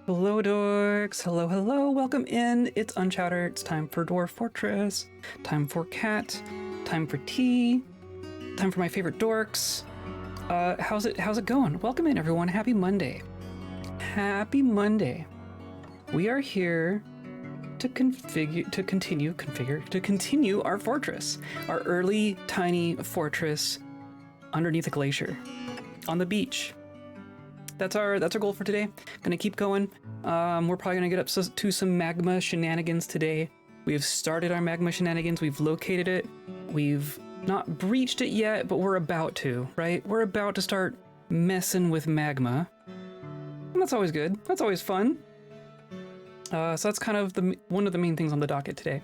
Hello, dorks. Hello, hello. Welcome in. It's Unchowder. It's time for Dwarf Fortress. Time for cat. Time for tea. Time for my favorite dorks. How's it going? Welcome in, everyone. Happy Monday. Happy Monday. We are here to continue our fortress, our early tiny fortress underneath a glacier on the beach. That's our goal for today. Gonna keep going. We're probably gonna get up to some magma shenanigans today. We have started our magma shenanigans. We've located it. We've not breached it yet, but we're about to, right? We're about to start messing with magma. And that's always good. That's always fun. So that's kind of one of the main things on the docket today.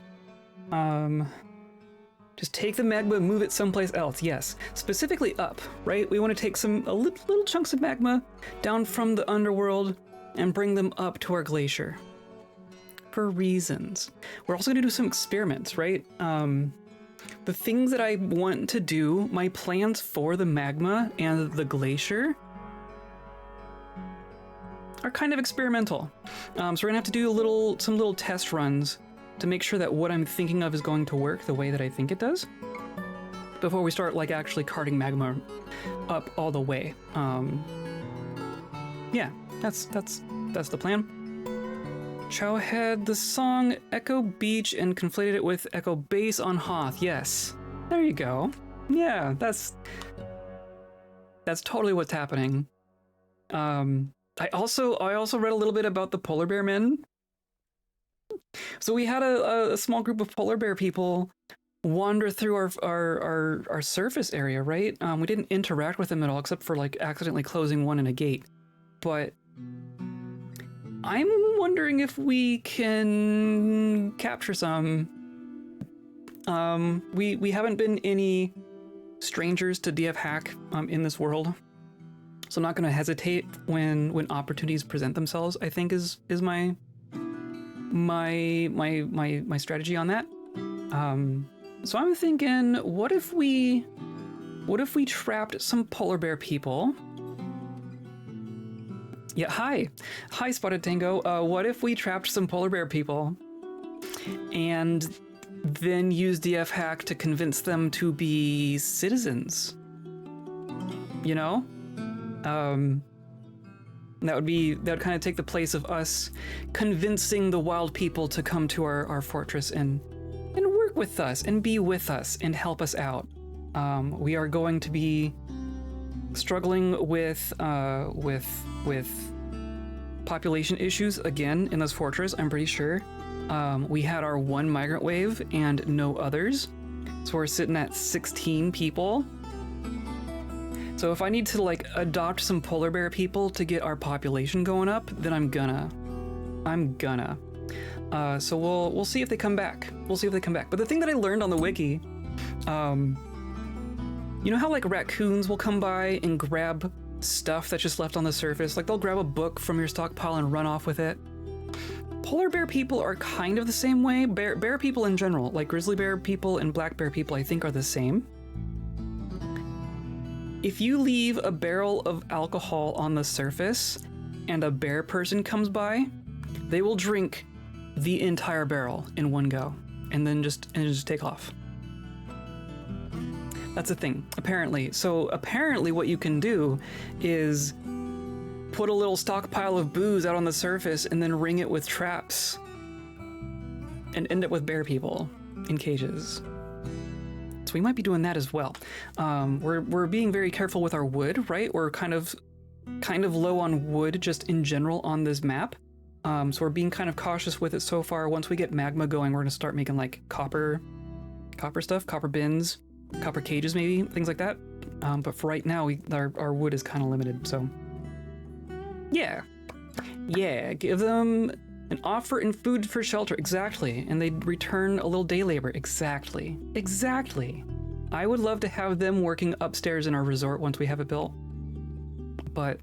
Just take the magma, move it someplace else. Yes, specifically up, right? We want to take little chunks of magma down from the underworld and bring them up to our glacier for reasons. We're also going to do some experiments, right? The things that I want to do, my plans for the magma and the glacier are kind of experimental. So we're gonna have to do some little test runs to make sure that what I'm thinking of is going to work the way that I think it does before we start like actually carting magma up all the way. Yeah, that's the plan. Chow had the song Echo Beach and conflated it with Echo Base on Hoth. Yes, there you go. Yeah, that's totally what's happening. I also read a little bit about the polar bear men. So we had a small group of polar bear people wander through our surface area, right? We didn't interact with them at all, except for like accidentally closing one in a gate. But I'm wondering if we can capture some. We haven't been any strangers to DF hack in this world. So I'm not going to hesitate when opportunities present themselves, I think is my strategy on that. So I'm thinking, what if we trapped some polar bear people? Yeah, hi Spotted Tango. What if we trapped some polar bear people and then used DF hack to convince them to be citizens? You know? That would kind of take the place of us convincing the wild people to come to our fortress and work with us and be with us and help us out. We are going to be struggling with population issues again in this fortress, I'm pretty sure. We had our one migrant wave and no others. So we're sitting at 16 people. So if I need to like adopt some polar bear people to get our population going up, then I'm gonna. So we'll see if they come back. But the thing that I learned on the wiki, you know how like raccoons will come by and grab stuff that's just left on the surface? Like they'll grab a book from your stockpile and run off with it. Polar bear people are kind of the same way. Bear people in general, like grizzly bear people and black bear people, I think are the same. If you leave a barrel of alcohol on the surface and a bear person comes by, they will drink the entire barrel in one go and then just take off. That's a thing, apparently. So apparently what you can do is put a little stockpile of booze out on the surface and then ring it with traps and end up with bear people in cages. So we might be doing that as well. We're being very careful with our wood, right? We're kind of low on wood just in general on this map. So we're being kind of cautious with it so far. Once we get magma going, we're gonna start making like copper stuff, copper bins, copper cages maybe, things like that. But for right now, our wood is kind of limited. So yeah, give them an offer and food for shelter, exactly. And they'd return a little day labor, exactly. I would love to have them working upstairs in our resort once we have it built. But,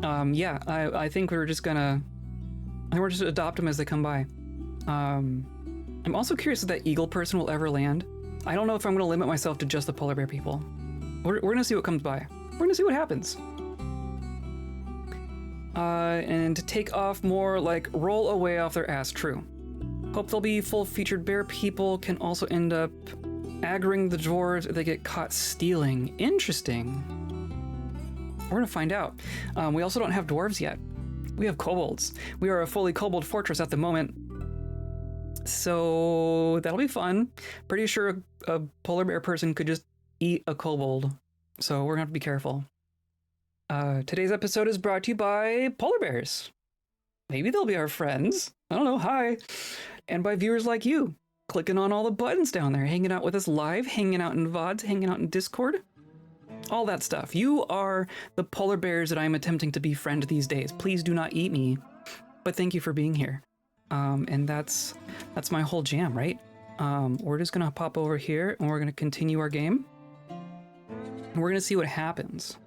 yeah, I think we're just adopt them as they come by. I'm also curious if that eagle person will ever land. I don't know if I'm gonna limit myself to just the polar bear people. We're gonna see what comes by. We're gonna see what happens. and to take off more, like roll away off their ass. True. Hope they'll be full-featured bear people, can also end up aggroing the dwarves if they get caught stealing. Interesting. We're gonna find out. We also don't have dwarves yet. We have kobolds. We are a fully kobold fortress at the moment. So that'll be fun. Pretty sure a polar bear person could just eat a kobold. So we're gonna have to be careful. Today's episode is brought to you by polar bears. Maybe they'll be our friends. I don't know, hi. And by viewers like you, clicking on all the buttons down there, hanging out with us live, hanging out in VODs, hanging out in Discord, all that stuff. You are the polar bears that I'm attempting to befriend these days. Please do not eat me, but thank you for being here. And that's my whole jam, right? We're just gonna pop over here and we're gonna continue our game. And we're gonna see what happens.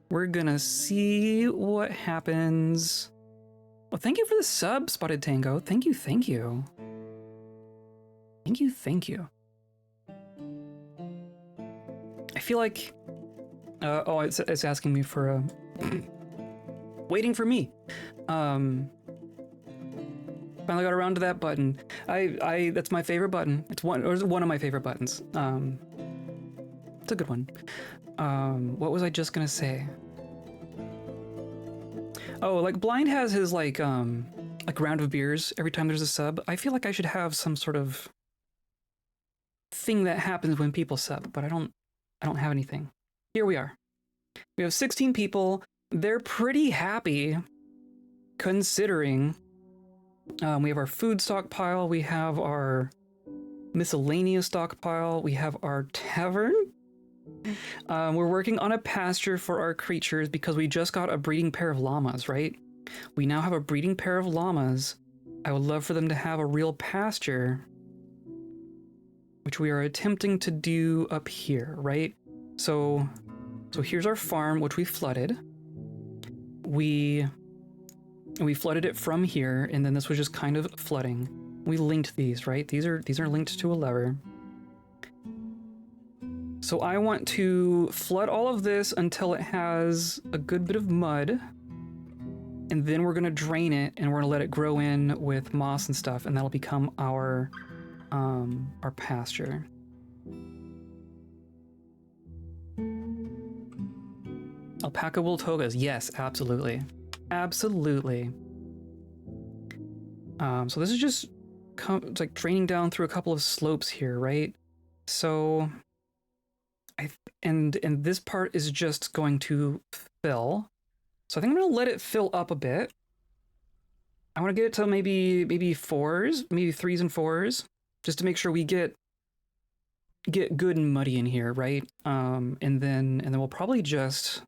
We're gonna see what happens. Well, thank you for the sub, Spotted Tango. Thank you, thank you. Thank you, thank you. I feel like... oh, it's asking me for a... waiting for me. Finally got around to that button. That's my favorite button. It's one of my favorite buttons. It's a good one. What was I just gonna say? Oh, like Blind has his like round of beers every time there's a sub. I feel like I should have some sort of thing that happens when people sub, but I don't have anything. Here we are. We have 16 people. They're pretty happy considering. We have our food stockpile, we have our miscellaneous stockpile, we have our tavern. We're working on a pasture for our creatures because we just got a breeding pair of llamas, right? We now have a breeding pair of llamas. I would love for them to have a real pasture, which we are attempting to do up here, right? So here's our farm, which we flooded. We flooded it from here, and then this was just kind of flooding. We linked these, right? These are linked to a lever. So I want to flood all of this until it has a good bit of mud, and then we're gonna drain it and we're gonna let it grow in with moss and stuff, and that'll become our pasture. Alpaca wool togas, yes, absolutely. Absolutely. So this is just it's like draining down through a couple of slopes here, right? So and this part is just going to fill. So I think I'm gonna let it fill up a bit. I want to get it to maybe fours, maybe 3s and 4s, just to make sure we get good and muddy in here, right? And then we'll probably just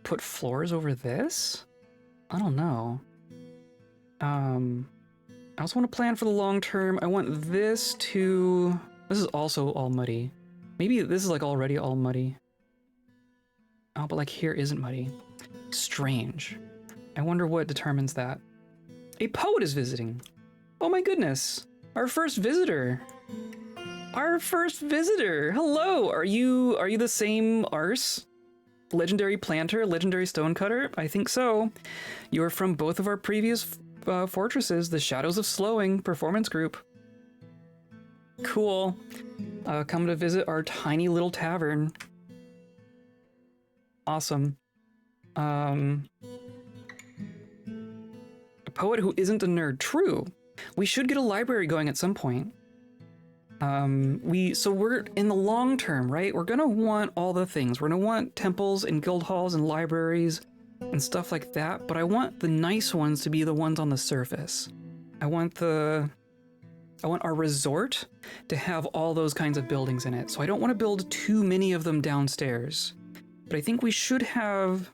put floors over this? I don't know. I also want to plan for the long term. I want this to... This is also all muddy. Maybe this is like already all muddy. Oh, but like here isn't muddy. Strange. I wonder what determines that. A poet is visiting. Oh my goodness. Our first visitor. Our first visitor. Hello. Are you the same Arse? Legendary planter, legendary stonecutter? I think so. You are from both of our previous fortresses, the Shadows of Slowing performance group. Cool. Come to visit our tiny little tavern. Awesome. A poet who isn't a nerd. True. We should get a library going at some point. So we're in the long term, right? We're gonna want all the things. We're gonna want temples and guild halls and libraries and stuff like that, but I want the nice ones to be the ones on the surface. I want our resort to have all those kinds of buildings in it. So I don't want to build too many of them downstairs, but I think we should have,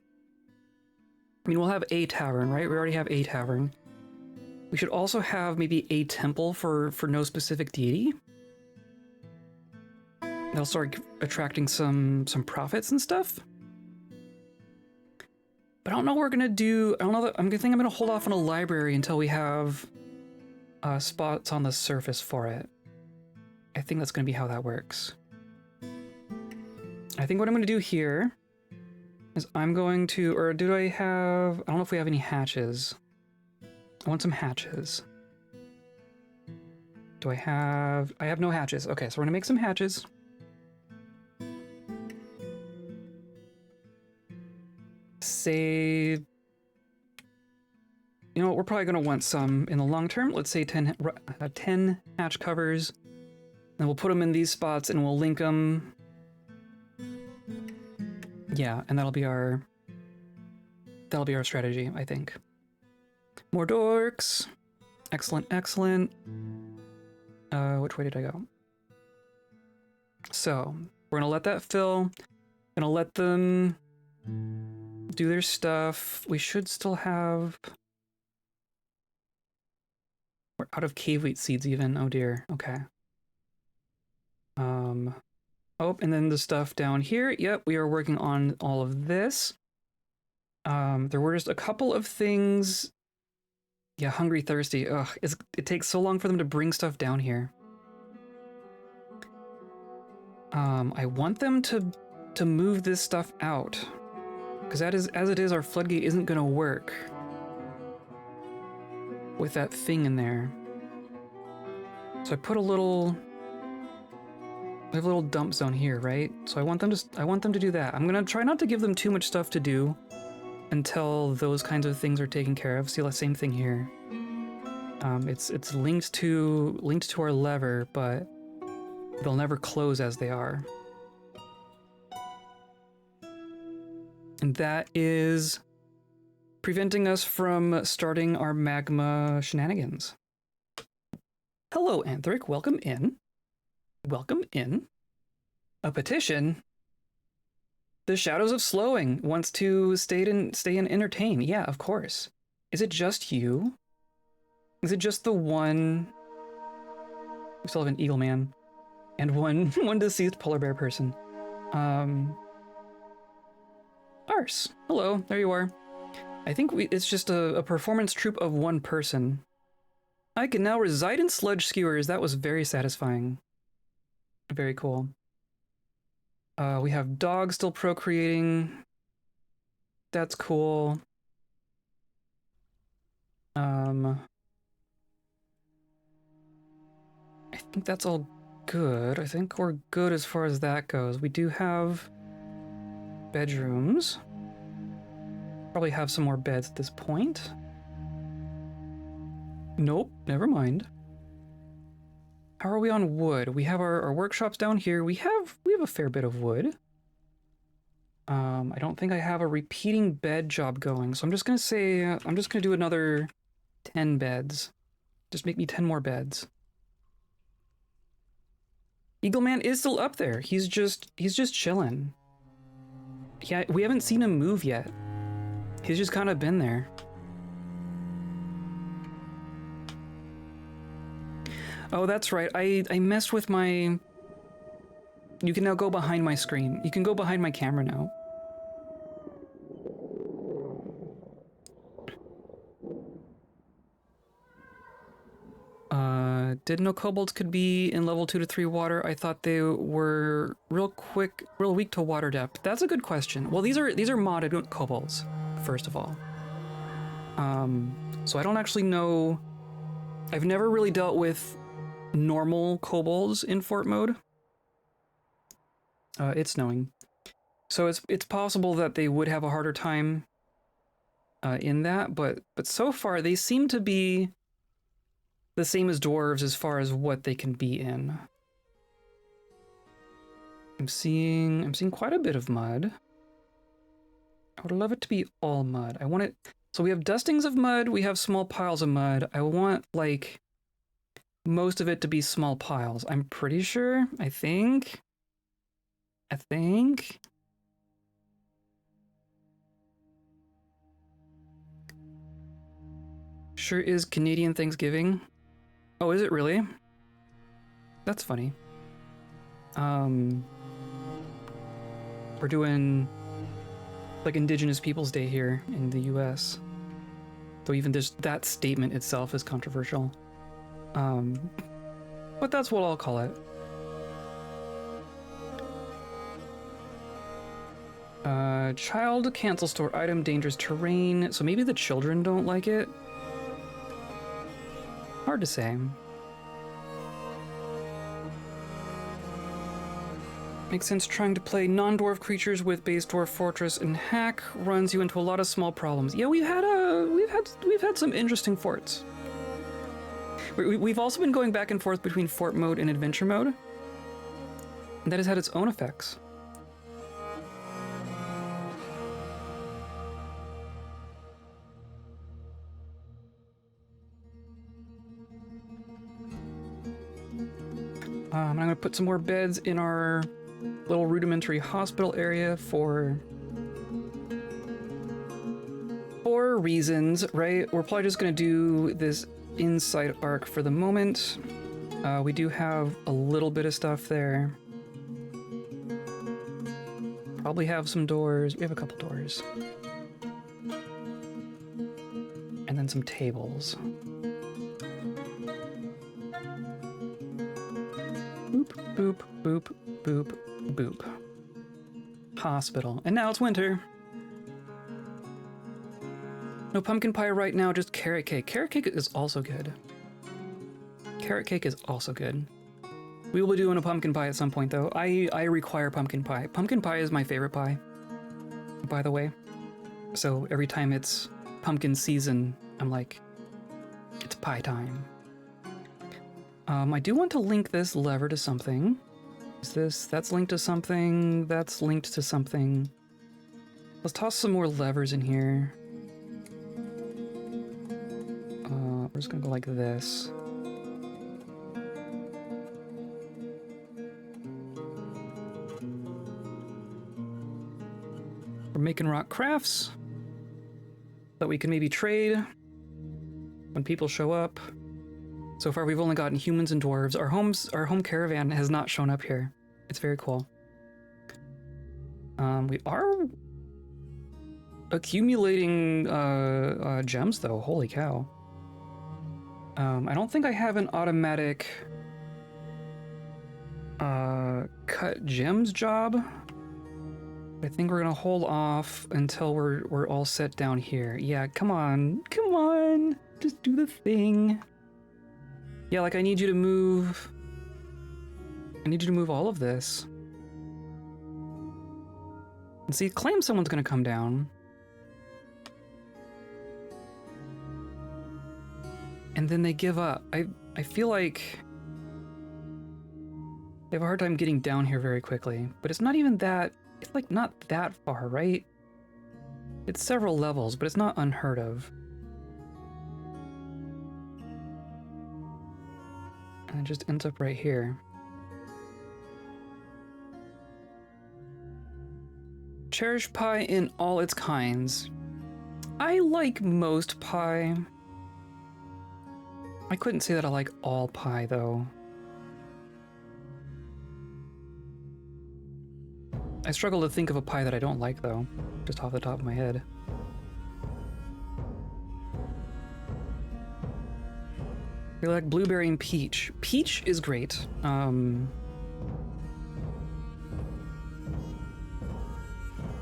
I mean, we'll have a tavern, right? We already have a tavern. We should also have maybe a temple for no specific deity. That'll start attracting some profits and stuff. But I don't know what we're gonna do. I don't know that I'm gonna hold off on a library until we have spots on the surface for it. I think that's gonna be how that works. I think what I'm gonna do here is I'm going to, or do I have, I don't know if we have any hatches. I want some hatches. Do I have no hatches. Okay, so we're gonna make some hatches. Say, you know what, we're probably gonna want some in the long term. Let's say 10 hatch covers. And we'll put them in these spots and we'll link them. Yeah, and that'll be our strategy, I think. More dorks. Excellent, excellent. Which way did I go? So, we're gonna let that fill. Gonna let them do their stuff. We should still have... We're out of cave wheat seeds even. Oh dear. Okay. Oh, and then the stuff down here. Yep, we are working on all of this. There were just a couple of things. Yeah, hungry, thirsty. Ugh, it takes so long for them to bring stuff down here. I want them to move this stuff out. Because as it is, our floodgate isn't gonna work with that thing in there. So I put we have a little dump zone here, right? So I want them to do that. I'm gonna try not to give them too much stuff to do until those kinds of things are taken care of. See, the same thing here. It's linked to our lever, but they'll never close as they are. And that is preventing us from starting our magma shenanigans. Hello, Anthric. Welcome in. Welcome in. A petition. The Shadows of Slowing wants to stay and entertain. Yeah, of course. Is it just you? Is it just the one? We still have an eagle man and one deceased polar bear person. Arse. Hello, there you are. I think it's just a performance troupe of one person. I can now reside in sludge skewers. That was very satisfying. Very cool. We have dogs still procreating. That's cool. I think that's all good. I think we're good as far as that goes. We do have bedrooms. Probably have some more beds at this point. Nope, never mind. How are we on wood? We have our workshops down here. We have a fair bit of wood. I don't think I have a repeating bed job going, so I'm just gonna say I'm just gonna do another 10 beds. Just make me 10 more beds. Eagleman is still up there. He's just chilling. Yeah, we haven't seen him move yet. He's just kind of been there. Oh, that's right. I messed with my... You can now go behind my screen. You can go behind my camera now. Didn't know kobolds could be in level 2 to 3 water. I thought they were real weak to water depth. That's a good question. Well, these are modded kobolds, first of all. So I don't actually know. I've never really dealt with normal kobolds in fort mode. It's snowing. So it's possible that they would have a harder time in that, but so far they seem to be the same as dwarves as far as what they can be in. I'm seeing quite a bit of mud. I would love it to be all mud. I want it... So we have dustings of mud, we have small piles of mud. I want, like, most of it to be small piles. I'm pretty sure. I think. Sure is Canadian Thanksgiving. Oh, is it really? That's funny. We're doing like Indigenous Peoples Day here in the US. Though even that statement itself is controversial. But that's what I'll call it. Child cancel store item, dangerous terrain. So maybe the children don't like it. Hard to say. Makes sense trying to play non-dwarf creatures with base Dwarf Fortress and hack runs you into a lot of small problems. Yeah, we've had some interesting forts. We've also been going back and forth between fort mode and adventure mode. And that has had its own effects. I'm gonna put some more beds in our little rudimentary hospital area for reasons, right? We're probably just gonna do this inside arc for the moment. We do have a little bit of stuff there. Probably have some doors. We have a couple doors. And then some tables. Boop, boop, boop, boop, boop. Hospital. And now it's winter. No pumpkin pie right now, just carrot cake. Carrot cake is also good. Carrot cake is also good. We will be doing a pumpkin pie at some point, though. I require pumpkin pie. Pumpkin pie is my favorite pie, by the way. So every time it's pumpkin season, I'm like, it's pie time. I do want to link this lever to something. That's linked to something, that's linked to something. Let's toss some more levers in here. We're just gonna go like this. We're making rock crafts that we can maybe trade when people show up. So far, we've only gotten humans and dwarves. Our home caravan has not shown up here. It's very cool. We are accumulating gems, though. Holy cow! I don't think I have an automatic cut gems job. I think we're gonna hold off until we're all set down here. Yeah, come on, just do the thing. Yeah, like I need you to move all of this. And see, claim someone's gonna come down. And then they give up. I feel like they have a hard time getting down here very quickly, but it's not even that, it's like not that far, right? It's several levels, but it's not unheard of. And it just ends up right here. Cherish pie in all its kinds. I like most pie. I couldn't say that I like all pie, though. I struggle to think of a pie that I don't like, though, just off the top of my head. We like blueberry and peach. Peach is great.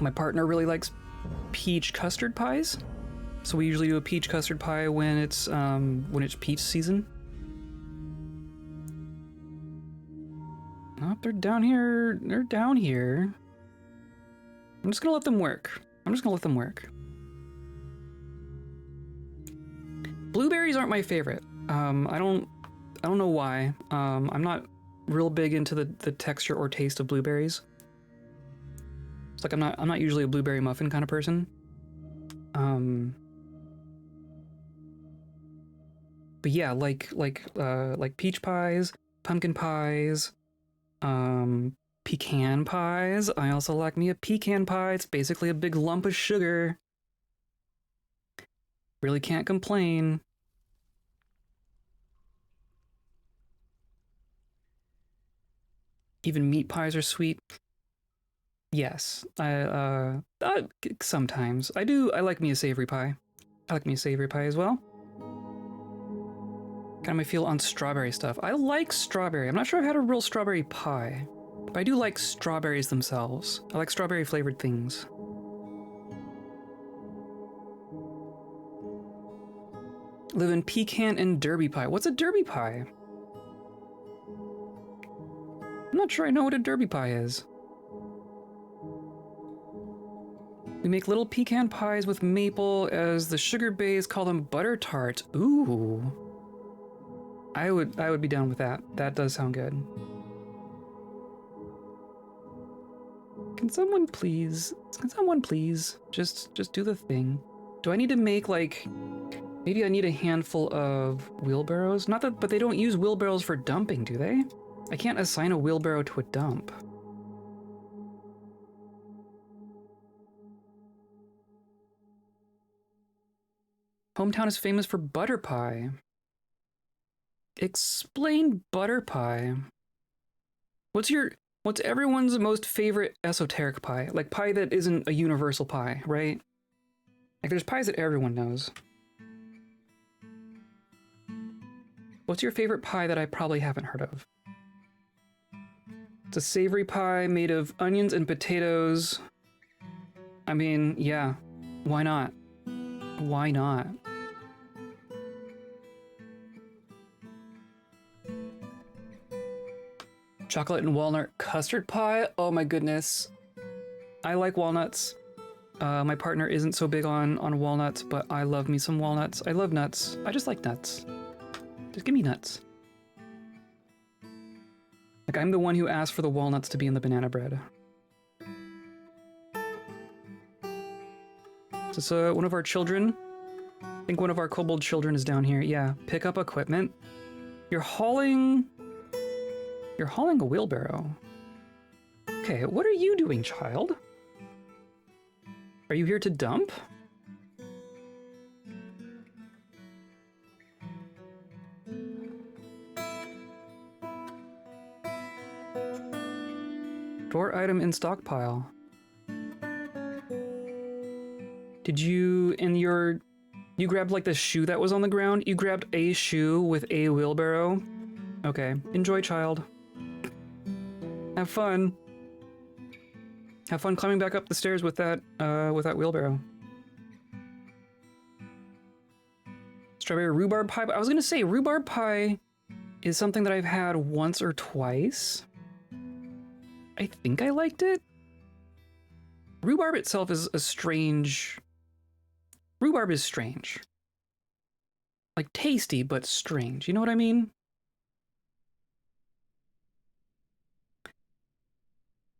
My partner really likes peach custard pies, so we usually do a peach custard pie when it's peach season. Oh, they're down here. They're down here. I'm just gonna let them work. Blueberries aren't my favorite. I don't know why. I'm not real big into the texture or taste of blueberries. It's like I'm not usually a blueberry muffin kind of person. But yeah, like peach pies, pumpkin pies, pecan pies. I also like me a pecan pie. It's basically a big lump of sugar. Really can't complain. Even meat pies are sweet. Yes, sometimes I do. I like me a savory pie. I like me a savory pie as well. Kind of my feel on strawberry stuff. I like strawberry. I'm not sure I've had a real strawberry pie, But I do like strawberries themselves. I like strawberry flavored things. Live in pecan and derby pie. What's a derby pie? I'm not sure I know what a derby pie is. We make little pecan pies with maple as the sugar base, call them butter tarts. Ooh. I would be down with that. That does sound good. Can someone please just do the thing? Do I need to make like, maybe I need a handful of wheelbarrows? Not that, but they don't use wheelbarrows for dumping, do they? I can't assign a wheelbarrow to a dump. Hometown is famous for butter pie. Explain butter pie. What's everyone's most favorite esoteric pie? Like pie that isn't a universal pie, right? Like there's pies that everyone knows. What's your favorite pie that I probably haven't heard of? It's a savory pie made of onions and potatoes. I mean, yeah, why not? Why not? Chocolate and walnut custard pie? Oh my goodness. I like walnuts. My partner isn't so big on walnuts, but I love me some walnuts. I love nuts. I just like nuts. Just give me nuts. Like, I'm the one who asked for the walnuts to be in the banana bread. Is this one of our children? I think one of our kobold children is down here. Yeah, pick up equipment. You're hauling a wheelbarrow. Okay, what are you doing, child? Are you here to dump? Door item in stockpile. Did you, you grabbed like the shoe that was on the ground? You grabbed a shoe with a wheelbarrow? Okay, enjoy, child. Have fun. Have fun climbing back up the stairs with that wheelbarrow. Strawberry rhubarb pie. I was gonna say rhubarb pie is something that I've had once or twice. I think I liked it. Rhubarb itself is a strange... Rhubarb is strange. Like tasty, but strange. You know what I mean?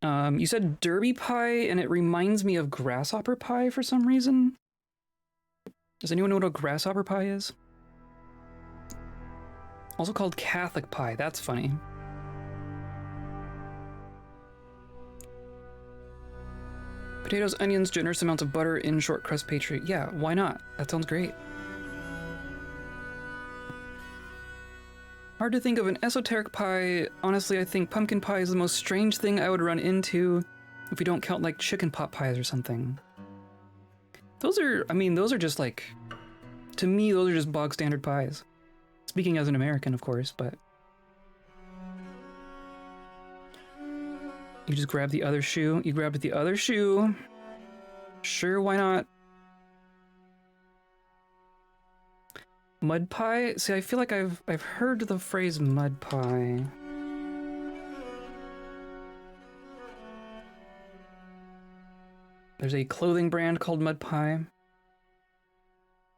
You said derby pie, and it reminds me of grasshopper pie for some reason. Does anyone know what a grasshopper pie is? Also called Catholic pie. That's funny. Potatoes, onions, generous amounts of butter in short crust pastry. Yeah, why not? That sounds great. Hard to think of an esoteric pie. Honestly, I think pumpkin pie is the most strange thing I would run into if we don't count like chicken pot pies or something. Those are, I mean, those are just like, to me, those are just bog standard pies. Speaking as an American, of course, but... You just grab the other shoe. You grabbed the other shoe. Sure, why not? Mud pie? See, I feel like I've heard the phrase mud pie. There's a clothing brand called Mud Pie.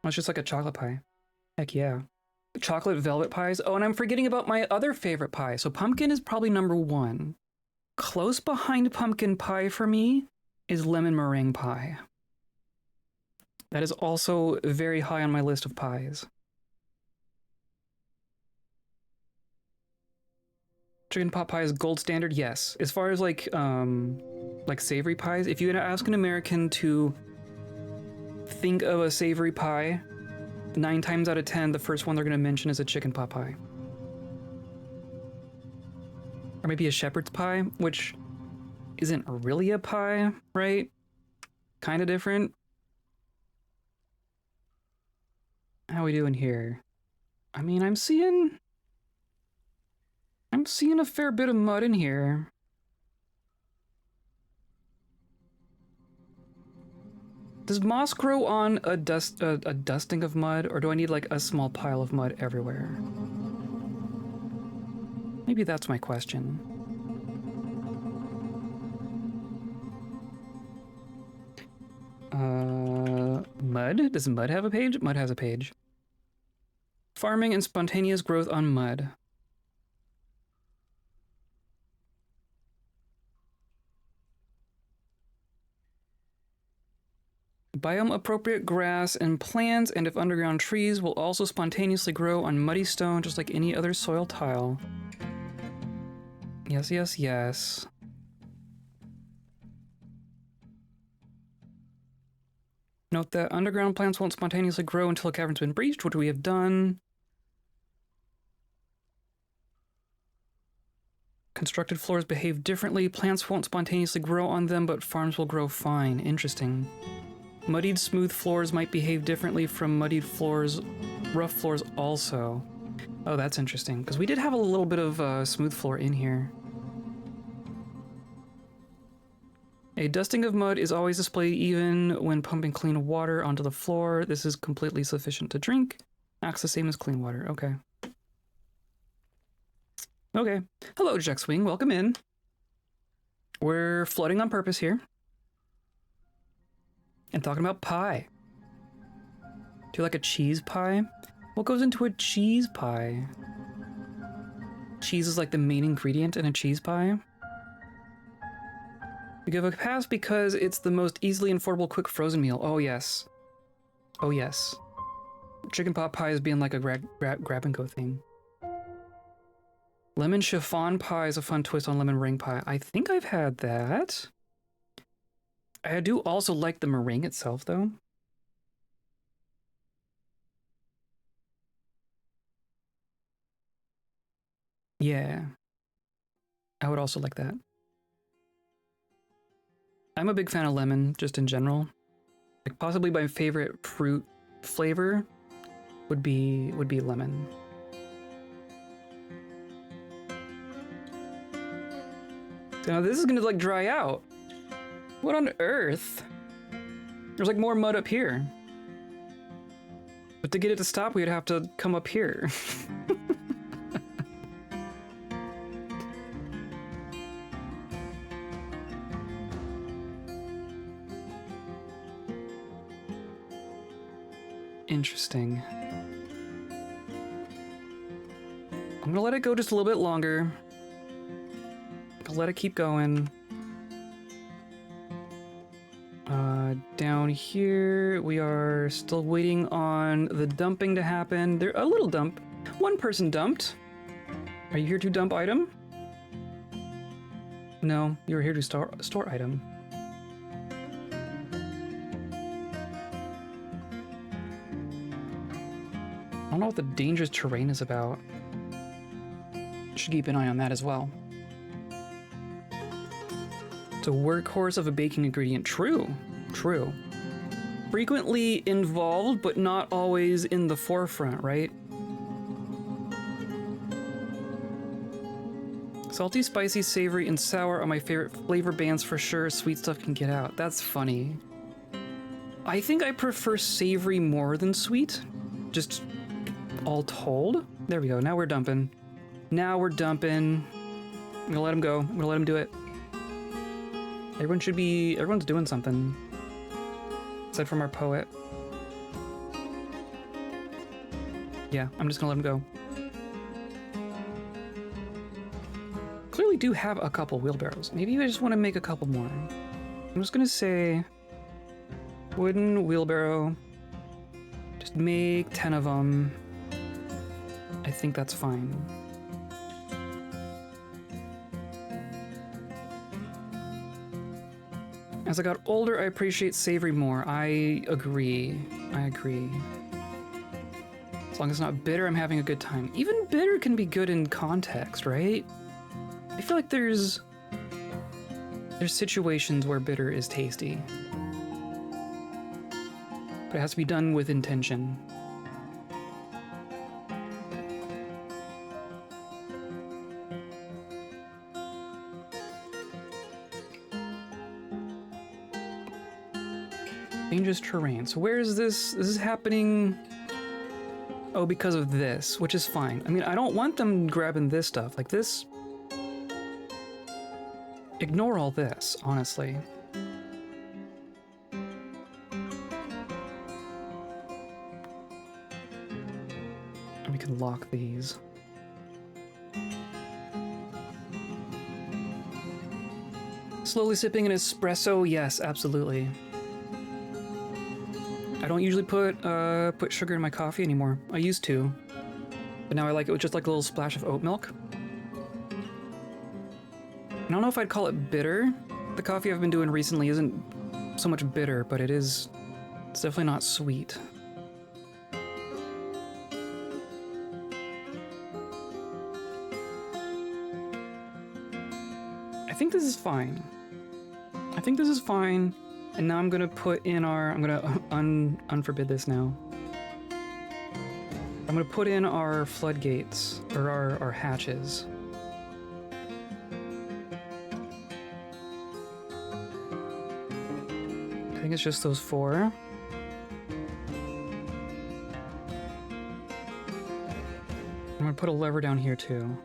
Well, it's just like a chocolate pie. Heck yeah. Chocolate velvet pies. Oh, and I'm forgetting about my other favorite pie. So pumpkin is probably number one. Close behind pumpkin pie for me is lemon meringue pie. That is also very high on my list of pies. Chicken pot pie is gold standard, yes. As far as like savory pies, if you ask an American to think of a savory pie, 9 times out of 10, the first one they're gonna mention is a chicken pot pie. Or maybe a shepherd's pie, which isn't really a pie, right? Kind of different. How we doing here? I mean, I'm seeing a fair bit of mud in here. Does moss grow on a dusting of mud, or do I need like a small pile of mud everywhere? Maybe that's my question. Mud? Does mud have a page? Mud has a page. Farming and spontaneous growth on mud. Biome appropriate grass and plants, and if underground trees, will also spontaneously grow on muddy stone just like any other soil tile. Yes, yes, yes. Note that underground plants won't spontaneously grow until a cavern's been breached, which we have done. Constructed floors behave differently. Plants won't spontaneously grow on them, but farms will grow fine. Interesting. Muddied smooth floors might behave differently from muddied floors, rough floors also. Oh, that's interesting, because we did have a little bit of smooth floor in here. A dusting of mud is always displayed even when pumping clean water onto the floor. This is completely sufficient to drink. Acts the same as clean water. Okay. Okay. Hello, Juxwing. Welcome in. We're flooding on purpose here. And talking about pie. Do you like a cheese pie? What goes into a cheese pie? Cheese is like the main ingredient in a cheese pie. We give a pass because it's the most easily affordable quick frozen meal. Oh, yes. Oh, yes. Chicken pot pie is being like a grab and go thing. Lemon chiffon pie is a fun twist on lemon meringue pie. I think I've had that. I do also like the meringue itself, though. Yeah. I would also like that. I'm a big fan of lemon, just in general. Like, possibly my favorite fruit flavor would be lemon. So now this is gonna like dry out. What on earth? There's like more mud up here. But to get it to stop, we'd have to come up here. Interesting. I'm gonna let it go just a little bit longer. I'll let it keep going. Down here, we are still waiting on the dumping to happen. There, a little dump. One person dumped. Are you here to dump item? No, you were here to store item. I don't know what the dangerous terrain is about. Should keep an eye on that as well. It's a workhorse of a baking ingredient. True. True. Frequently involved, but not always in the forefront, right? Salty, spicy, savory, and sour are my favorite flavor bands for sure. Sweet stuff can get out. That's funny. I think I prefer savory more than sweet. Just all told. There we go. Now we're dumping. Now we're dumping. I'm gonna let him go. I'm gonna let him do it. Everyone's doing something. Aside from our poet. Yeah, I'm just gonna let him go. Clearly do have a couple wheelbarrows. Maybe I just want to make a couple more. I'm just gonna say wooden wheelbarrow. Just make 10 of them. I think that's fine. As I got older, I appreciate savory more. I agree. I agree. As long as it's not bitter, I'm having a good time. Even bitter can be good in context, right? I feel like there's situations where bitter is tasty. But it has to be done with intention. changes terrain. So where is this? This is happening... Oh, because of this, which is fine. I mean, I don't want them grabbing this stuff. Like this... Ignore all this, honestly. And we can lock these. Slowly sipping an espresso, yes, absolutely. I don't usually put sugar in my coffee anymore. I used to, but now I like it with just like a little splash of oat milk. I don't know if I'd call it bitter. The coffee I've been doing recently isn't so much bitter, but it's definitely not sweet. I think this is fine. I think this is fine. And now I'm gonna put in our, I'm gonna unforbid this now. I'm gonna put in our floodgates, or our hatches. I think it's just those 4. I'm gonna put a lever down here too.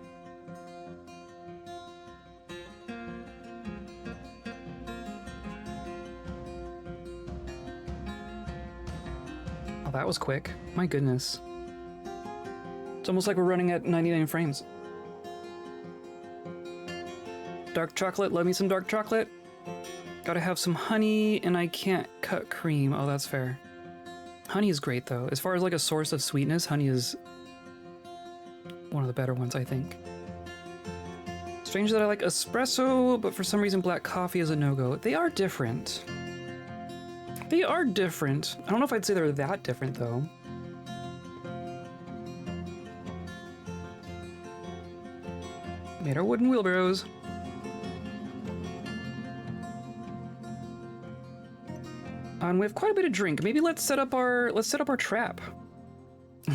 Oh, that was quick. My goodness. It's almost like we're running at 99 frames. Dark chocolate, love me some dark chocolate. Gotta have some honey, and I can't cut cream. Oh, that's fair. Honey is great, though. As far as like a source of sweetness, honey is one of the better ones, I think. Strange that I like espresso, but for some reason black coffee is a no-go. They are different. They are different. I don't know if I'd say they're that different, though. Made our wooden wheelbarrows. And we have quite a bit of drink. Maybe let's set up our trap.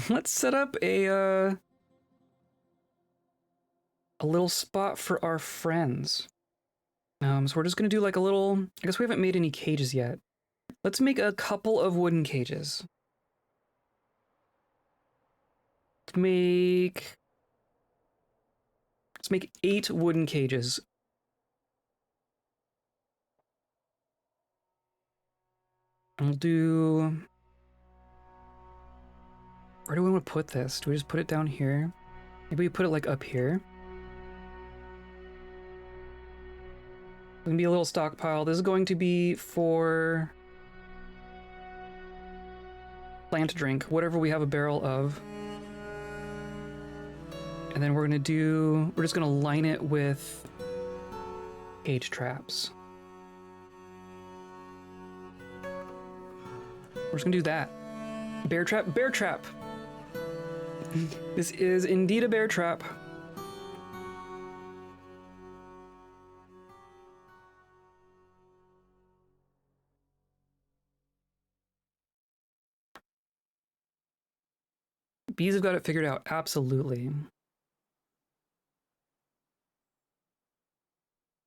Let's set up a little spot for our friends. So we're just gonna do like a little. I guess we haven't made any cages yet. Let's make a couple of wooden cages. Let's make 8 wooden cages. And we'll do... Where do we want to put this? Do we just put it down here? Maybe we put it like up here. It's gonna be a little stockpile. This is going to be for plant drink, whatever we have a barrel of. And then we're just gonna line it with cage traps. We're just gonna do that. Bear trap, bear trap! This is indeed a bear trap. Bees have got it figured out, absolutely.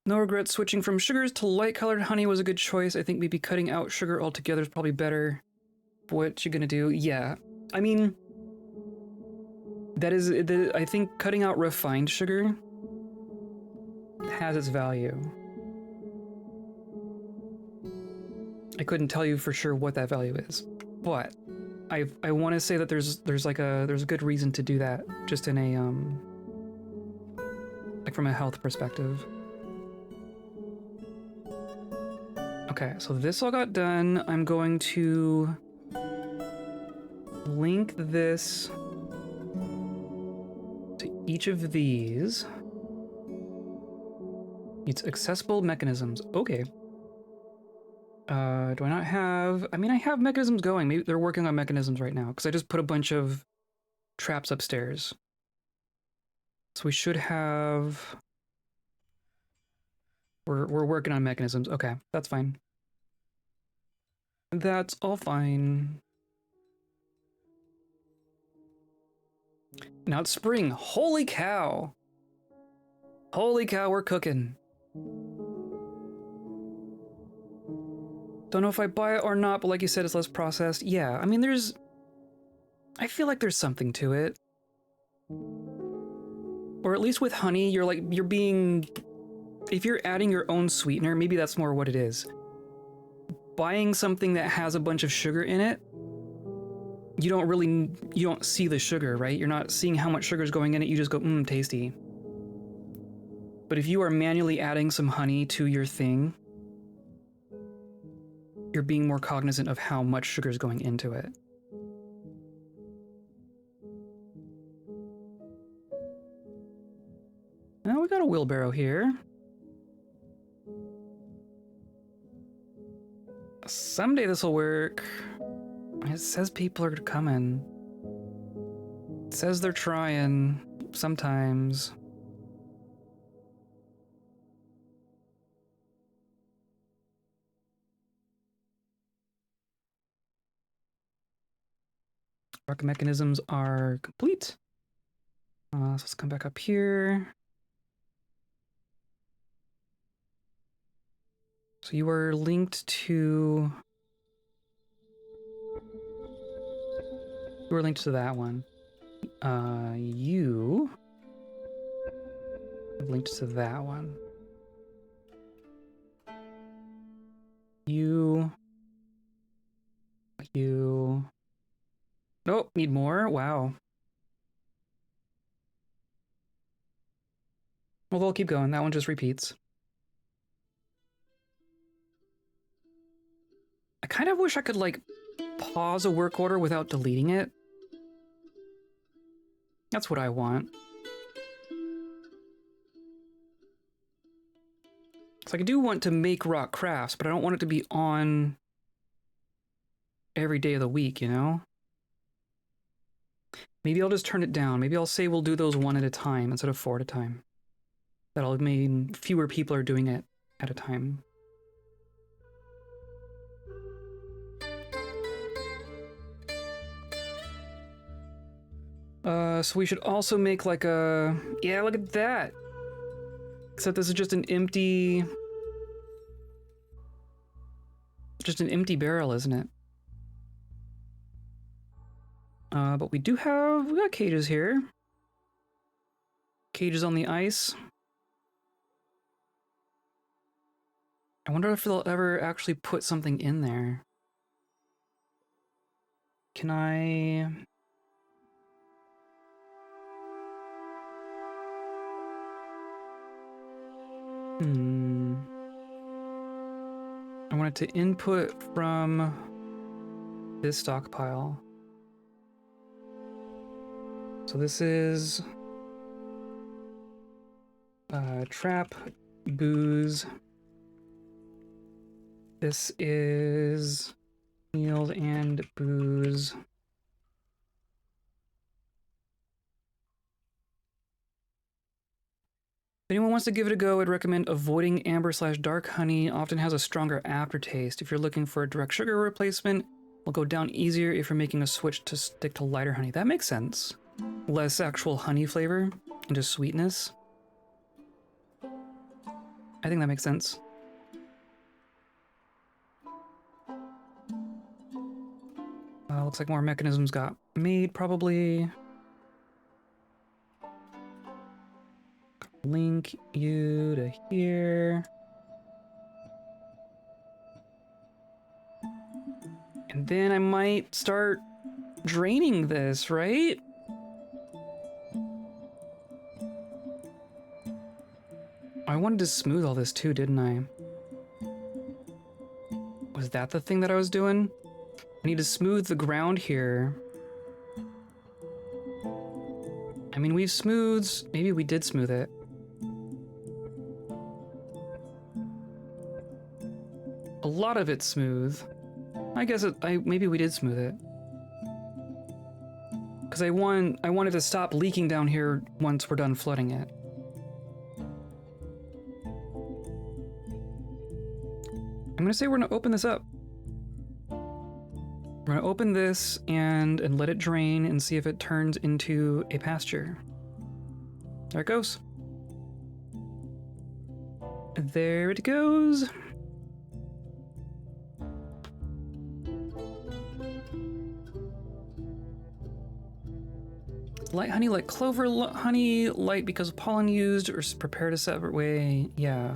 No regrets, switching from sugars to light-colored honey was a good choice. I think maybe cutting out sugar altogether is probably better. What you gonna do? Yeah, I mean, I think cutting out refined sugar has its value. I couldn't tell you for sure what that value is, but I want to say that there's a good reason to do that, just in a like from a health perspective. Okay, so this all got done. I'm going to link this to each of these. It's accessible mechanisms. Okay. Do I not have... I mean, I have mechanisms going. Maybe they're working on mechanisms right now, because I just put a bunch of traps upstairs. So we should have... We're working on mechanisms. Okay, that's fine. That's all fine. Now it's spring. Holy cow! Holy cow, we're cooking. Don't know if I buy it or not, but like you said, it's less processed. Yeah, I mean, I feel like there's something to it. Or at least with honey, if you're adding your own sweetener, maybe that's more what it is. Buying something that has a bunch of sugar in it, you don't see the sugar, right? You're not seeing how much sugar is going in it, you just go, tasty. But if you are manually adding some honey to your thing, you're being more cognizant of how much sugar is going into it. Now we got a wheelbarrow here. Someday this will work. It says people are coming. It says they're trying sometimes. Rock mechanisms are complete. So let's come back up here. So you are linked to... You are linked to that one. You... are linked to that one. You... Nope, need more? Wow. Well, they'll keep going. That one just repeats. I kind of wish I could, like, pause a work order without deleting it. That's what I want. So I do want to make rock crafts, but I don't want it to be on every day of the week, you know? Maybe I'll just turn it down. Maybe I'll say we'll do those one at a time instead of 4 at a time. That'll mean fewer people are doing it at a time. So we should also make like a... Yeah, look at that! Except this is just an empty... Just an empty barrel, isn't it? But we got cages here. Cages on the ice. I wonder if they'll ever actually put something in there. Can I... I want it to input from this stockpile. So this is trap, booze. This is meals and booze. If anyone wants to give it a go, I'd recommend avoiding amber/dark honey. Often has a stronger aftertaste. If you're looking for a direct sugar replacement, will go down easier if you're making a switch to stick to lighter honey. That makes sense. Less actual honey flavor and just sweetness. I think that makes sense. Looks like more mechanisms got made, probably. Link you to here. And then I might start draining this, right? I wanted to smooth all this too, didn't I? Was that the thing that I was doing? I need to smooth the ground here. I mean, we've smoothed... Maybe we did smooth it. A lot of it's smooth. I guess maybe we did smooth it. Because I wanted to stop leaking down here once we're done flooding it. I'm gonna say we're gonna open this up. We're gonna open this and let it drain and see if it turns into a pasture. There it goes. There it goes. light honey like clover honey, light because of pollen used, or prepared a separate way. Yeah.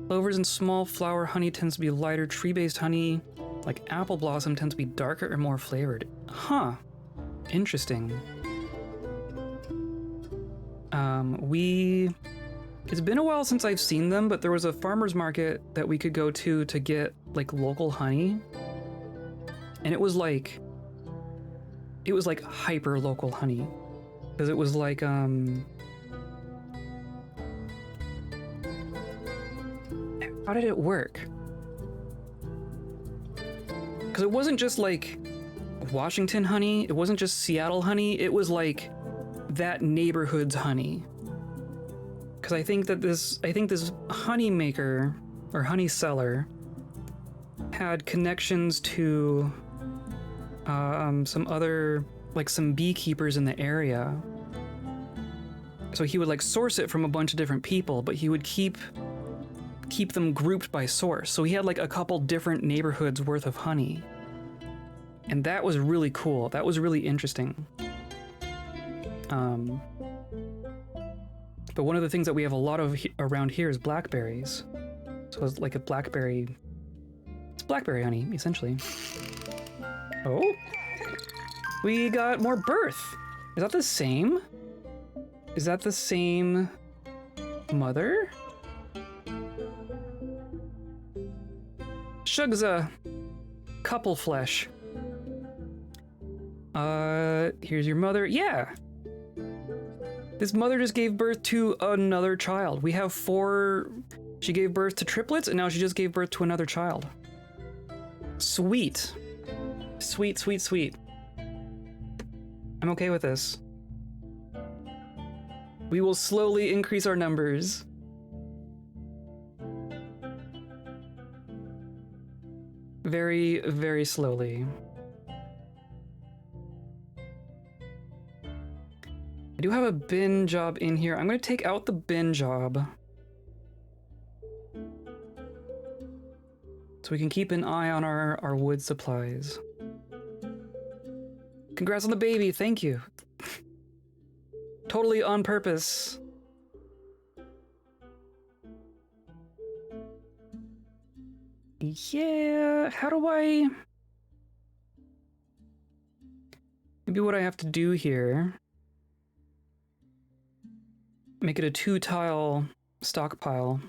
Clovers and small flower honey tends to be lighter. Tree-based honey, like apple blossom, tends to be darker and more flavored. Huh. Interesting. It's been a while since I've seen them, but there was a farmer's market that we could go to get like local honey. And it was like hyper local honey. Because it was like, how did it work? Because it wasn't just like Washington honey, it wasn't just Seattle honey, it was like that neighborhood's honey. Because I think this honey maker or honey seller had connections to some other, like some beekeepers in the area. So he would like source it from a bunch of different people, but he would keep them grouped by source. So he had like a couple different neighborhoods worth of honey. And that was really cool. That was really interesting. But one of the things that we have a lot of around here is blackberries. So it's like it's blackberry honey, essentially. Oh, we got more birth. Is that the same? Is that the same mother? Shugza, couple flesh. Here's your mother. Yeah. This mother just gave birth to another child. We have 4. She gave birth to triplets, and now she just gave birth to another child. Sweet. Sweet, sweet, sweet. I'm okay with this. We will slowly increase our numbers. Very, very slowly. I do have a bin job in here. I'm going to take out the bin job. So we can keep an eye on our wood supplies. Congrats on the baby, thank you. Totally on purpose. Yeah, how do I... Maybe what I have to do here... Make it a 2-tile stockpile.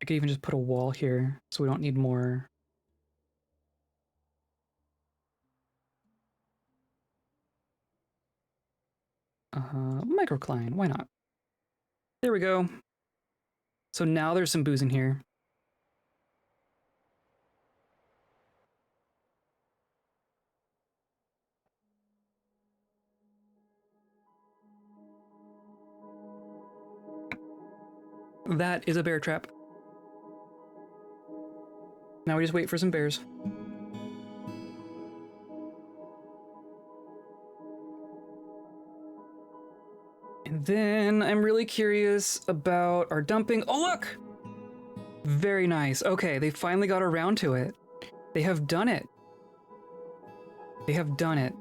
I could even just put a wall here, so we don't need more. Microcline, why not? There we go. So now there's some booze in here. That is a bear trap. Now we just wait for some bears. And then I'm really curious about our dumping. Oh, look! Very nice. Okay, they finally got around to it. They have done it. They have done it.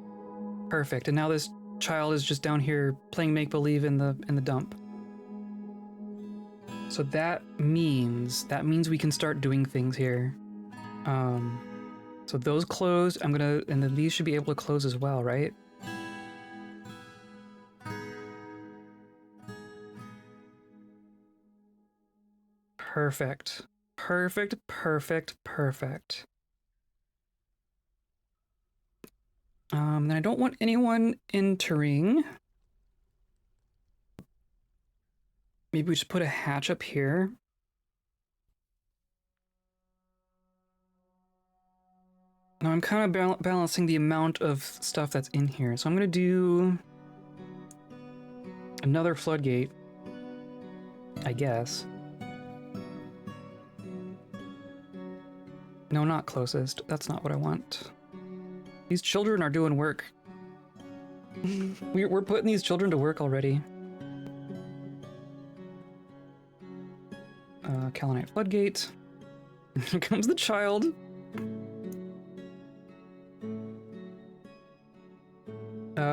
Perfect. And now this child is just down here playing make-believe in the dump. So that means we can start doing things here. So those closed. And then these should be able to close as well, right? Perfect. Perfect, perfect, perfect. Then I don't want anyone entering. Maybe we just put a hatch up here. Now I'm kind of balancing the amount of stuff that's in here. So I'm going to do another floodgate, I guess. No, not closest. That's not what I want. These children are doing work. We're putting these children to work already. Kalinite floodgate. Here comes the child.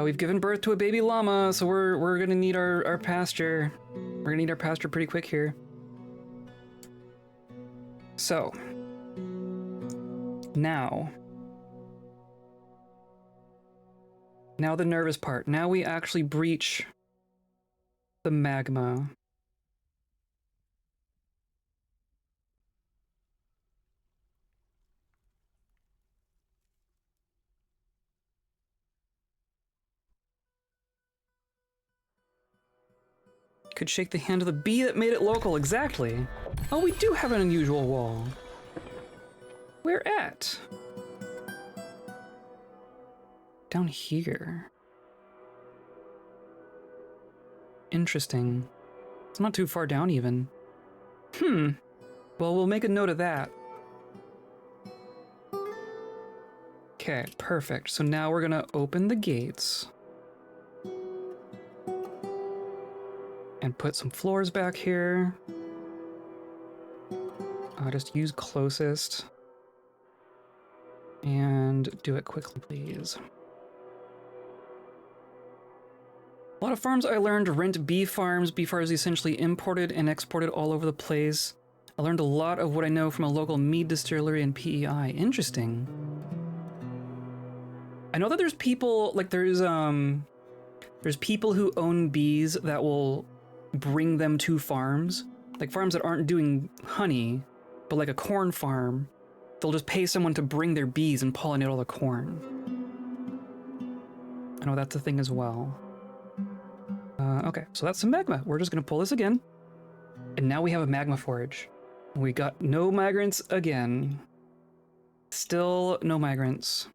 We've given birth to a baby llama, so we're gonna need our pasture. We're gonna need our pasture pretty quick here. So now the nervous part. Now we actually breach the magma. Could shake the hand of the bee that made it local, exactly. Oh, we do have an unusual wall. Where at? Down here. Interesting. It's not too far down even. Well, we'll make a note of that. Okay, perfect. So now we're gonna open the gates. And put some floors back here. Just use closest. And do it quickly, please. A lot of farms I learned rent bee farms. Bee farms essentially imported and exported all over the place. I learned a lot of what I know from a local mead distillery and PEI. Interesting. I know that there's people, like there's people who own bees that will bring them to farms, like farms that aren't doing honey, but like a corn farm. They'll just pay someone to bring their bees and pollinate all the corn. I know that's a thing as well. Okay, so that's some magma. We're just gonna pull this again. And now we have a magma forge. We got no migrants again. Still no migrants.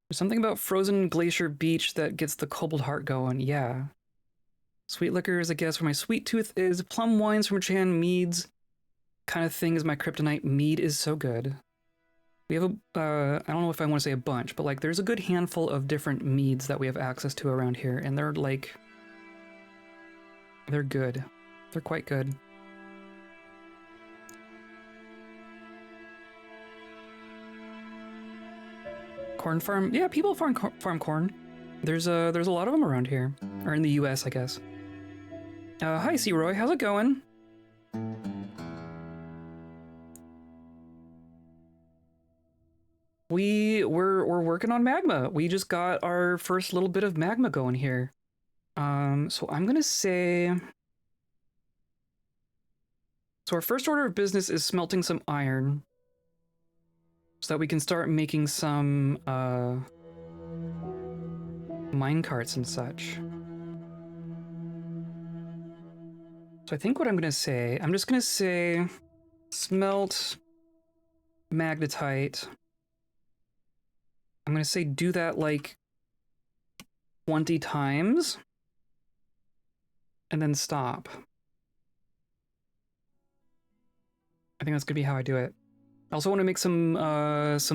There's something about frozen glacier beach that gets the kobold heart going, yeah. Sweet liquor is, I guess, where my sweet tooth is. Plum wines from Chan meads kind of thing is my kryptonite. Mead is so good. We have I don't know if I want to say a bunch, but like there's a good handful of different meads that we have access to around here, and they're like, they're good. They're quite good. Corn farm? Yeah, people farm corn. There's a lot of them around here, or in the U.S., I guess. Hi, C-Roy. How's it going? We're working on magma. We just got our first little bit of magma going here. So I'm gonna say. So our first order of business is smelting some iron, so that we can start making some minecarts and such. So I think what I'm gonna say, I'm just gonna say smelt magnetite. I'm gonna say do that like 20 times and then stop. I think that's gonna be how I do it. I also want to make some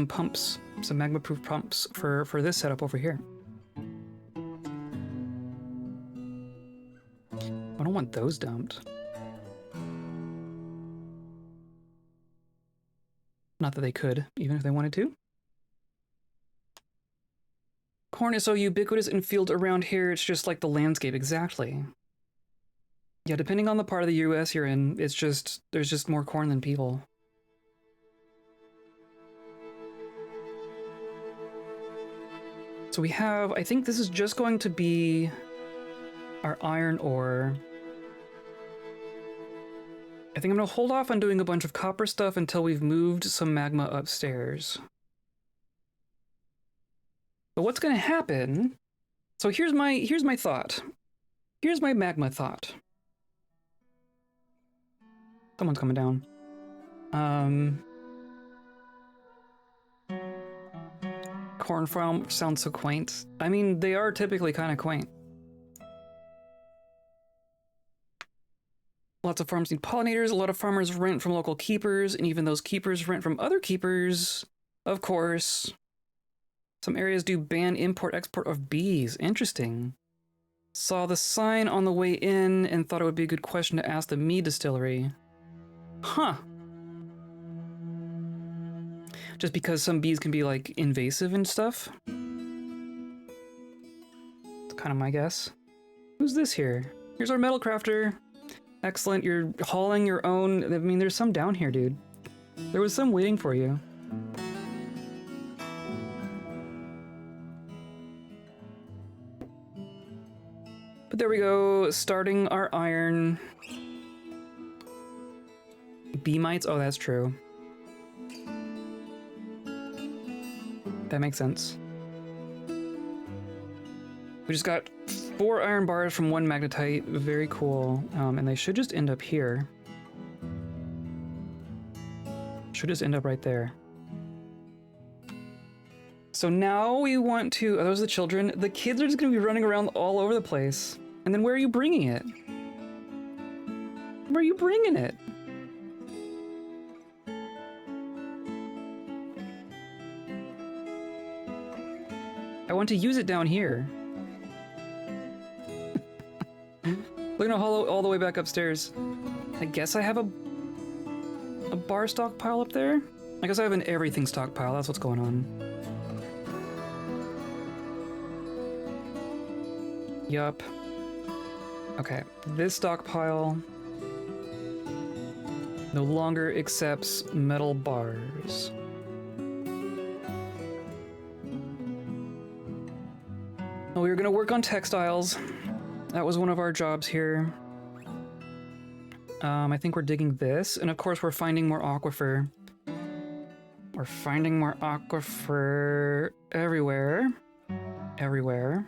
pumps, some magma-proof pumps for this setup over here. I don't want those dumped. Not that they could, even if they wanted to. Corn is so ubiquitous in fields around here, it's just like the landscape, exactly. Yeah, depending on the part of the US you're in, it's just, there's just more corn than people. So we have, I think this is just going to be our iron ore. I think I'm gonna hold off on doing a bunch of copper stuff until we've moved some magma upstairs. But what's gonna happen? So here's my thought. Here's my magma thought. Someone's coming down. Corn farm sounds so quaint. I mean, they are typically kind of quaint. Lots of farms need pollinators. A lot of farmers rent from local keepers, and even those keepers rent from other keepers, of course. Some areas do ban import-export of bees. Interesting. Saw the sign on the way in and thought it would be a good question to ask the mead distillery. Huh. Just because some bees can be, like, invasive and stuff? It's kind of my guess. Who's this here? Here's our metal crafter. Excellent, you're hauling your own... I mean, there's some down here, dude. There was some waiting for you. But there we go, starting our iron. Bee mites? Oh, that's true. That makes sense. We just got 4 iron bars from 1 magnetite. Very cool. And they should just end up here. Should just end up right there. So now we want to... Are those the children? The kids are just going to be running around all over the place. And then where are you bringing it? Where are you bringing it? I want to use it down here. We're gonna haul all the way back upstairs. I guess I have a bar stockpile up there? I guess I have an everything stockpile, that's what's going on. Yup. Okay, this stockpile no longer accepts metal bars. Well, we were gonna work on textiles. That was one of our jobs here. I think we're digging this, and of course we're finding more aquifer. We're finding more aquifer everywhere. Everywhere.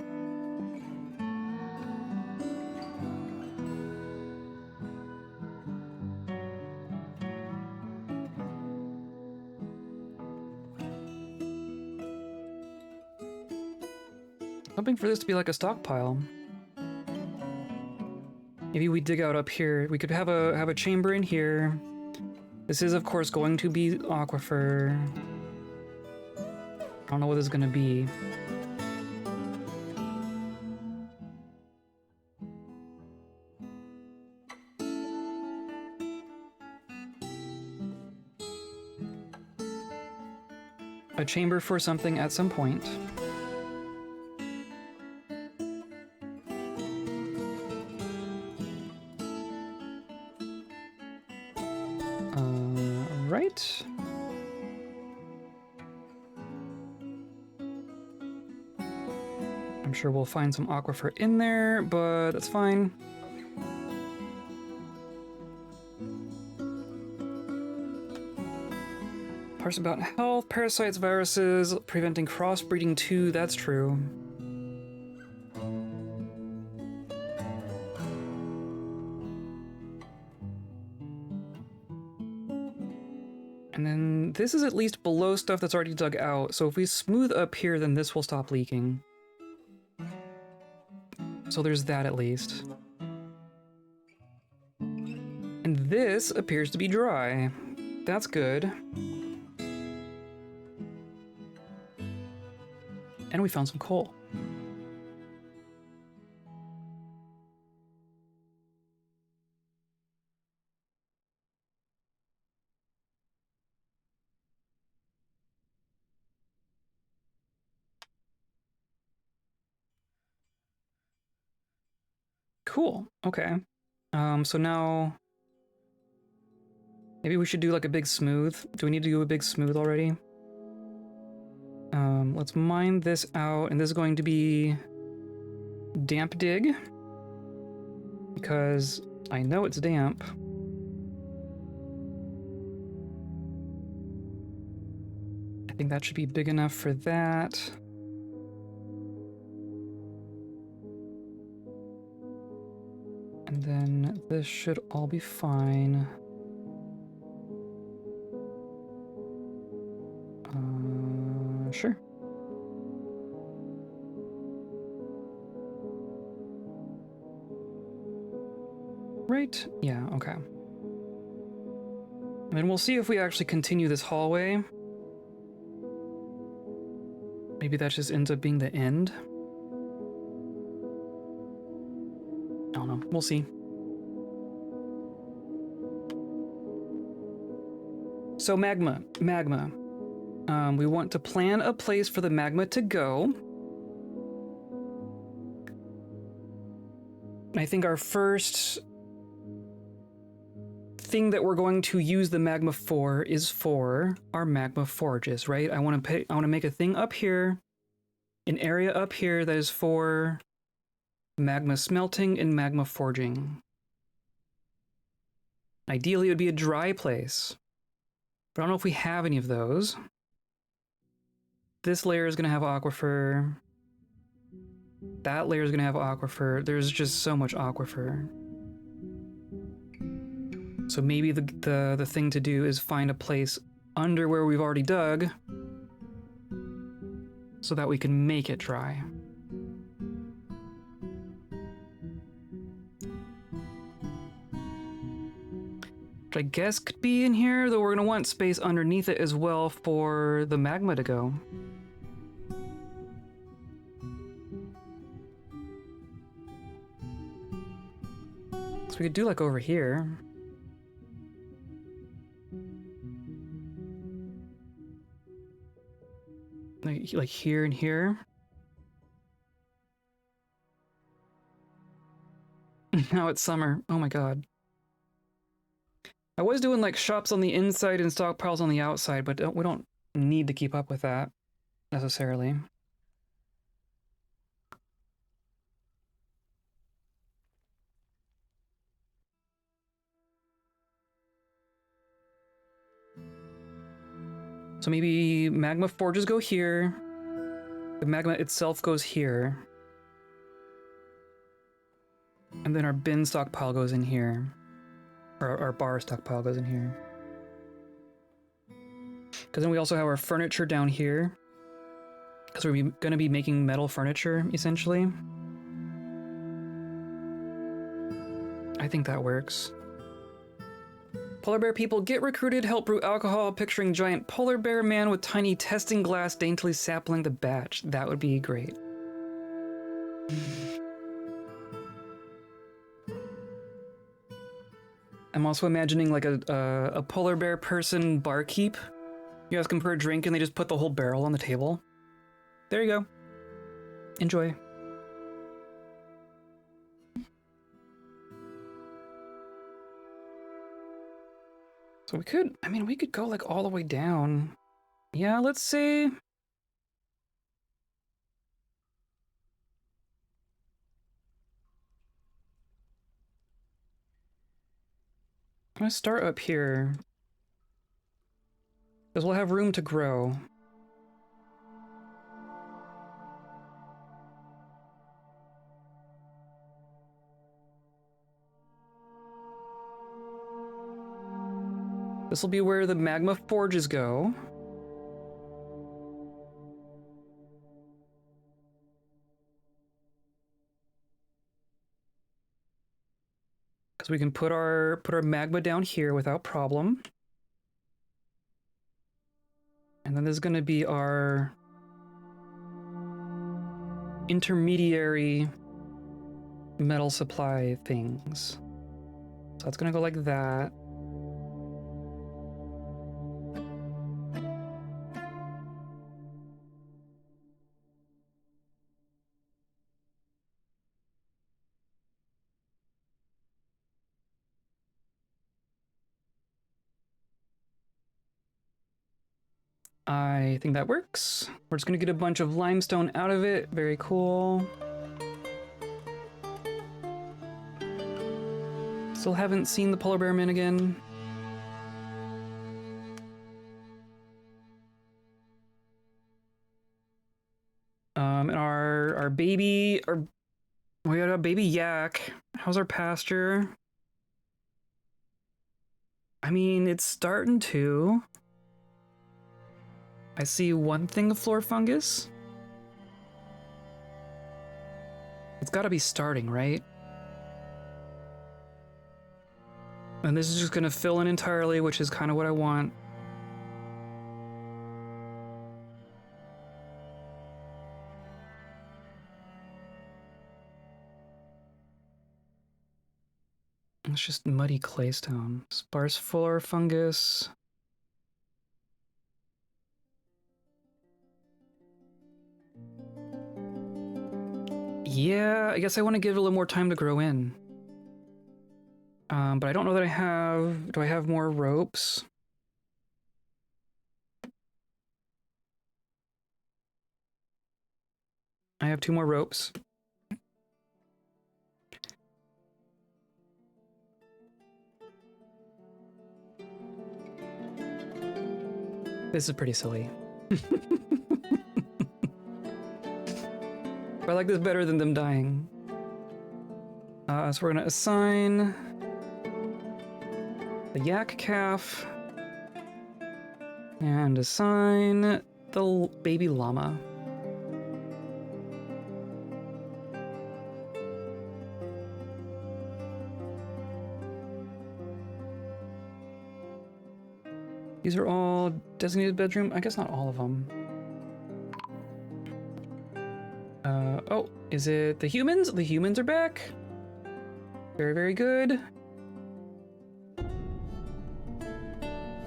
Hoping for this to be like a stockpile. Maybe we dig out up here. We could have a chamber in here. This is, of course, going to be aquifer. I don't know what this is going to be. A chamber for something at some point. Right. I'm sure we'll find some aquifer in there, but that's fine. Parts about health, parasites, viruses, preventing crossbreeding too, that's true. And then this is at least below stuff that's already dug out, so if we smooth up here, then this will stop leaking. So there's that at least. And this appears to be dry. That's good. And we found some coal. Cool, okay. So now... maybe we should do like a big smooth. Do we need to do a big smooth already? Let's mine this out, and this is going to be... damp dig. Because I know it's damp. I think that should be big enough for that. And then this should all be fine. Sure. Right? Yeah, okay. And then we'll see if we actually continue this hallway. Maybe that just ends up being the end. We'll see. So magma. We want to plan a place for the magma to go. I think our first thing that we're going to use the magma for is for our magma forges, right? I want to make a thing up here, an area up here that is for magma smelting and magma forging. Ideally, it would be a dry place, but I don't know if we have any of those. This layer is going to have aquifer. That layer is going to have aquifer. There's just so much aquifer. So maybe the thing to do is find a place under where we've already dug so that we can make it dry. Which I guess could be in here, though we're going to want space underneath it as well for the magma to go. So we could do like over here. Like here and here. Now it's summer. Oh my god. I was doing like shops on the inside and stockpiles on the outside, but we don't need to keep up with that necessarily. So maybe magma forges go here. The magma itself goes here. And then our bin stockpile goes in here. Or our bar stockpile goes in here. Because then we also have our furniture down here. Because we're going to be making metal furniture, essentially. I think that works. Polar bear people get recruited, help brew alcohol, picturing giant polar bear man with tiny testing glass daintily sampling the batch. That would be great. I'm also imagining like a polar bear person barkeep. You ask them for a drink and they just put the whole barrel on the table. There you go. Enjoy. So we could, I mean, we could go like all the way down. Yeah, let's say... I'm gonna start up here. Because we'll have room to grow. This will be where the magma forges go. Because we can put our magma down here without problem. And then there's going to be our intermediary metal supply things. So it's going to go like that. I think that works. We're just gonna get a bunch of limestone out of it. Very cool. Still haven't seen the polar bear man again. And our baby, we got a baby yak. How's our pasture? I mean, it's starting to. I see one thing of floor fungus. It's got to be starting, right? And this is just going to fill in entirely, which is kind of what I want. It's just muddy claystone. Sparse floor fungus. Yeah, I guess I want to give it a little more time to grow in. But I don't know that I have... Do I have more ropes? I have 2 more ropes. This is pretty silly. I like this better than them dying. So we're gonna assign the yak calf and assign the baby llama. These are all designated bedroom. I guess not all of them. Oh, is it the humans? The humans are back. Very, very good.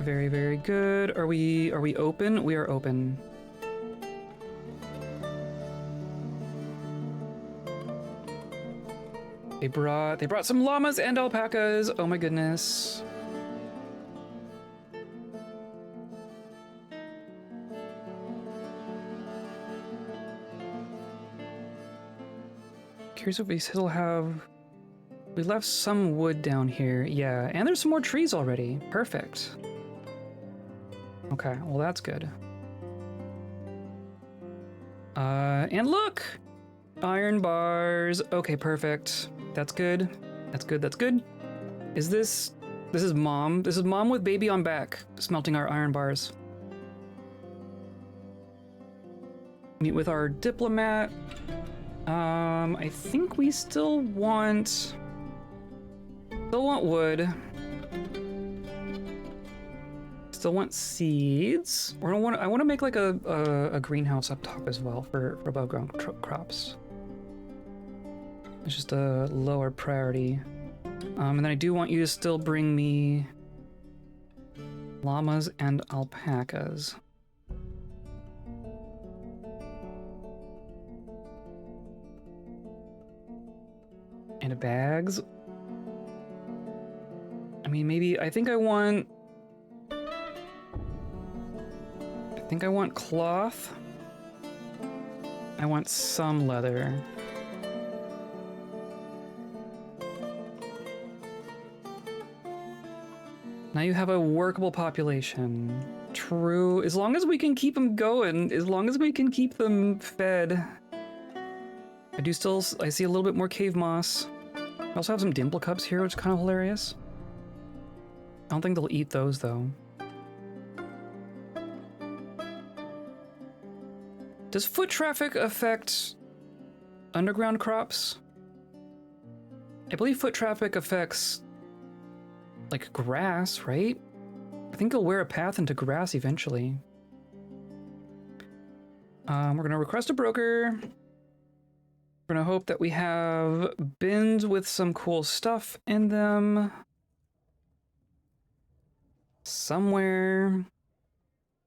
Very, very good. Are we open? We are open. They brought some llamas and alpacas. Oh my goodness. Curious if we still have... We left some wood down here. Yeah, and there's some more trees already. Perfect. Okay, well that's good. And look! Iron bars. Okay, perfect. That's good. That's good, that's good. Is this... This is mom. This is mom with baby on back, smelting our iron bars. Meet with our diplomat. I think we still want wood. Still want seeds. I want to make like a greenhouse up top as well for above ground crops. It's just a lower priority. And then I do want you to still bring me llamas and alpacas. And bags. I mean, maybe I think I want cloth. I want some leather. Now you have a workable population. True. As long as we can keep them going, as long as we can keep them fed. I see a little bit more cave moss. I also have some dimple cups here, which is kind of hilarious. I don't think they'll eat those, though. Does foot traffic affect underground crops? I believe foot traffic affects, like, grass, right? I think it'll wear a path into grass eventually. We're gonna request a broker. We're gonna hope that we have bins with some cool stuff in them. Somewhere.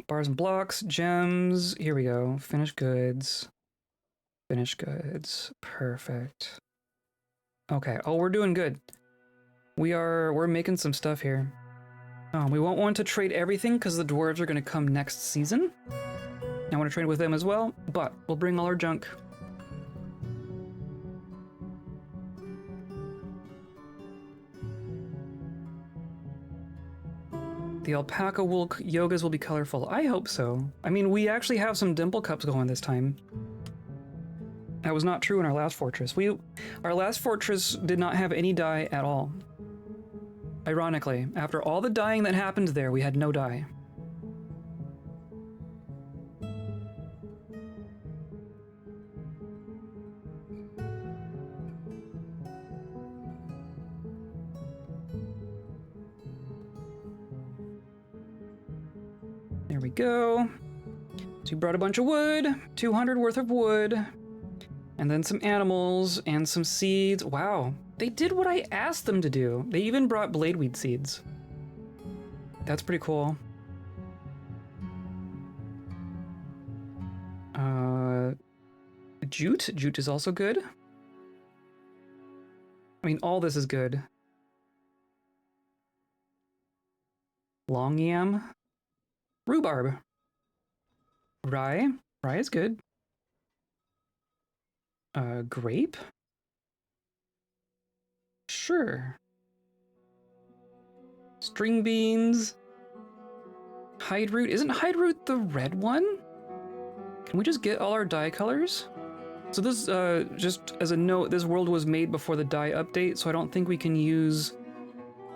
Bars and blocks, gems. Here we go. Finished goods. Finished goods. Perfect. Okay. Oh, we're doing good. We're making some stuff here. We won't want to trade everything because the dwarves are gonna come next season. I want to trade with them as well, but we'll bring all our junk. The alpaca wool yogas will be colorful. I hope so. I mean, we actually have some dimple cups going this time. That was not true in our last fortress. Our last fortress did not have any dye at all. Ironically, after all the dyeing that happened there, we had no dye. There we go. So we brought a bunch of wood, 200 worth of wood. And then some animals and some seeds. Wow, they did what I asked them to do. They even brought bladeweed seeds. That's pretty cool. Jute. Jute is also good. I mean, all this is good. Long yam. Rhubarb. Rye. Rye is good. Grape? Sure. String beans. Hide root. Isn't hide root the red one? Can we just get all our dye colors? So this, just as a note, this world was made before the dye update, so I don't think we can use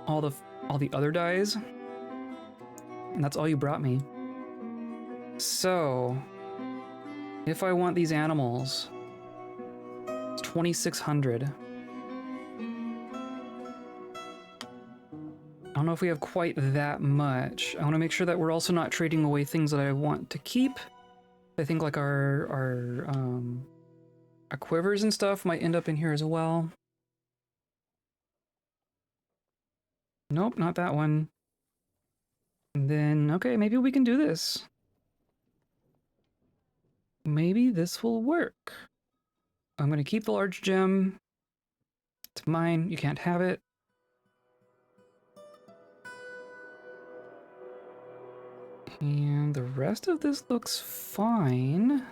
all the other dyes. And that's all you brought me. So, if I want these animals, it's 2,600. I don't know if we have quite that much. I want to make sure that we're also not trading away things that I want to keep. I think like our quivers and stuff might end up in here as well. Nope, not that one. And then, okay, maybe we can do this. Maybe this will work. I'm going to keep the large gem. It's mine. You can't have it. And the rest of this looks fine.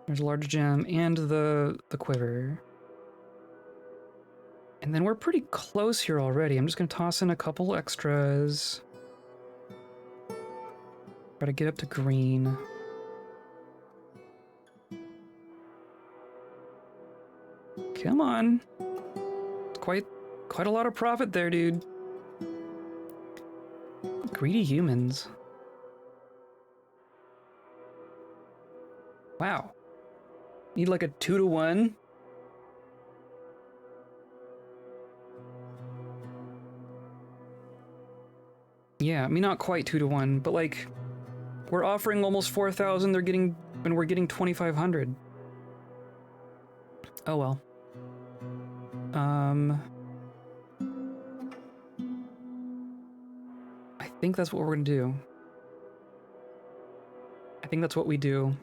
There's a large gem and the quiver. And then we're pretty close here already. I'm just going to toss in a couple extras. Try to get up to green. Come on. It's quite a lot of profit there, dude. Greedy humans. Wow. Need like a 2-to-1. Yeah, I mean not quite 2-to-1, but like we're offering almost 4,000, and we're getting 2,500. Oh well. I think that's what we're gonna do. I think that's what we do.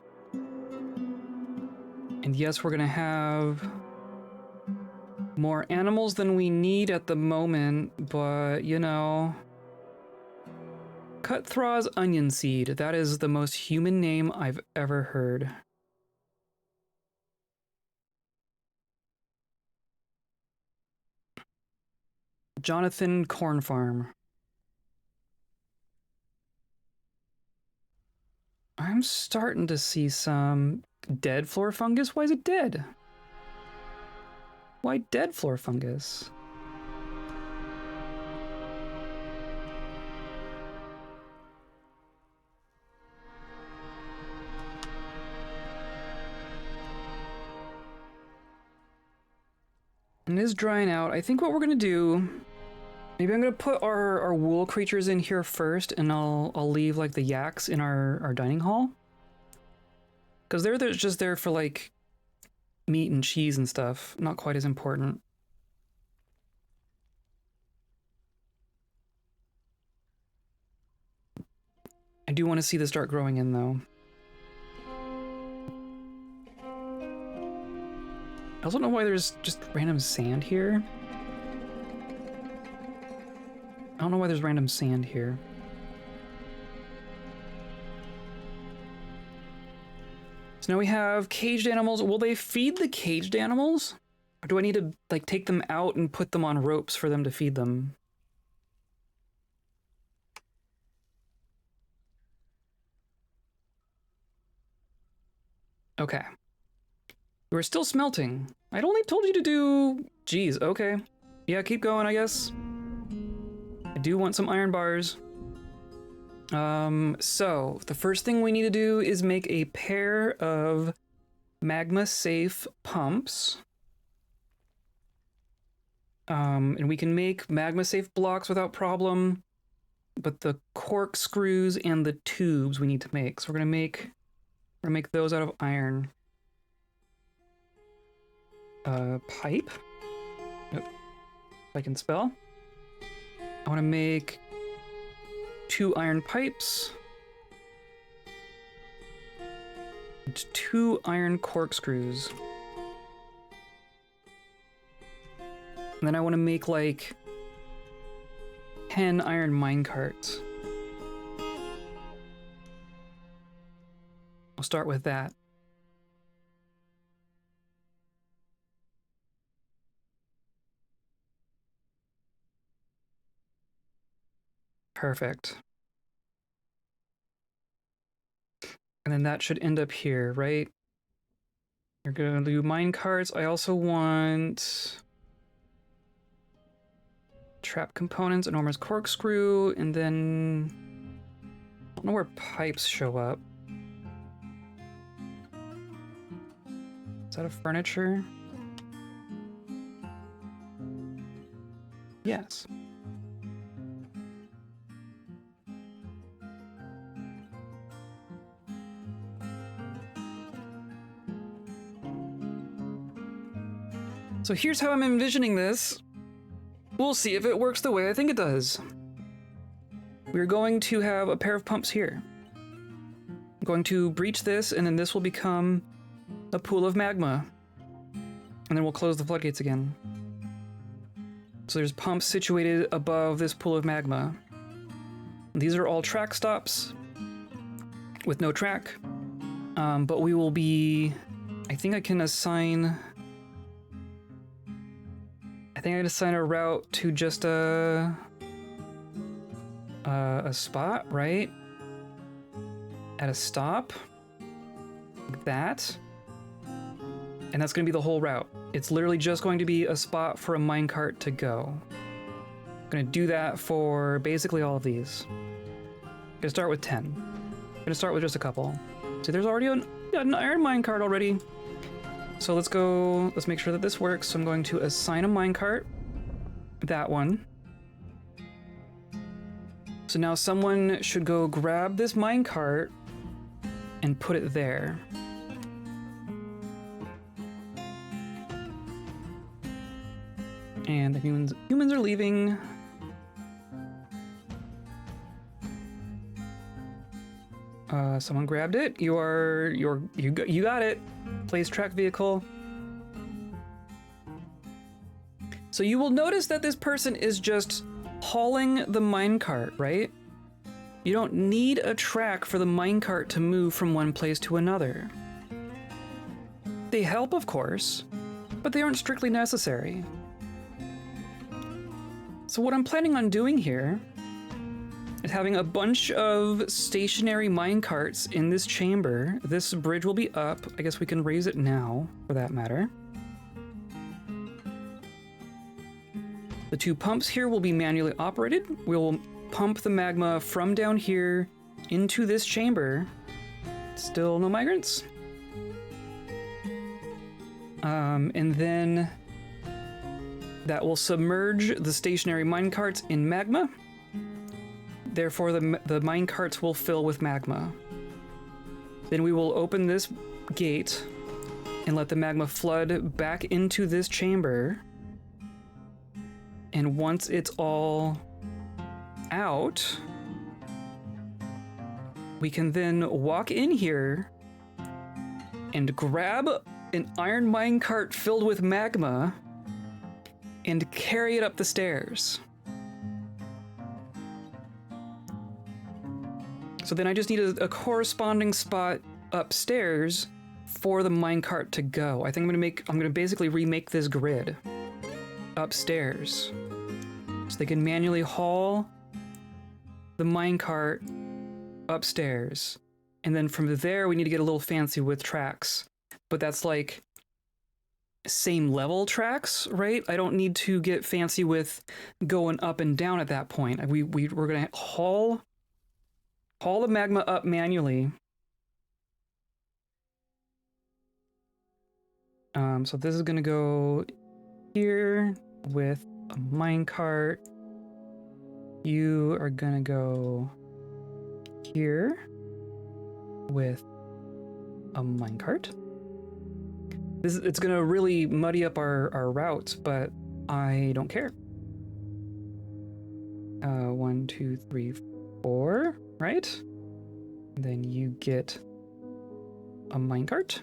And yes, we're gonna have more animals than we need at the moment, but you know, Cutthraw's onion seed. That is the most human name I've ever heard. Jonathan Corn Farm. I'm starting to see some dead floor fungus. Why is it dead? Why dead floor fungus? It is drying out. I think what we're gonna do, maybe I'm gonna put our wool creatures in here first, and I'll leave like the yaks in our dining hall, because they're just there for like meat and cheese and stuff. Not quite as important. I do want to see this start growing in though. I also don't know why there's just random sand here. I don't know why there's random sand here. So now we have caged animals. Will they feed the caged animals? Or do I need to like take them out and put them on ropes for them to feed them? Okay. We're still smelting. I'd only told you to do... Geez, okay. Yeah, keep going, I guess. I do want some iron bars. So, the first thing we need to do is make a pair of magma-safe pumps. And we can make magma-safe blocks without problem, but the corkscrews and the tubes we need to make. So we're gonna make those out of iron. pipe. Yep. If I can spell. I want to make 2 iron pipes. And 2 iron corkscrews. And then I want to make like 10 iron minecarts. We'll start with that. Perfect. And then that should end up here, right? You're gonna do minecarts. I also want trap components, enormous corkscrew, and then I don't know where pipes show up. Is that a furniture? Yes. So here's how I'm envisioning this. We'll see if it works the way I think it does. We're going to have a pair of pumps here. I'm going to breach this, and then this will become a pool of magma. And then we'll close the floodgates again. So there's pumps situated above this pool of magma. These are all track stops with no track. But we will be... I think I can assign a route to just a spot, right? At a stop. Like that. And that's going to be the whole route. It's literally just going to be a spot for a minecart to go. I'm going to do that for basically all of these. I'm going to start with 10. I'm going to start with just a couple. See, there's already an iron minecart already. So let's make sure that this works. So I'm going to assign a minecart. That one. So now someone should go grab this minecart and put it there. And the humans are leaving. Someone grabbed it. You got it. Place track vehicle. So you will notice that this person is just hauling the minecart, right? You don't need a track for the minecart to move from one place to another. They help, of course, but they aren't strictly necessary. So what I'm planning on doing here is having a bunch of stationary minecarts in this chamber. This bridge will be up. I guess we can raise it now, for that matter. The 2 pumps here will be manually operated. We will pump the magma from down here into this chamber. Still no migrants. And then that will submerge the stationary minecarts in magma. Therefore, the minecarts will fill with magma. Then we will open this gate and let the magma flood back into this chamber. And once it's all out, we can then walk in here and grab an iron minecart filled with magma and carry it up the stairs. So then I just need a corresponding spot upstairs for the minecart to go. I think I'm gonna basically remake this grid upstairs. So they can manually haul the minecart upstairs. And then from there, we need to get a little fancy with tracks. But that's like same level tracks, right? I don't need to get fancy with going up and down at that point. We're gonna haul the magma up manually. So this is gonna go here with a minecart. You are gonna go here with a minecart. It's gonna really muddy up our routes, but I don't care. 1, 2, 3, 4, right? And then you get a minecart.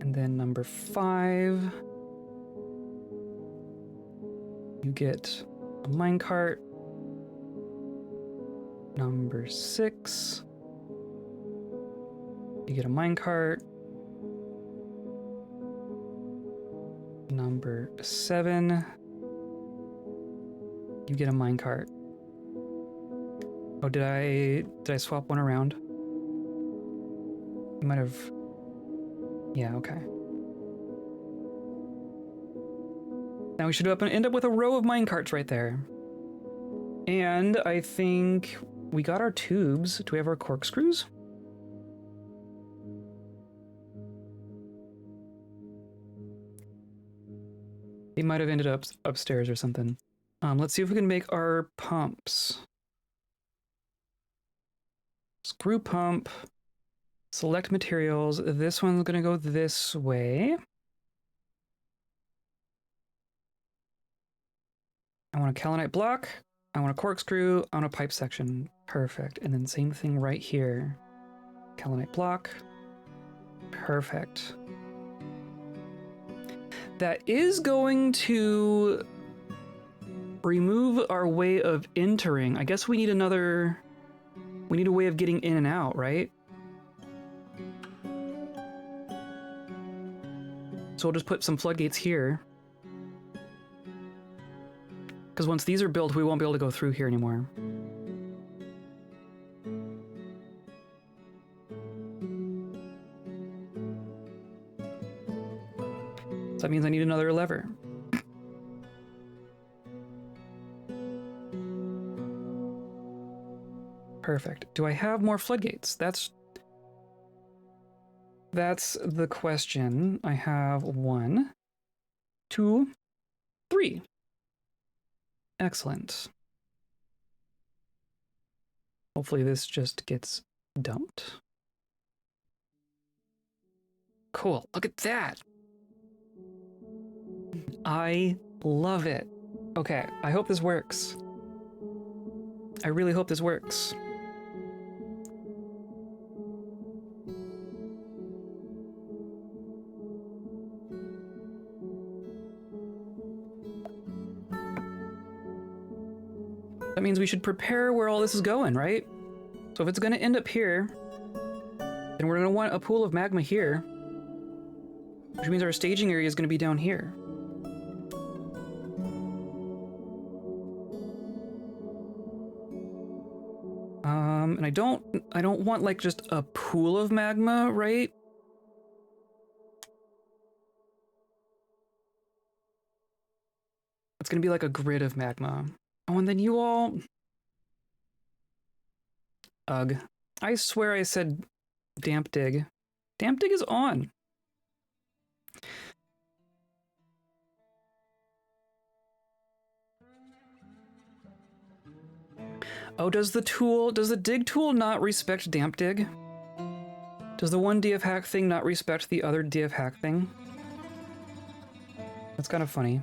And then number 5, you get a minecart. Number 6, you get a minecart. Number 7, you get a minecart. Oh, did I swap one around? You might have. Yeah, okay. Now we should end up with a row of minecarts right there. And I think we got our tubes. Do we have our corkscrews? They might have ended up upstairs or something. Let's see if we can make our pumps. Screw pump. Select materials. This one's gonna go this way. I want a kaolinite block. I want a corkscrew. I want a pipe section. Perfect. And then same thing right here. Kaolinite block. Perfect. That is going to remove our way of entering. I guess we need a way of getting in and out, right? So we'll just put some floodgates here. Because once these are built, we won't be able to go through here anymore. So that means I need another lever. Perfect. Do I have more floodgates? That's the question. I have 1, 2, 3. Excellent. Hopefully this just gets dumped. Cool. Look at that. I love it. Okay, I hope this works. I really hope this works. That means we should prepare where all this is going, right? So if it's going to end up here, then we're going to want a pool of magma here, which means our staging area is going to be down here. And I don't want like just a pool of magma, right? It's going to be like a grid of magma. Oh, and then you all... Ugh. I swear I said damp dig. Damp dig is on. Oh, does the dig tool not respect damp dig? Does the one DF hack thing not respect the other DF hack thing? That's kind of funny.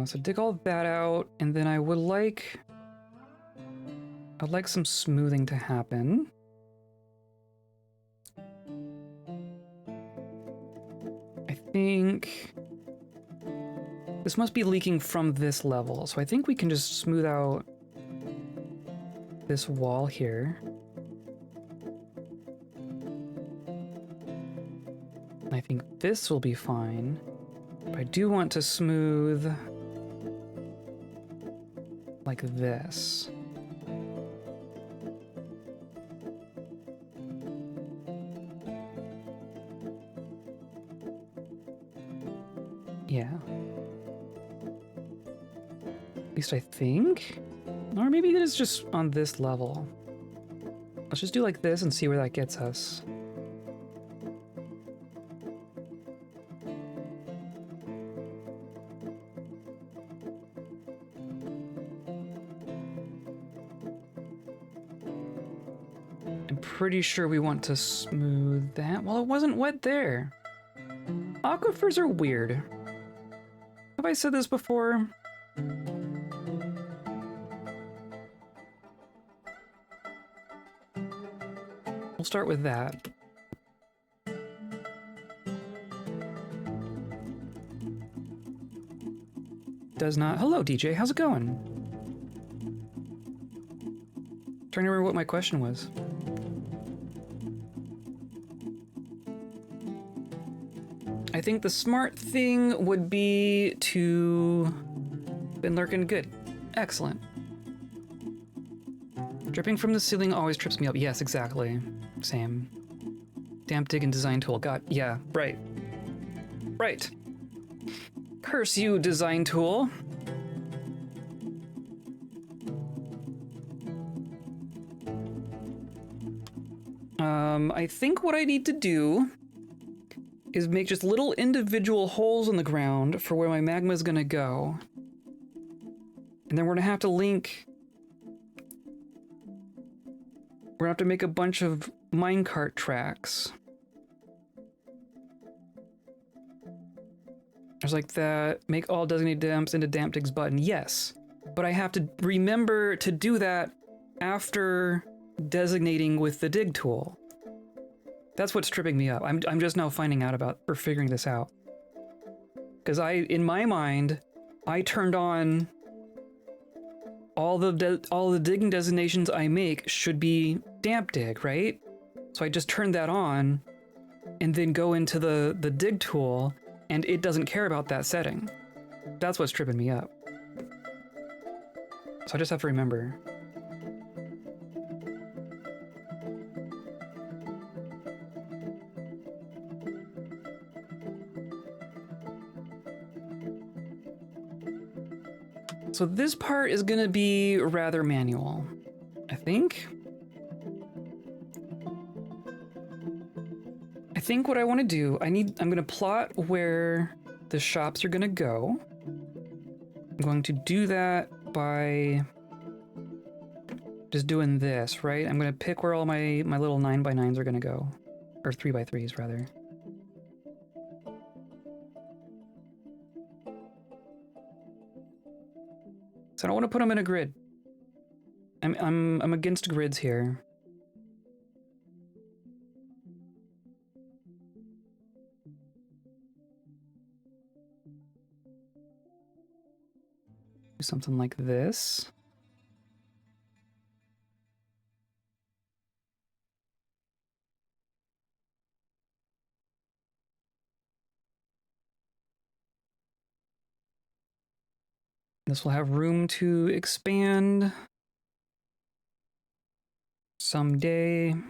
So dig all that out, and then I'd like some smoothing to happen. I think this must be leaking from this level, so I think we can just smooth out this wall here. And I think this will be fine, but I do want to smooth like this. Yeah. At least I think. Or maybe it is just on this level. Let's just do like this and see where that gets us. I'm pretty sure we want to smooth that. Well, it wasn't wet there. Aquifers are weird. Have I said this before? We'll start with that. Does not. Hello, DJ. How's it going? Trying to remember what my question was. I think the smart thing would be to... Been lurking good. Excellent. Dripping from the ceiling always trips me up. Yes, exactly. Same. Damp dig and design tool. God, yeah, right. Right. Curse you, design tool. I think what I need to do is make just little individual holes in the ground for where my magma is gonna go. And then we're gonna have to link... We're gonna have to make a bunch of minecart tracks. There's like that, make all designated damps into damp digs button. Yes, but I have to remember to do that after designating with the dig tool. That's what's tripping me up. I'm just now finding out about, or figuring this out. Because in my mind, I turned on all the digging designations I make should be damp dig, right? So I just turned that on and then go into the dig tool and it doesn't care about that setting. That's what's tripping me up. So I just have to remember. So this part is gonna be rather manual, I think. I think what I want to do, I'm gonna plot where the shops are gonna go. I'm going to do that by just doing this, right? I'm gonna pick where all my little 9x9s are gonna go, or 3x3s rather. So I don't want to put them in a grid. I'm against grids here. Do something like this. This will have room to expand someday. Because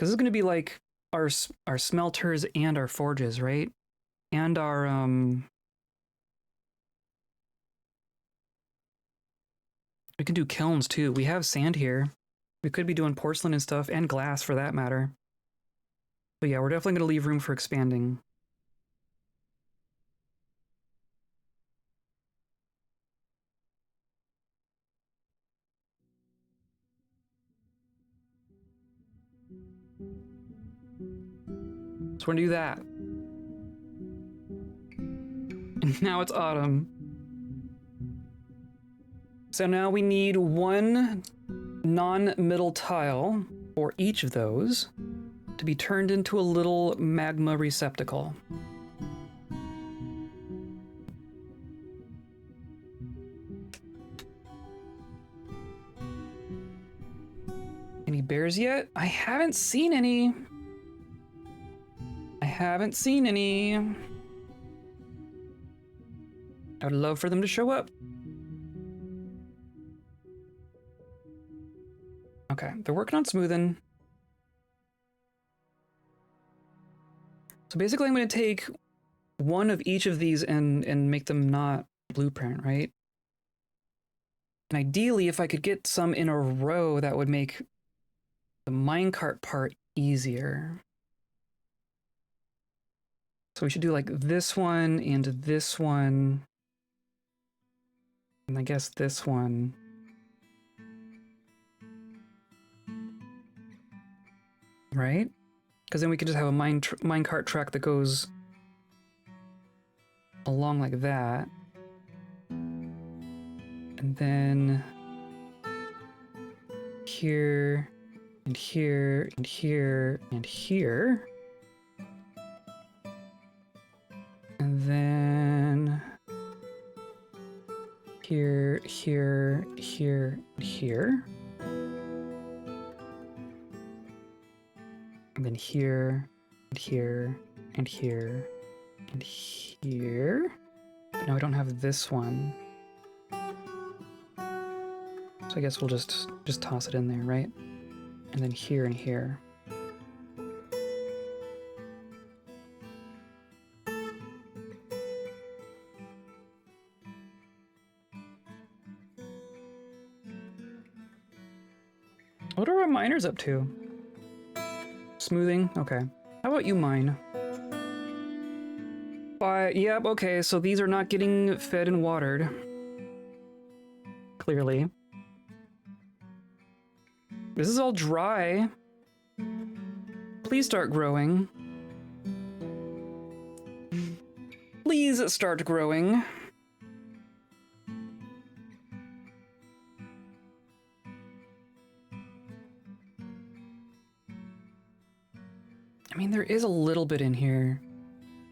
this is going to be like our smelters and our forges, right? And our we can do kilns too. We have sand here. We could be doing porcelain and stuff, and glass for that matter. But yeah, we're definitely going to leave room for expanding. So we're gonna do that. And now it's autumn. So now we need one non-middle tile for each of those to be turned into a little magma receptacle. Any bears yet? I haven't seen any. I haven't seen any. I would love for them to show up. Okay, they're working on smoothing. So basically I'm going to take one of each of these and make them not blueprint, right? And ideally, if I could get some in a row, that would make the minecart part easier. So we should do like this one and this one. And I guess this one. right? Because then we could just have a minecart track that goes along like that. And then here, and here, and here, and here. And then here, here, here, and here. And then here, and here, and here, and here. But now we don't have this one. So I guess we'll just toss it in there, right? And then here and here. What are our miners up to? Smoothing? Okay. How about you mine? Yep, okay, so these are not getting fed and watered. Clearly. This is all dry. Please start growing. Please start growing. I mean, there is a little bit in here.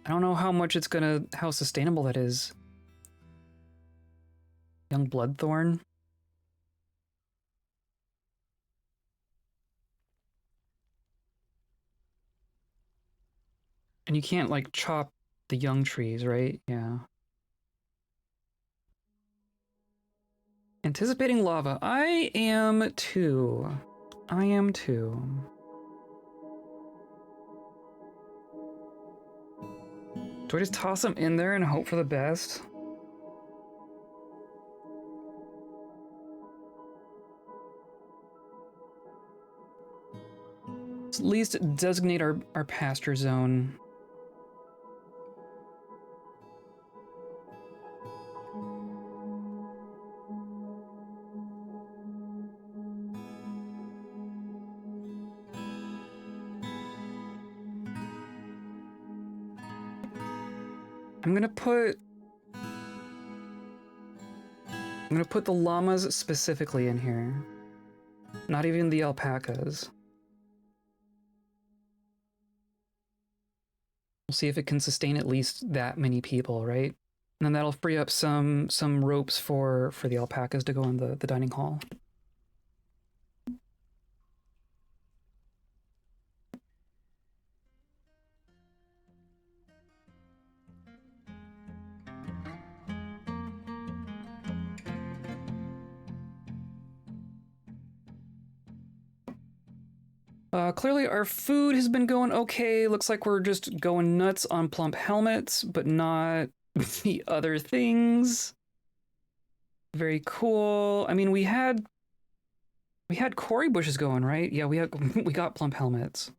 I don't know how much it's gonna, how sustainable that is. Young bloodthorn. And you can't, like, chop the young trees, right? Yeah. Anticipating lava. I am too. I am too. Do I just toss them in there and hope for the best? Let's at least designate our pasture zone. I'm gonna put the llamas specifically in here. Not even the alpacas. We'll see if it can sustain at least that many people, right? And then that'll free up some ropes for the alpacas to go in the dining hall. Clearly our food has been going okay. Looks like we're just going nuts on plump helmets, but not the other things. Very cool. I mean, we had quarry bushes going, right? Yeah, we got plump helmets.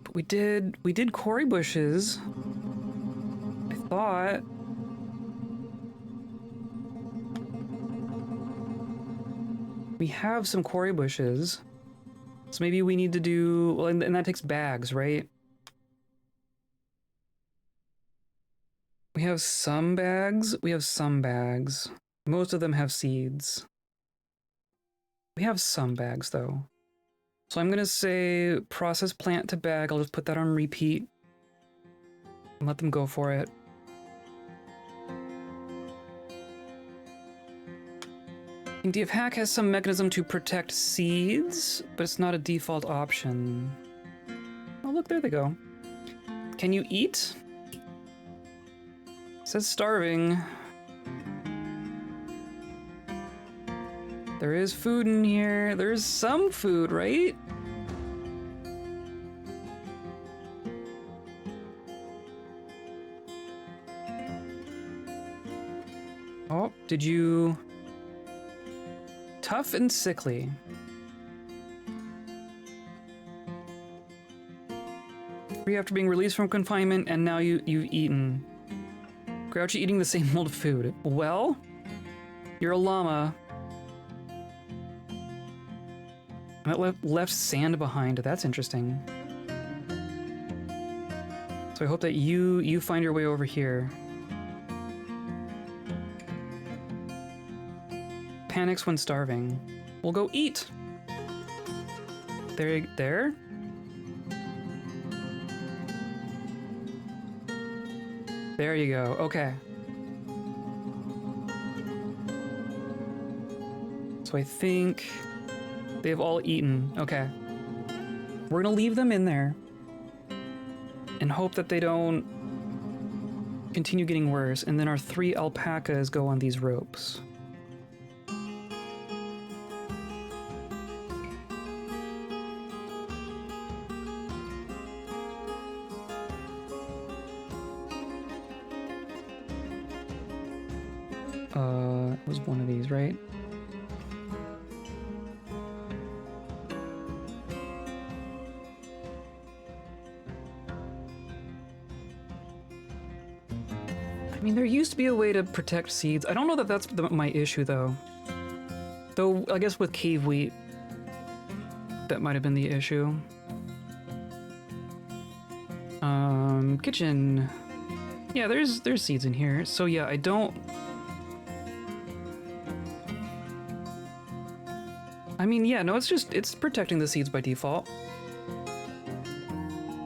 But we did quarry bushes. I thought. We have some quarry bushes. So maybe we need to do, well, and that takes bags, right? We have some bags. We have some bags. Most of them have seeds. We have some bags, though. So I'm gonna say process plant to bag. I'll just put that on repeat and let them go for it. DFHack has some mechanism to protect seeds, but it's not a default option. Oh, look, there they go. Can you eat? It says starving. There is food in here. There's some food, right? Oh, did you... Tough and sickly. Free after being released from confinement, and now you've eaten. Grouchy eating the same old food. Well, you're a llama. And it left sand behind. That's interesting. So I hope that you find your way over here. Panics when starving. We'll go eat. There. There you go. Okay. So I think they've all eaten. Okay. We're gonna leave them in there and hope that they don't continue getting worse. And then our 3 alpacas go on these ropes. It was one of these, right? I mean, there used to be a way to protect seeds. I don't know that that's my issue, though. Though, I guess with cave wheat, that might have been the issue. Kitchen. Yeah, there's seeds in here. So yeah, I don't... I mean, yeah, no, it's protecting the seeds by default.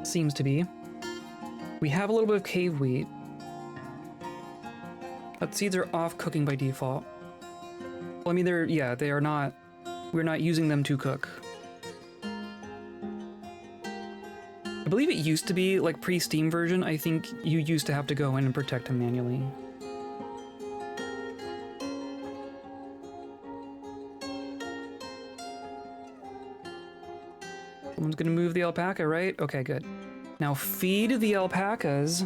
Seems to be. We have a little bit of cave wheat. But seeds are off cooking by default. Well, I mean, they are not... We're not using them to cook. I believe it used to be, like, pre-Steam version, I think you used to have to go in and protect them manually. Someone's gonna move the alpaca, right? Okay, good. Now feed the alpacas.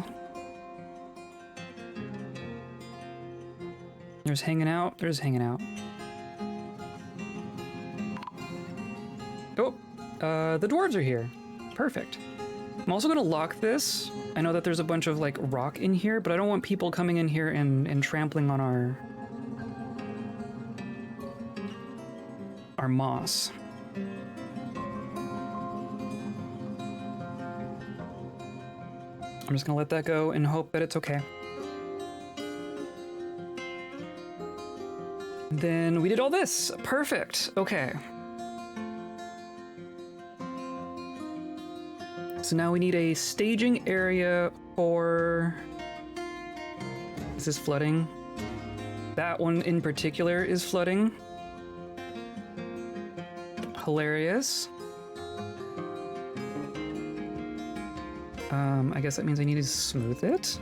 There's hanging out. There's hanging out. Oh, the dwarves are here. Perfect. I'm also gonna lock this. I know that there's a bunch of like rock in here, but I don't want people coming in here and trampling on our moss. I'm just gonna let that go and hope that it's okay. Then we did all this. Perfect. Okay. So now we need a staging area for... Is this flooding? That one in particular is flooding. Hilarious. I guess that means I need to smooth it.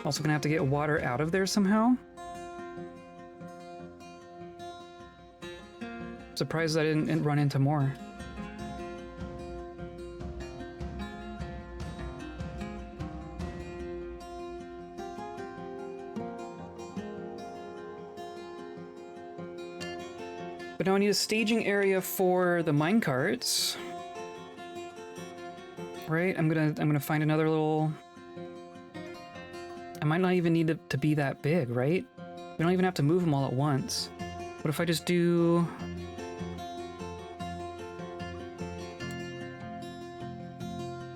Also gonna have to get water out of there somehow. Surprised I didn't run into more. But now I need a staging area for the minecarts. Right, I'm gonna find another little... I might not even need it to be that big, right? We don't even have to move them all at once. What if I just do...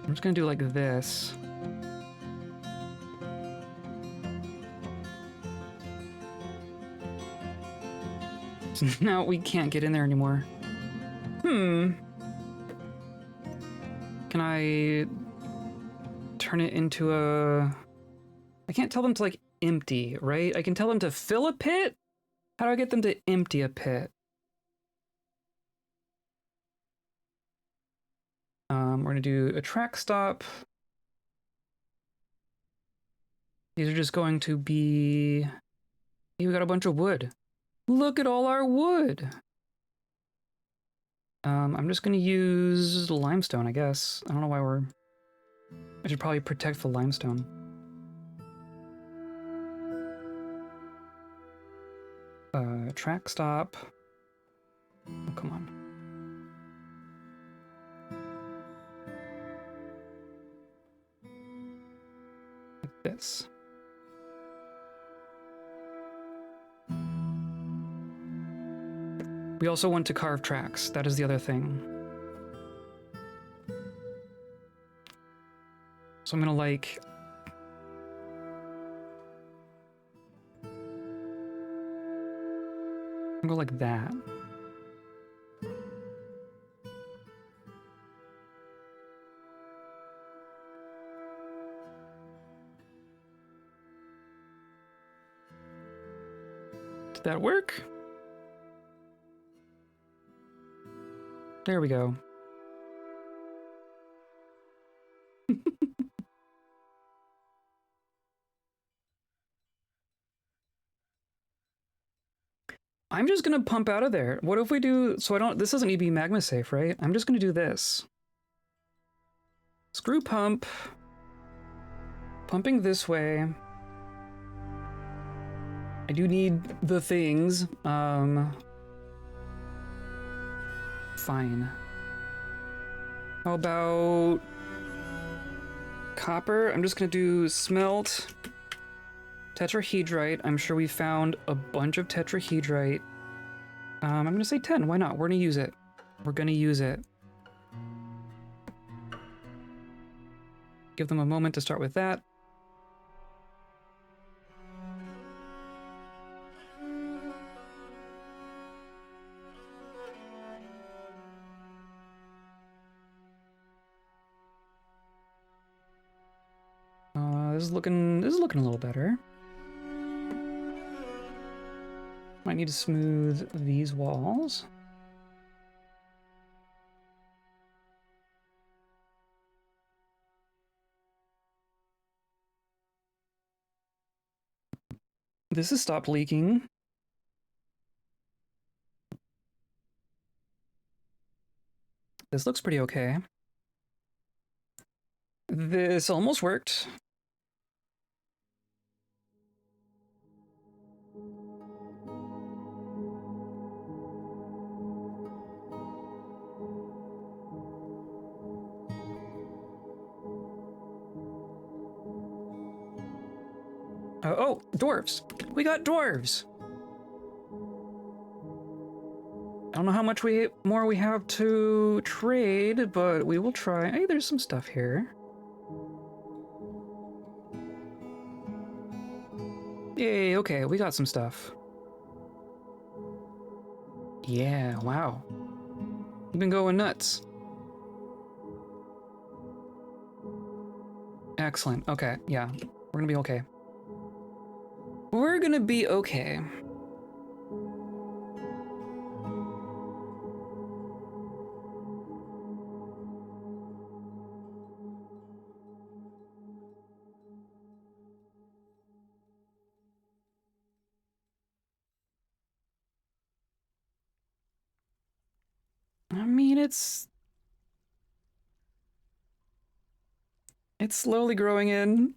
I'm just gonna do like this. So now we can't get in there anymore. Can I turn it into a... I can't tell them to, like, empty, right? I can tell them to fill a pit? How do I get them to empty a pit? We're gonna do a track stop. These are just going to be... Hey, we got a bunch of wood. Look at all our wood! I'm just gonna use limestone, I guess. I don't know why we're... I should probably protect the limestone. Track stop. Oh, come on. Like this. We also want to carve tracks. That is the other thing. So I'm gonna like... I'm gonna go like that. Did that work? There we go. I'm just gonna pump out of there. What if we do... So I don't... This doesn't need to be magma safe, right? I'm just gonna do this. Screw pump. Pumping this way. I do need the things. Fine. How about copper? I'm just gonna do smelt, tetrahedrite. I'm sure we found a bunch of tetrahedrite. I'm gonna say 10. Why not? We're gonna use it. We're gonna use it. Give them a moment to start with that. This is looking a little better. Might need to smooth these walls. This has stopped leaking. This looks pretty okay. This almost worked. Oh, dwarves. We got dwarves. I don't know how much more we have to trade, but we will try. Hey, there's some stuff here. Yay, okay, we got some stuff. Yeah, wow. You've been going nuts. Excellent, okay, yeah. We're gonna be okay. We're gonna be okay. I mean, it's slowly growing in.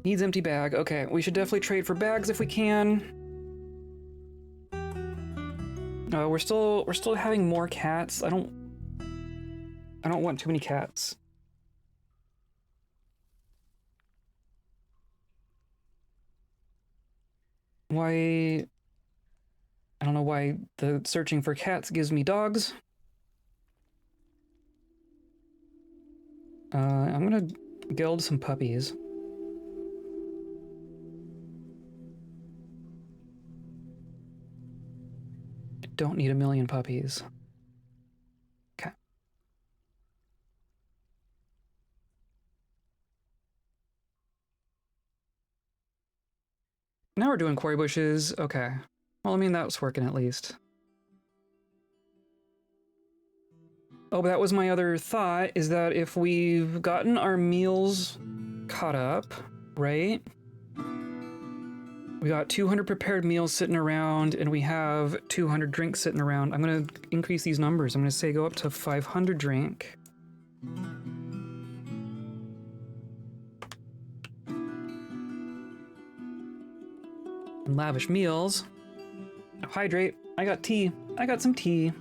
Needs empty bag. Okay, we should definitely trade for bags if we can. We're still having more cats. I don't want too many cats. Why? I don't know why the searching for cats gives me dogs. I'm gonna gild some puppies. Don't need a million puppies. Okay. Now we're doing quarry bushes. Okay. Well, I mean, that was working at least. Oh, but that was my other thought, is that if we've gotten our meals caught up, right? We got 200 prepared meals sitting around, and we have 200 drinks sitting around. I'm gonna increase these numbers. I'm gonna say go up to 500 drink. And lavish meals. Hydrate. I got tea. I got some tea.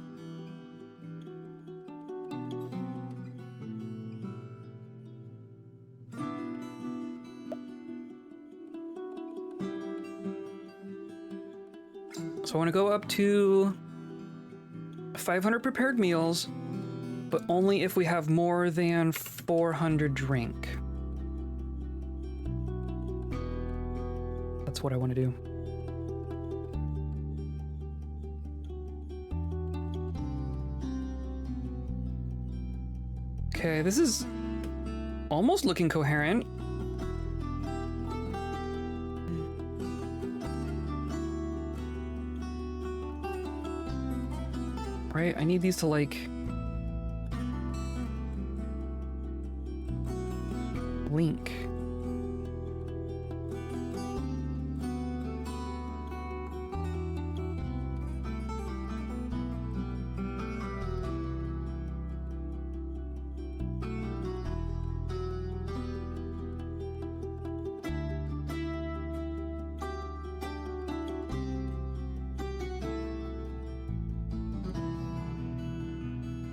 So I want to go up to 500 prepared meals, but only if we have more than 400 drink. That's what I want to do. Okay, this is almost looking coherent. Right, I need these to like link.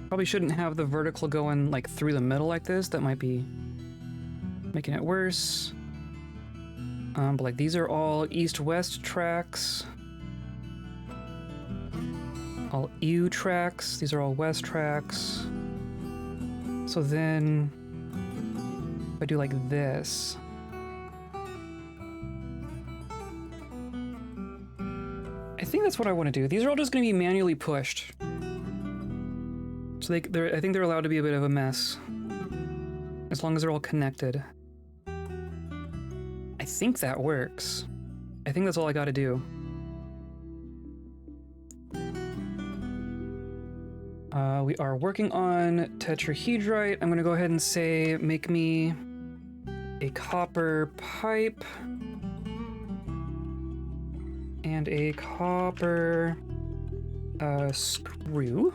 Probably shouldn't have the vertical going like through the middle like this. That might be making it worse. But like these are all east-west tracks. All U tracks. These are all west tracks. So then if I do like this. I think that's what I want to do. These are all just going to be manually pushed. So I think they're allowed to be a bit of a mess, as long as they're all connected. I think that works. I think that's all I gotta do. We are working on tetrahedrite. I'm gonna go ahead and say, make me a copper pipe and a copper screw.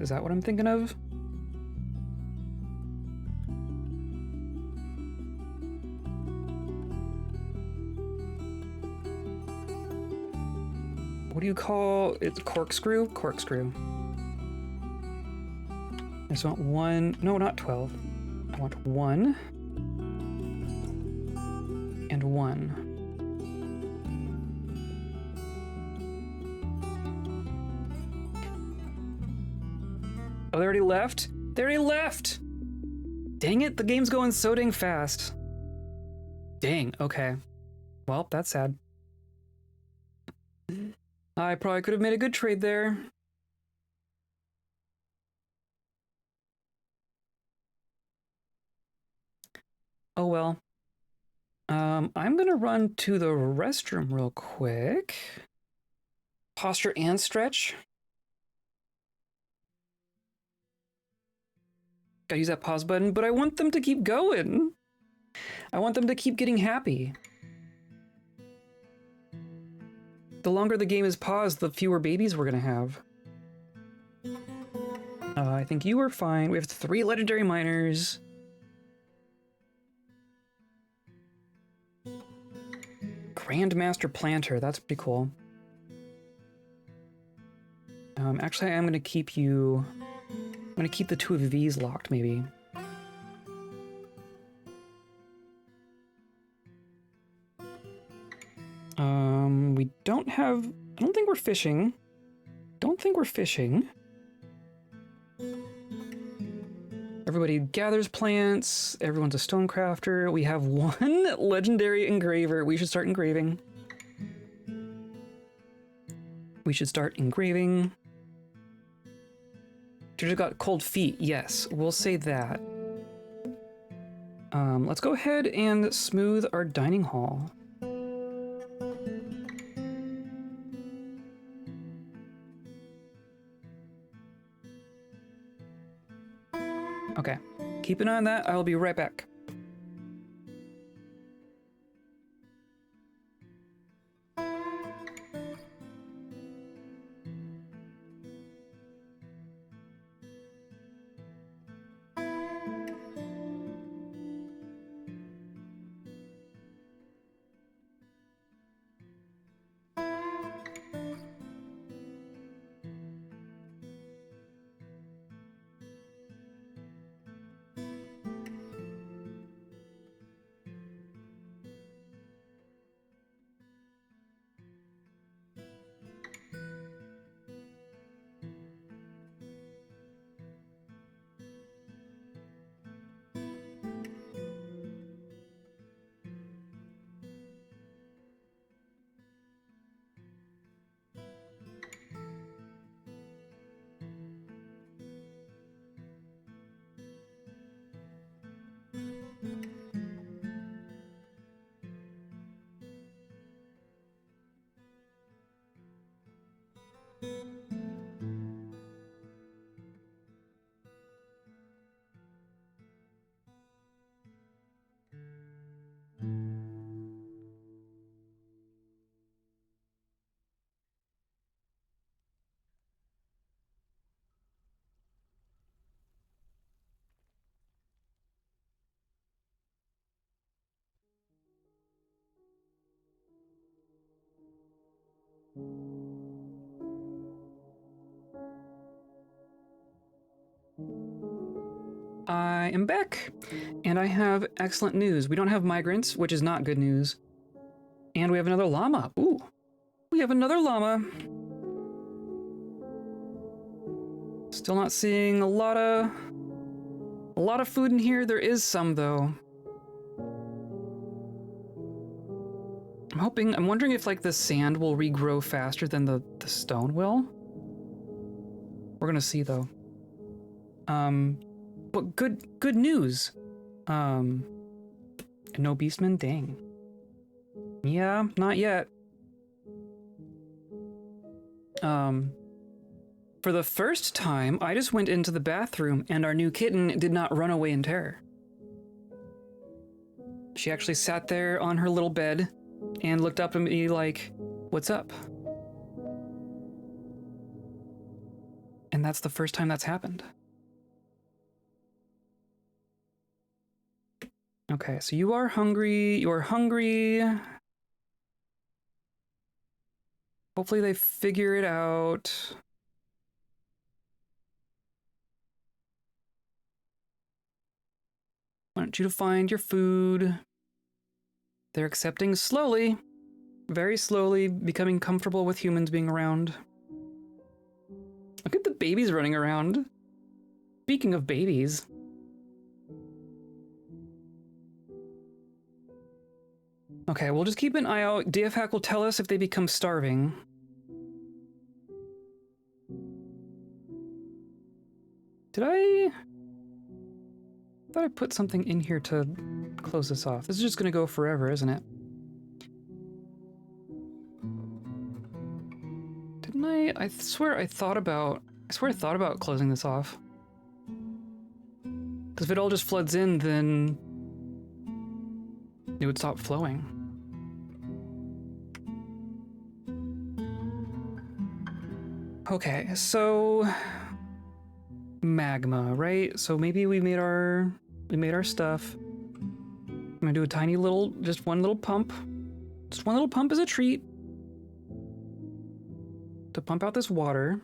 Is that what I'm thinking of? What do you call it? Corkscrew? Corkscrew. I just want one. No, not 12. I want 1 and 1. Oh, they already left? They already left! Dang it, the game's going so dang fast. Dang, okay. Well, that's sad. I probably could have made a good trade there. Oh well. I'm gonna run to the restroom real quick. Posture and stretch. Gotta use that pause button, but I want them to keep going. I want them to keep getting happy. The longer the game is paused, the fewer babies we're gonna have. I think you are fine. We have 3 legendary miners. Grandmaster Planter, that's pretty cool. Actually, I am gonna keep you... I'm gonna keep the 2 of these locked, maybe. We don't have... I don't think we're fishing. Don't think we're fishing. Everybody gathers plants. Everyone's a stonecrafter. We have 1 legendary engraver. We should start engraving. We should start engraving. Just got cold feet. Yes, we'll say that. Let's go ahead and smooth our dining hall. Okay, keep an eye on that. I'll be right back. I am back, and I have excellent news. We don't have migrants, which is not good news. And we have another llama. Ooh, we have another llama. Still not seeing a lot of food in here. There is some though. I'm wondering if like the sand will regrow faster than the stone will. We're gonna see though. But good news. No beastmen, dang. Yeah, not yet. For the first time, I just went into the bathroom and our new kitten did not run away in terror. She actually sat there on her little bed and looked up at me like, "What's up?" And that's the first time that's happened. Okay, so you are hungry. You are hungry. Hopefully they figure it out. I want you to find your food. They're accepting slowly, very slowly, becoming comfortable with humans being around. Look at the babies running around. Speaking of babies. Okay, we'll just keep an eye out. DFHack will tell us if they become starving. Did I thought I put something in here to close this off. This is just gonna go forever, isn't it? Didn't I? I swear I thought about closing this off. Because if it all just floods in, then it would stop flowing. Okay, so magma, right? So maybe we made our stuff. I'm gonna do a tiny little, just one little pump. Just one little pump as a treat to pump out this water.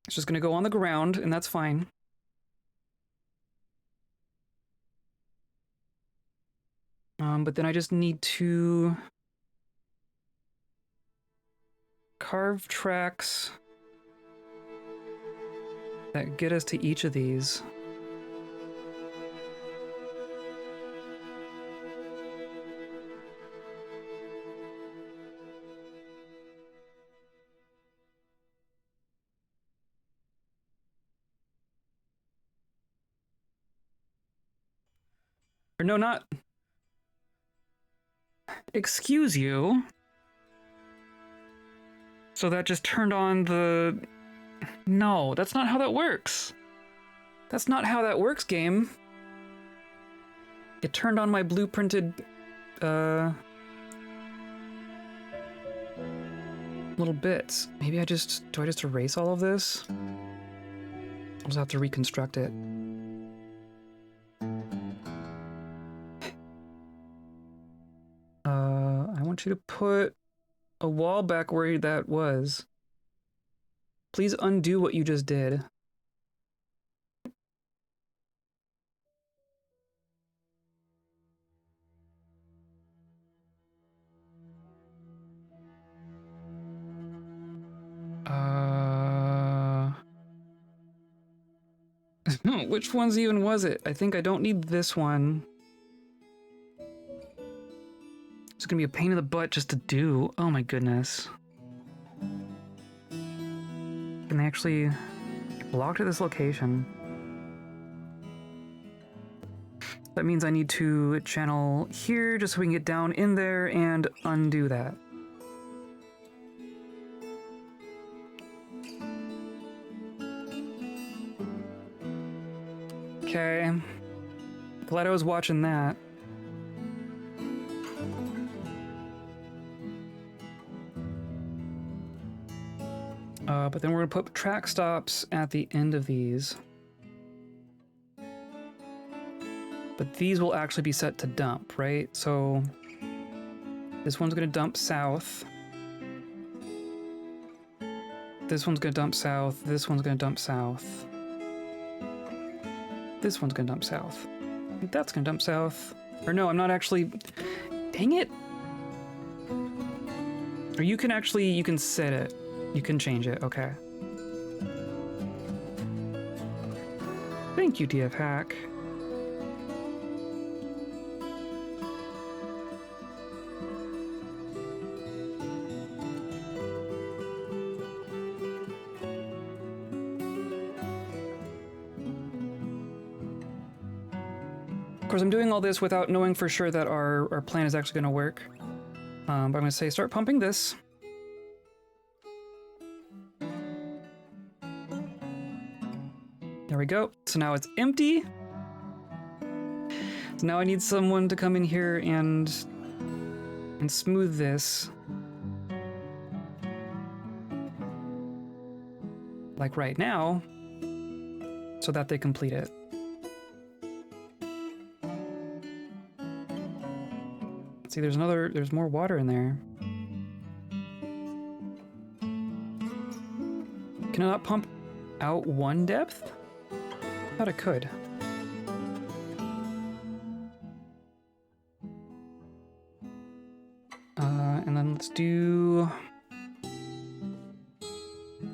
It's just gonna go on the ground, and that's fine. But then I just need to carve tracks that get us to each of these. Or no, not... Excuse you. So that just turned on the... No, that's not how that works. That's not how that works, game. It turned on my blueprinted, little bits. Maybe do I just erase all of this? I'll just have to reconstruct it. I want you to put a wall back where that was. Please undo what you just did. Which ones even was it? I think I don't need this one. It's gonna be a pain in the butt just to do. Oh my goodness. Can they actually block to this location? That means I need to channel here just so we can get down in there and undo that. Okay. Glad I was watching that. But then we're gonna put track stops at the end of these. But But these will actually be set to dump, right? So this one's gonna dump south. This one's gonna dump south. This one's gonna dump south. This one's gonna dump south. That's gonna dump south. Or no, I'm not actually... Dang it! Or you can actually, you can set it. You can change it, okay. Thank you, DF Hack. Of course, I'm doing all this without knowing for sure that our plan is actually going to work. But I'm going to say start pumping this. There we go. So now it's empty. So now I need someone to come in here and smooth this. Like right now, so that they complete it. See, there's more water in there. Can I not pump out one depth? I thought it could. And then let's do...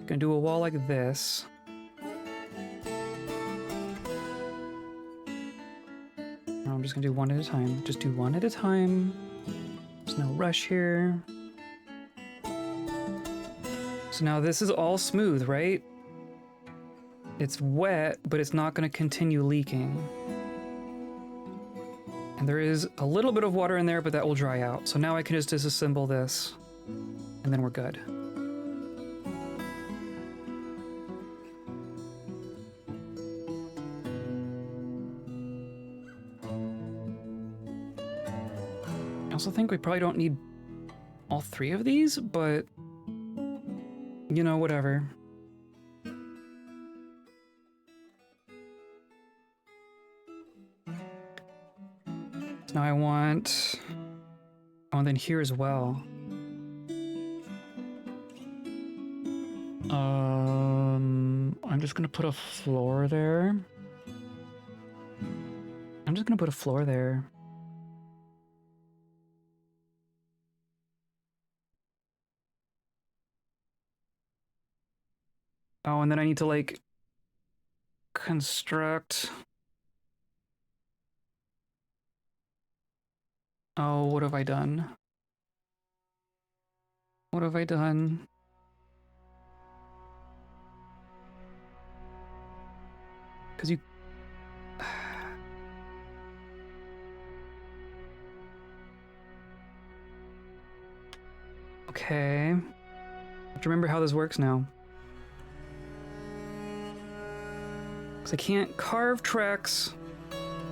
Gonna do a wall like this. No, I'm just gonna do one at a time. Just do one at a time. There's no rush here. So now this is all smooth, right? It's wet, but it's not going to continue leaking. And there is a little bit of water in there, but that will dry out. So now I can just disassemble this, and then we're good. I also think we probably don't need all three of these, but you know, whatever. So now I want... Oh, and then here as well. I'm just gonna put a floor there. I'm just gonna put a floor there. Oh, and then I need to, like, construct... Oh, what have I done? What have I done? Because you... Okay. I have to remember how this works now. Because I can't carve tracks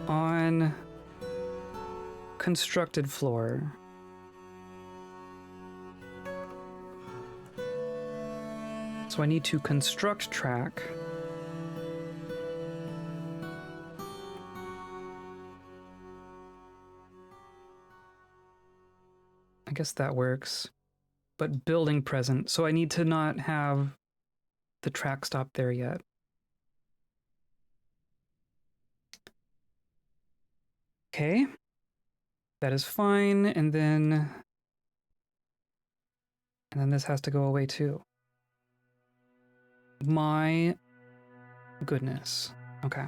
on constructed floor. So I need to construct track. I guess that works. But building present, so I need to not have the track stop there yet. Okay. That is fine, and then this has to go away too. My goodness. Okay.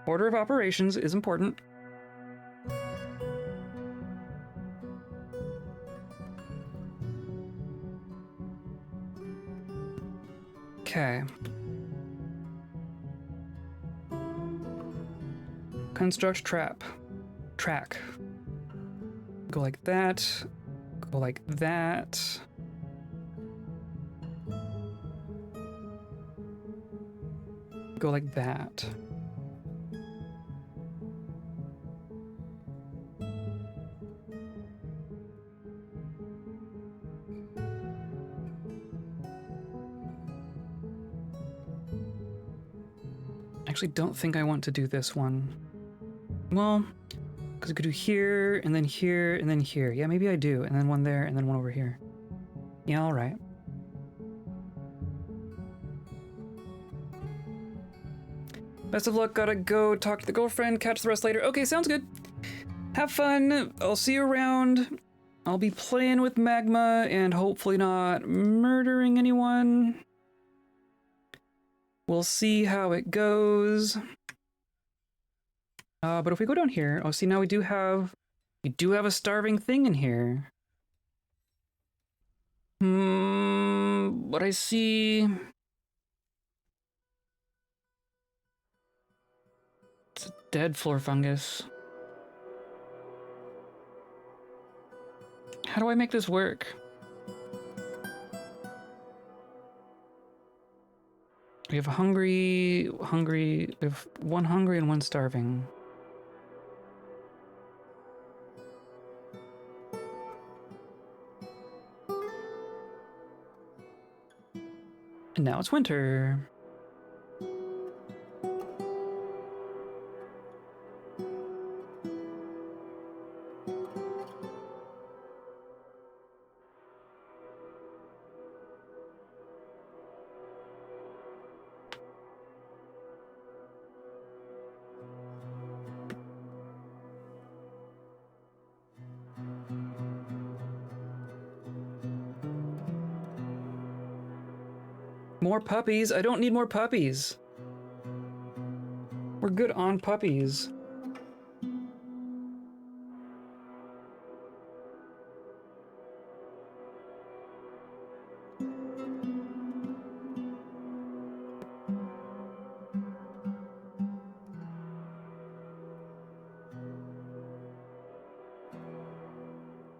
Order of operations is important. Okay. Construct track. Go like that. Go like that. Go like that. I actually don't think I want to do this one. Well, because I could do here, and then here, and then here. Yeah, maybe I do. And then one there, and then one over here. Yeah, all right. Best of luck, gotta go talk to the girlfriend, catch the rest later. Okay, sounds good. Have fun, I'll see you around. I'll be playing with magma and hopefully not murdering anyone. We'll see how it goes. But if we go down here, oh, see, now we do have a starving thing in here. What I see... It's a dead floor fungus. How do I make this work? We have hungry, we have one hungry and one starving. And now it's winter. More puppies? I don't need more puppies. We're good on puppies.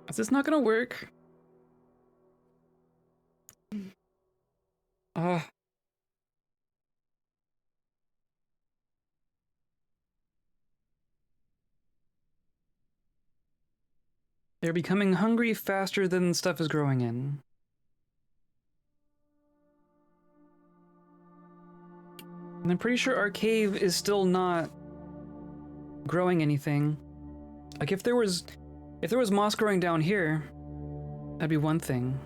Is this not gonna work? They're becoming hungry faster than stuff is growing in. And I'm pretty sure our cave is still not growing anything. Like if there was moss growing down here, that'd be one thing.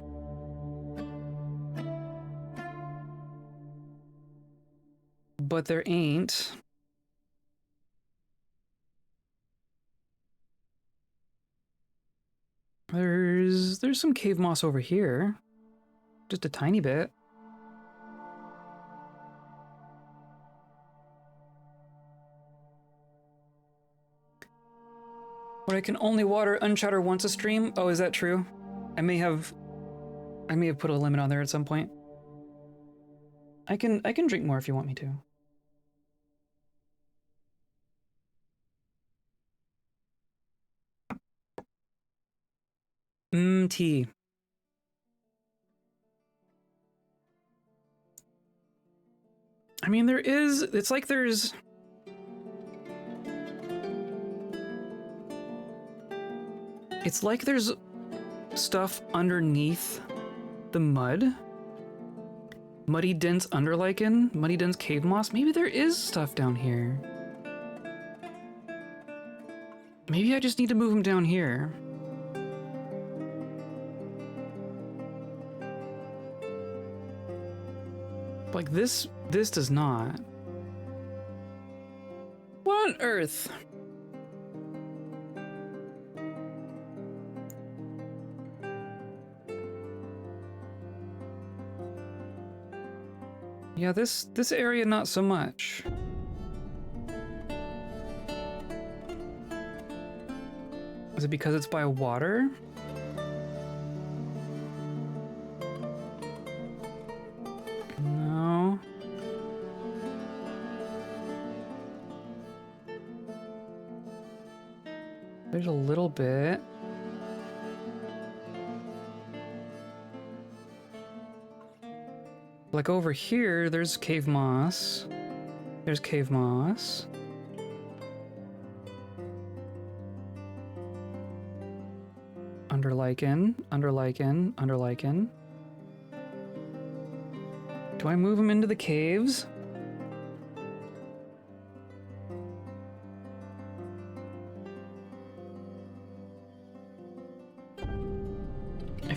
But there ain't. There's some cave moss over here. Just a tiny bit. But I can only water Unchatter once a stream? Oh, is that true? I may have put a limit on there at some point. I can drink more if you want me to. Tea. I mean, it's like there's... It's like there's stuff underneath the mud. Muddy dense underlichen, muddy dense cave moss. Maybe there is stuff down here. Maybe I just need to move them down here. Like this does not. What on earth? Yeah, this area not so much. Is it because it's by water? No. There's a little bit. Like over here, there's cave moss. There's cave moss. Underlichen, underlichen, underlichen. Do I move them into the caves?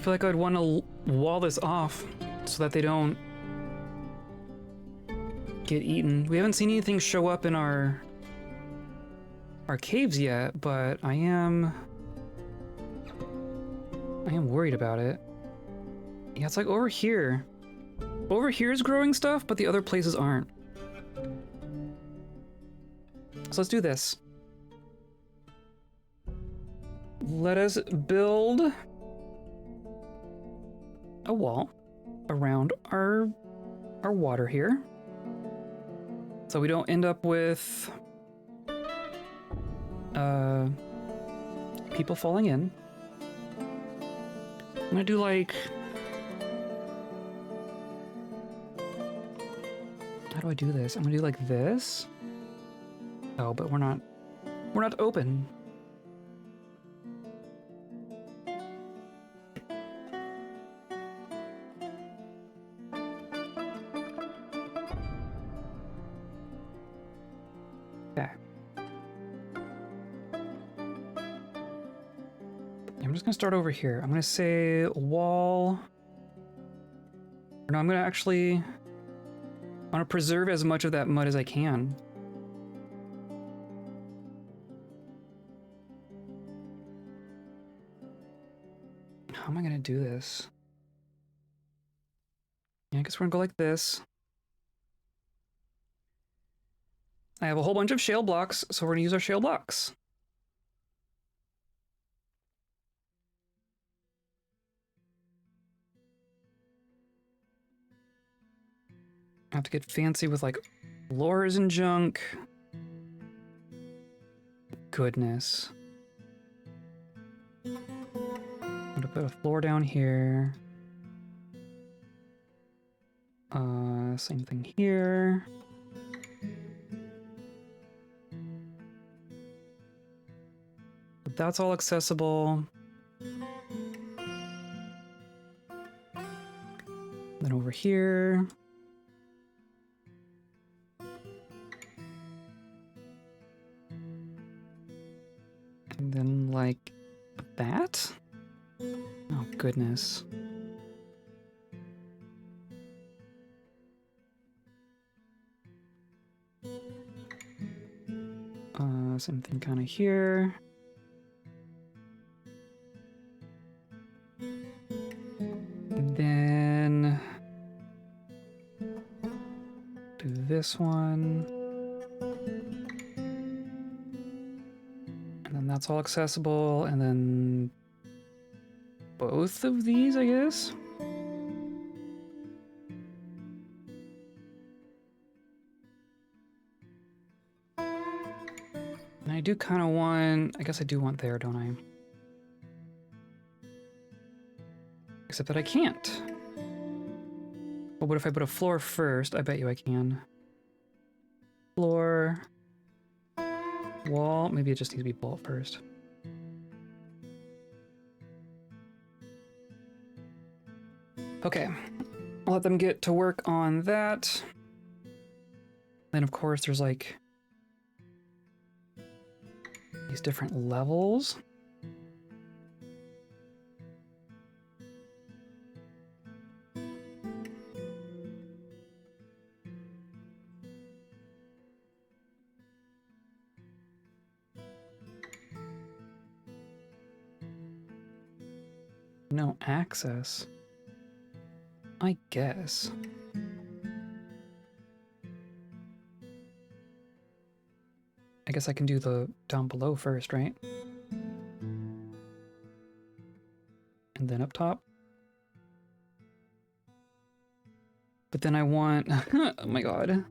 feel like I'd want to wall this off so that they don't get eaten. We haven't seen anything show up in our caves yet, but I am worried about it. Yeah, it's like over here. Over here is growing stuff, but the other places aren't. So let's do this. Let us build a wall around our water here, so we don't end up with people falling in. I'm gonna do like, how do I do this? I'm gonna do like this. Oh, but we're not open. Okay. I'm just gonna start over here. I'm gonna say wall. No, I'm gonna actually, I want to preserve as much of that mud as I can. How am I gonna do this? Yeah, I guess we're gonna go like this. I have a whole bunch of shale blocks, so we're gonna use our shale blocks. I have to get fancy with like floors and junk. Goodness. I'm gonna put a floor down here. Same thing here. But that's all accessible. Then over here. And then like that? Oh goodness. Same thing kind of here. And then do this one. And then that's all accessible. And then both of these, I guess. And I do kind of want, I guess I do want there, don't I? Except that I can't. Well, what if I put a floor first? I bet you I can. Floor. Wall. Maybe it just needs to be built first. Okay. I'll let them get to work on that. Then, of course, there's like these different levels. No access. I guess. I guess I can do the down below first, right? And then up top. But then I want, oh my god. I want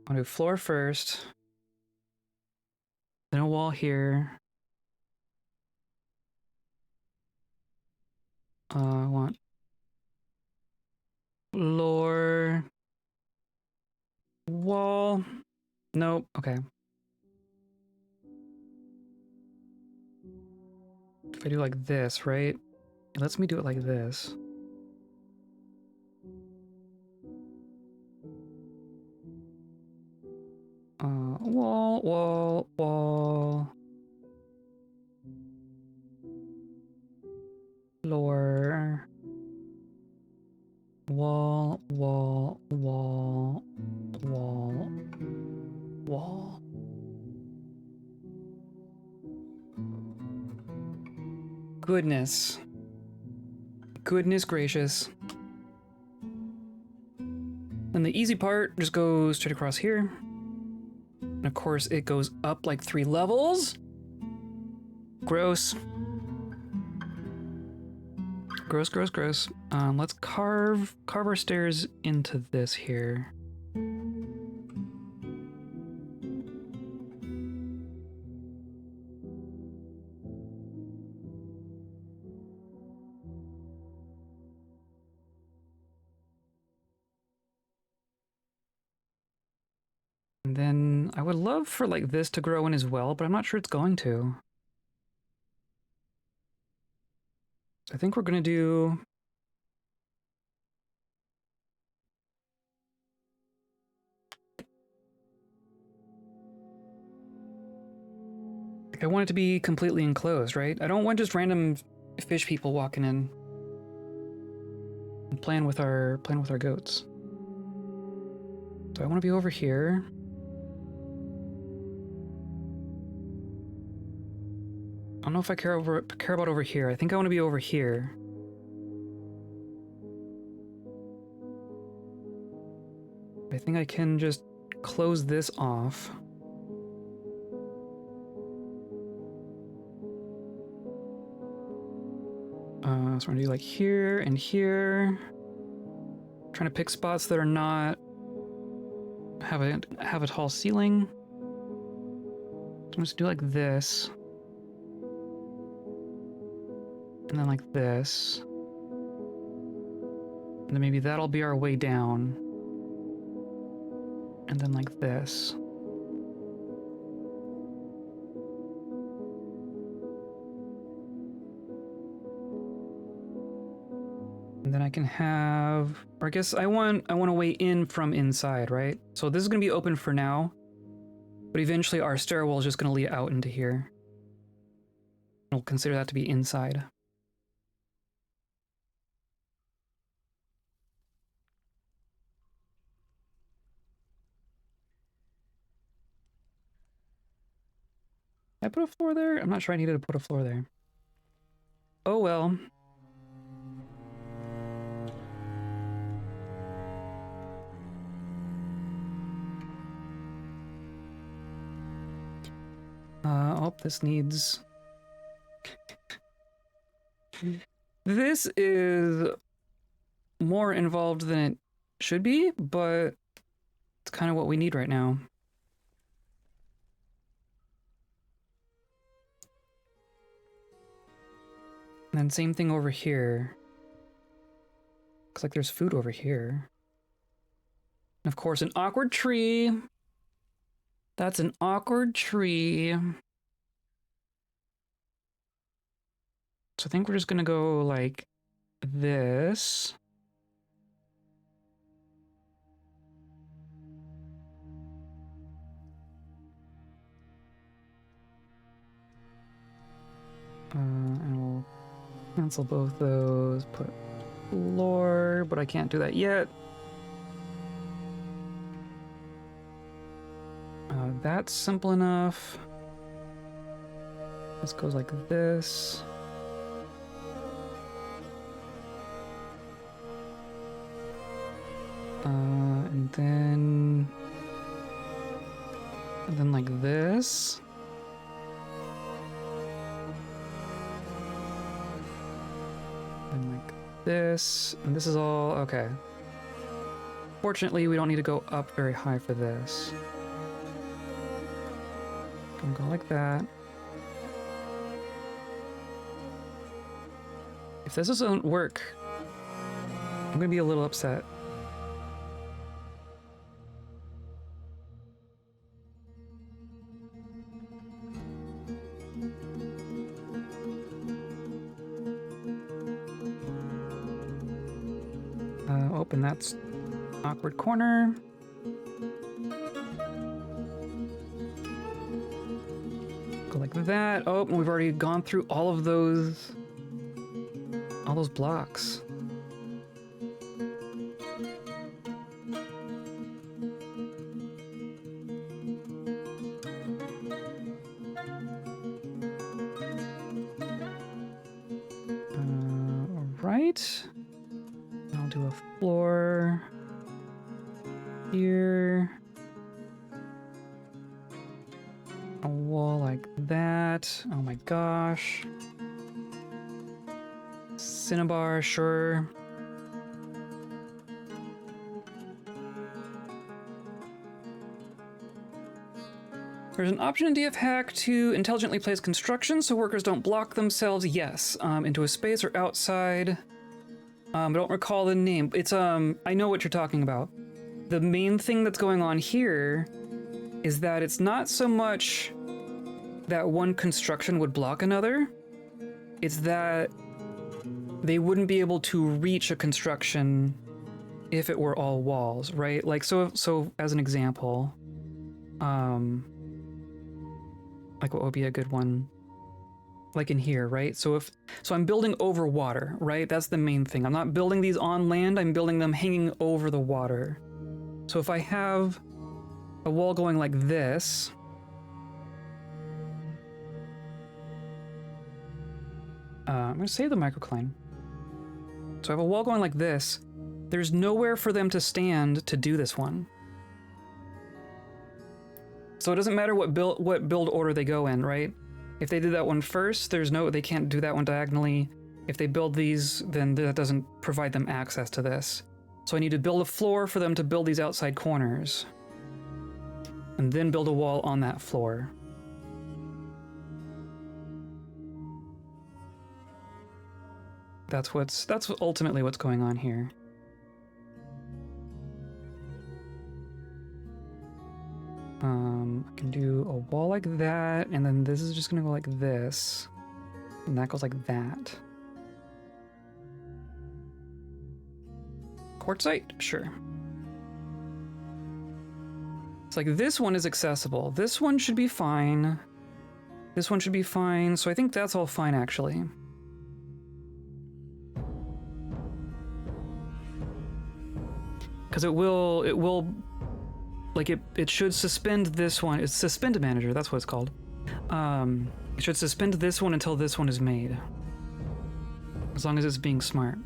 to do floor first. Then a wall here. I want floor, wall. Nope. Okay. If I do like this, right? It lets me do it like this. Wall, wall, wall. floor. Wall, wall, wall, wall, wall. Goodness. Goodness gracious. And the easy part just goes straight across here. And of course it goes up like 3 levels. Gross. Gross, gross, gross. Let's carve our stairs into this here. And then I would love for like this to grow in as well, but I'm not sure it's going to. I think we're gonna do... I want it to be completely enclosed, right? I don't want just random fish people walking in and playing with our goats. So I want to be over here. I don't know if I care about over here. I think I want to be over here. I think I can just close this off. So we're gonna do like here and here. Trying to pick spots that are not have a tall ceiling. I'm just do like this. And then like this. And then maybe that'll be our way down. And then like this. And then I can have, or I guess I want a way in from inside, right? So this is gonna be open for now, but eventually our stairwell is just gonna lead out into here. We'll consider that to be inside. Did I put a floor there? I'm not sure I needed to put a floor there. Oh well. Oh, this needs... This is more involved than it should be, but it's kind of what we need right now. And then same thing over here. Looks like there's food over here. And of course, an awkward tree. That's an awkward tree. So I think we're just gonna go like this. And we'll cancel both those, put floor, but I can't do that yet. That's simple enough. This goes like this. And then like this. And like this. And this is all okay. Fortunately, we don't need to go up very high for this. Gonna go like that. If this doesn't work, I'm gonna be a little upset. Open that's awkward corner. Go like that. Oh, we've already gone through all of those All those blocks. Right. I'll do a floor here. A wall like that. Oh my gosh. Cinnabar, sure. There's an option in DF Hack to intelligently place construction so workers don't block themselves. Yes, into a space or outside. I don't recall the name. It's I know what you're talking about. The main thing that's going on here is that it's not so much that one construction would block another. It's that they wouldn't be able to reach a construction if it were all walls, right? Like so as an example, like what would be a good one? Like in here, right? So I'm building over water, right? That's the main thing. I'm not building these on land, I'm building them hanging over the water. So if I have a wall going like this, I'm gonna save the microcline. So I have a wall going like this. There's nowhere for them to stand to do this one. So it doesn't matter what build order they go in, right? If they did that one first, they can't do that one diagonally. If they build these, then that doesn't provide them access to this. So I need to build a floor for them to build these outside corners. And then build a wall on that floor. That's ultimately what's going on here. I can do a wall like that, and then this is just gonna go like this. And that goes like that. Quartzite? Sure. It's like this one is accessible. This one should be fine. This one should be fine, so I think that's all fine actually. Because it will like it should suspend this one. It's suspend manager, that's what it's called. It should suspend this one until this one is made. As long as it's being smart.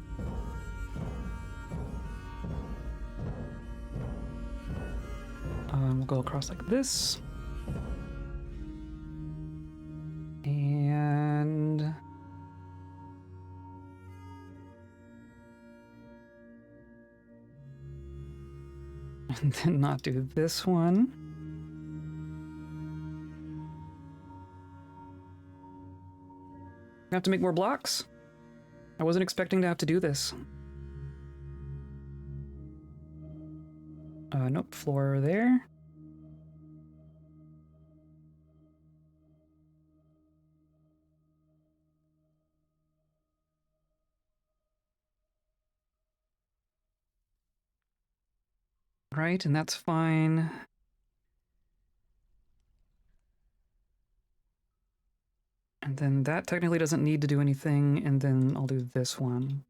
We'll go across like this. And then not do this one. I have to make more blocks? I wasn't expecting to have to do this. Nope, floor there. Right, and that's fine. And then that technically doesn't need to do anything, and then I'll do this one.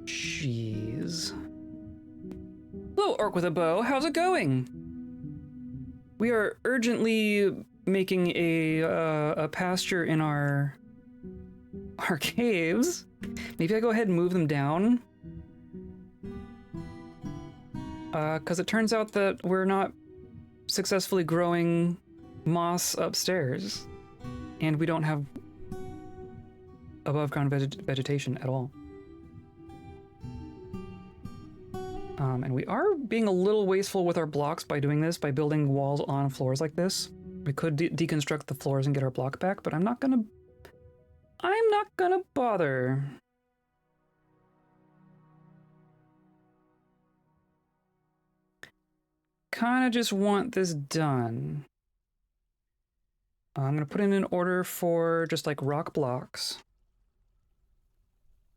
Jeez. Hello, Orc with a Bow. How's it going? We are urgently making a pasture in our caves. Maybe I go ahead and move them down. Because it turns out that we're not successfully growing moss upstairs. And we don't have above ground vegetation at all. And we are being a little wasteful with our blocks by doing this, by building walls on floors like this. We could deconstruct the floors and get our block back, but I'm not gonna bother. Kinda just want this done. I'm gonna put in an order for just like rock blocks.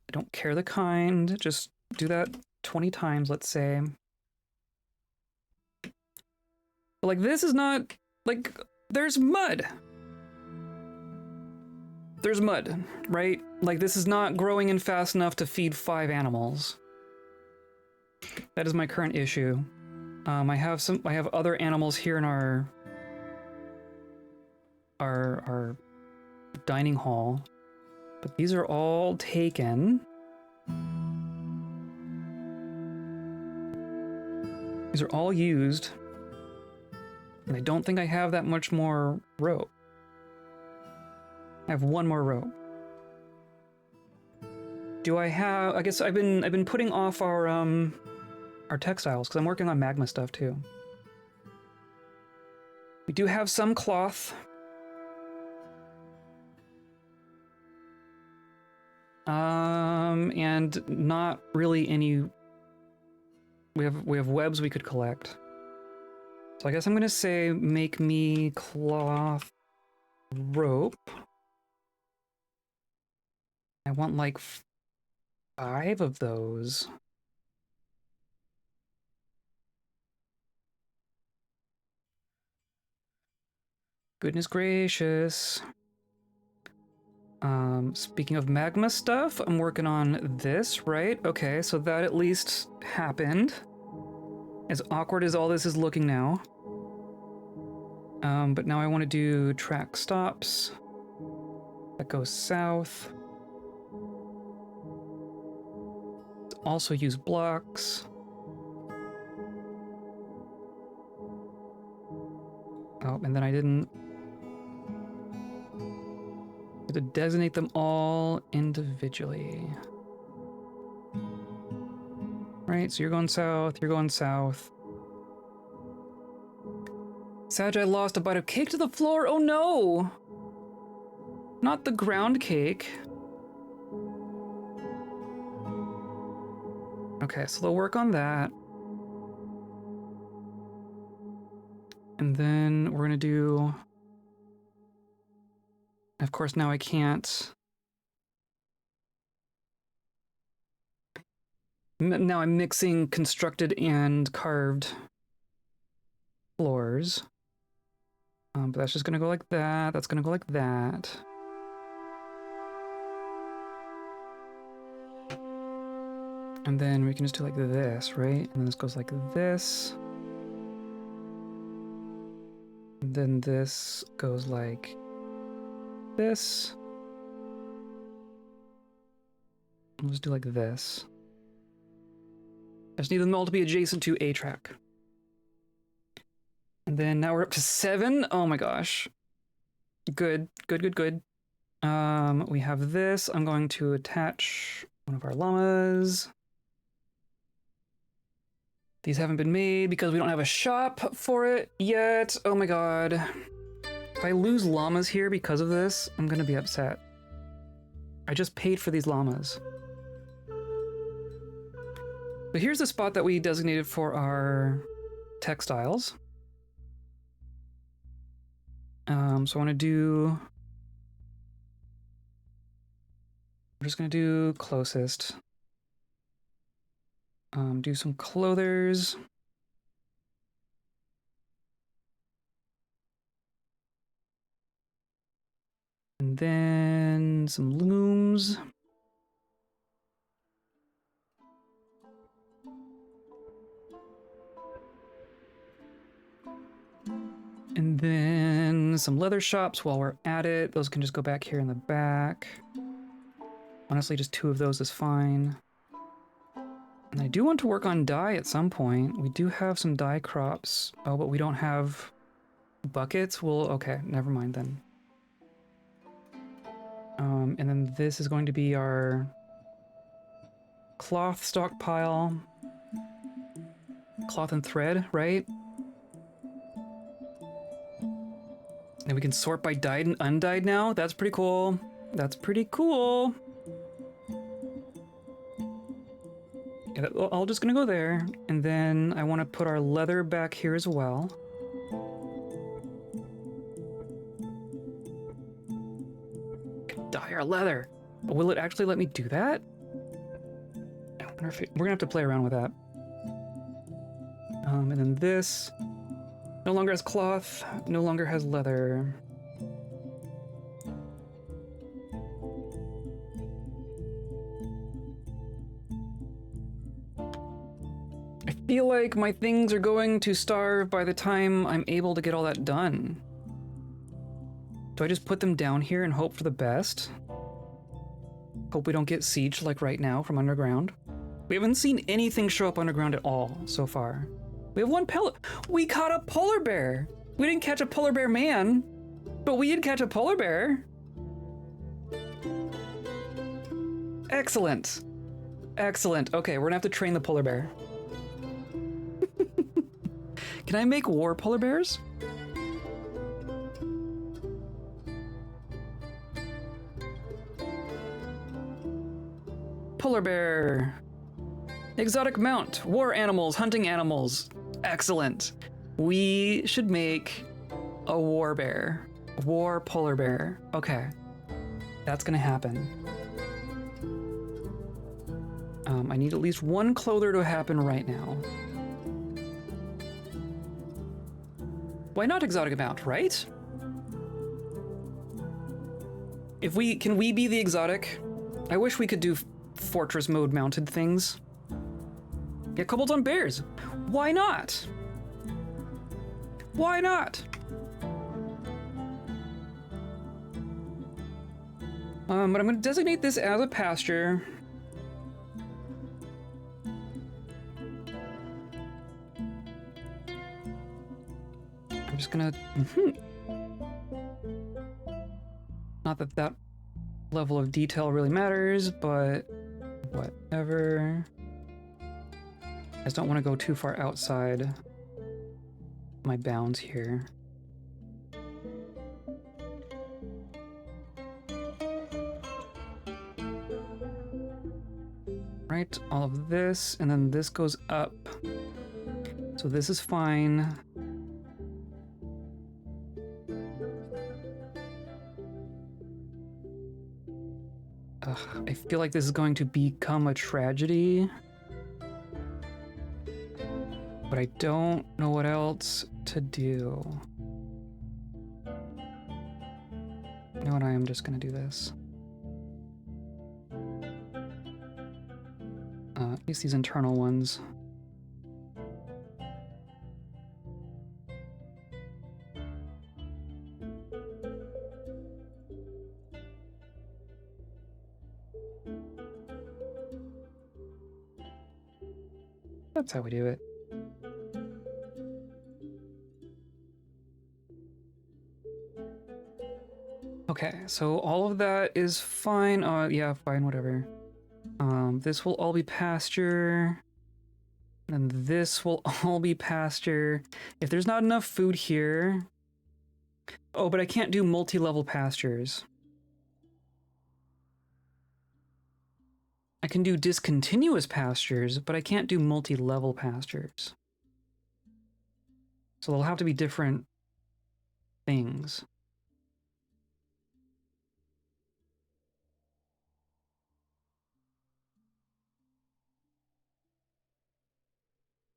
I don't care the kind, just do that 20 times, let's say. But like this is not, like, there's mud. there's mud, right? Like, this is not growing in fast enough to feed 5 animals. That is my current issue. I have other animals here in our dining hall, but these are all taken. These are all used, and I don't think I have that much more rope. I have 1 more rope. Do I have? I guess I've been putting off our textiles because I'm working on magma stuff too. We do have some cloth. And not really any. We have webs we could collect. So I guess I'm gonna say make me cloth rope. I want like 5 of those. Goodness gracious. Speaking of magma stuff, I'm working on this, right? Okay, so that at least happened. As awkward as all this is looking now. But now I want to do track stops. That goes south. Also use blocks. Oh, and then I didn't... I have to designate them all individually. Right, so you're going south, you're going south. Sag, I lost a bite of cake to the floor, oh no! Not the ground cake. Okay, so they'll work on that. And then we're gonna do... Of course, now I can't... Now I'm mixing constructed and carved floors. But that's just gonna go like that, that's gonna go like that. And then we can just do like this, right? And then this goes like this. And then this goes like this. We'll just do like this. I just need them all to be adjacent to a track. And then now we're up to 7. Oh my gosh. Good, good, good, good. We have this. I'm going to attach one of our llamas. These haven't been made because we don't have a shop for it yet. Oh my god. If I lose llamas here because of this, I'm gonna be upset. I just paid for these llamas. So here's the spot that we designated for our textiles. So I want to do... I'm just going to do closest. Do some clothers. And then some looms. And then some leather shops while we're at it. Those can just go back here in the back. Honestly, just 2 of those is fine. And I do want to work on dye at some point. We do have some dye crops. Oh, but we don't have buckets? Well, okay, never mind then. And then this is going to be our cloth stockpile. Cloth and thread, right? And we can sort by dyed and undyed now. That's pretty cool. That's pretty cool. Yeah, all just gonna go there. And then I want to put our leather back here as well. Dye our leather. But will it actually let me do that? I wonder if we're gonna have to play around with that. And then this no longer has cloth, no longer has leather. feel like my things are going to starve by the time I'm able to get all that done. Do I just put them down here and hope for the best? Hope we don't get sieged like right now from underground. We haven't seen anything show up underground at all so far. We have one pellet. We caught a polar bear. We didn't catch a polar bear man, but we did catch a polar bear. Excellent. Excellent. Okay, we're gonna have to train the polar bear. Can I make war polar bears? Polar bear. Exotic mount. War animals, hunting animals. Excellent. We should make a war bear. War polar bear. Okay. That's gonna happen. I need at least one clother to happen right now. Why not exotic mount, right? Can we be the exotic? I wish we could do fortress mode mounted things. Get coupled on bears. Why not? Why not? But I'm gonna designate this as a pasture. I'm just gonna... Not that that level of detail really matters, but whatever. I just don't want to go too far outside my bounds here. Right, all of this, and then this goes up. So this is fine. Ugh, I feel like this is going to become a tragedy. But I don't know what else to do. You know what, I am just gonna do this. At least these internal ones. That's how we do it. Okay, so all of that is fine. Yeah, fine, whatever. This will all be pasture. And this will all be pasture. If there's not enough food here... Oh, but I can't do multi-level pastures. I can do discontinuous pastures, but I can't do multi-level pastures. So they'll have to be different things.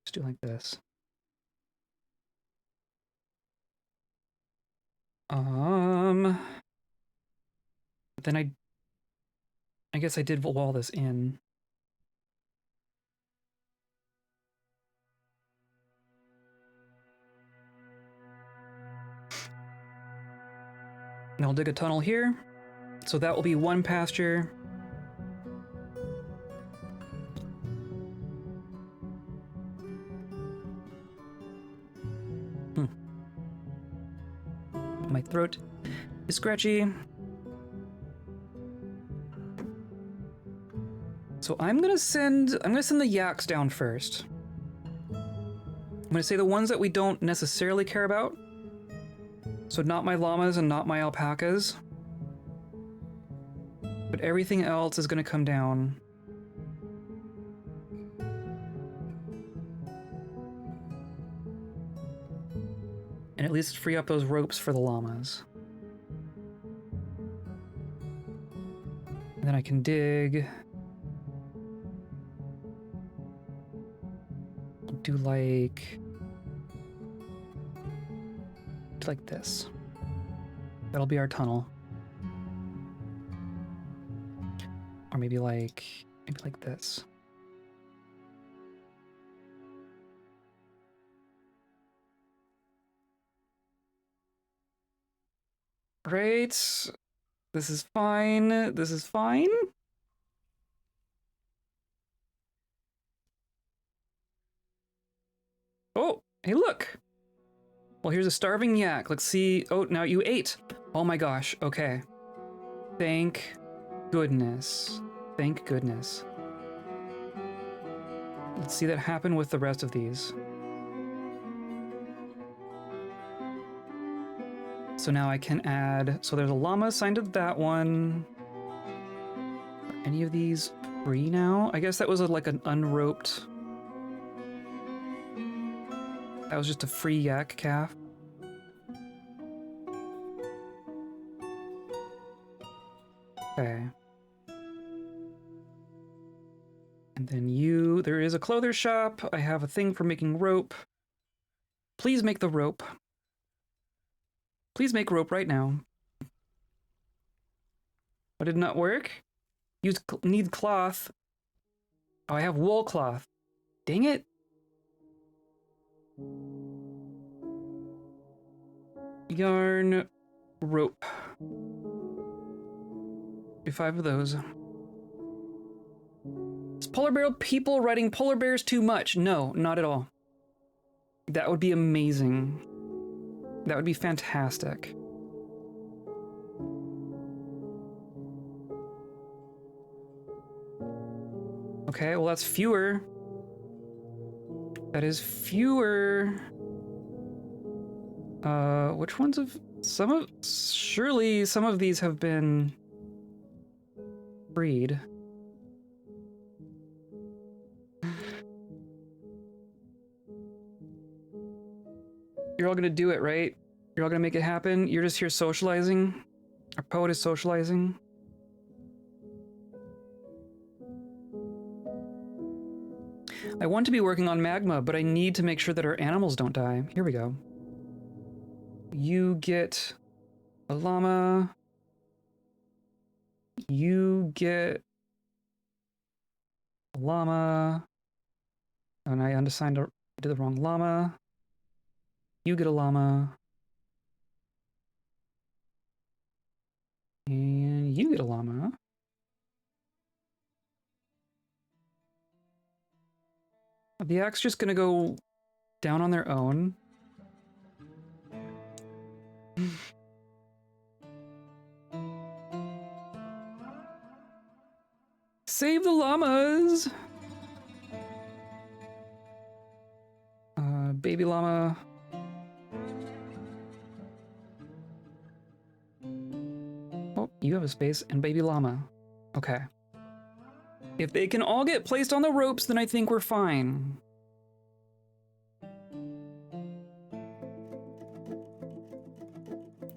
Just do like this. Then I guess I did wall this in. And I'll dig a tunnel here. So that will be one pasture. My throat is scratchy. So I'm gonna send the yaks down first. I'm gonna say the ones that we don't necessarily care about. So not my llamas and not my alpacas. But everything else is gonna come down. And at least free up those ropes for the llamas. And then I can dig. Do like this. That'll be our tunnel. Or maybe like this. Great. This is fine. This is fine. Oh, hey, look. Well, here's a starving yak. Let's see. Oh, now you ate. Oh my gosh. Okay. Thank goodness. Thank goodness. Let's see that happen with the rest of these. So now I can add... So there's a llama assigned to that one. Are any of these free now? I guess that was like an unroped... That was just a free yak calf. Okay. And then you... There is a clother shop. I have a thing for making rope. Please make the rope. Please make rope right now. What did not work? Need cloth. Oh, I have wool cloth. Dang it. Yarn, rope. Do 5 of those. Is polar bear people riding polar bears too much? No, not at all. That would be amazing. That would be fantastic. Okay, well that's fewer. That is fewer. Which ones have... Surely some of these have been... freed. You're all gonna do it, right? You're all gonna make it happen? You're just here socializing? Our poet is socializing? I want to be working on magma, but I need to make sure that our animals don't die. Here we go. You get a llama. You get a llama. Oh, and I unassigned to the wrong llama. You get a llama. And you get a llama. The yak's just gonna go down on their own. Save the llamas! Baby llama. Oh, you have a space, and baby llama. Okay. If they can all get placed on the ropes, then I think we're fine.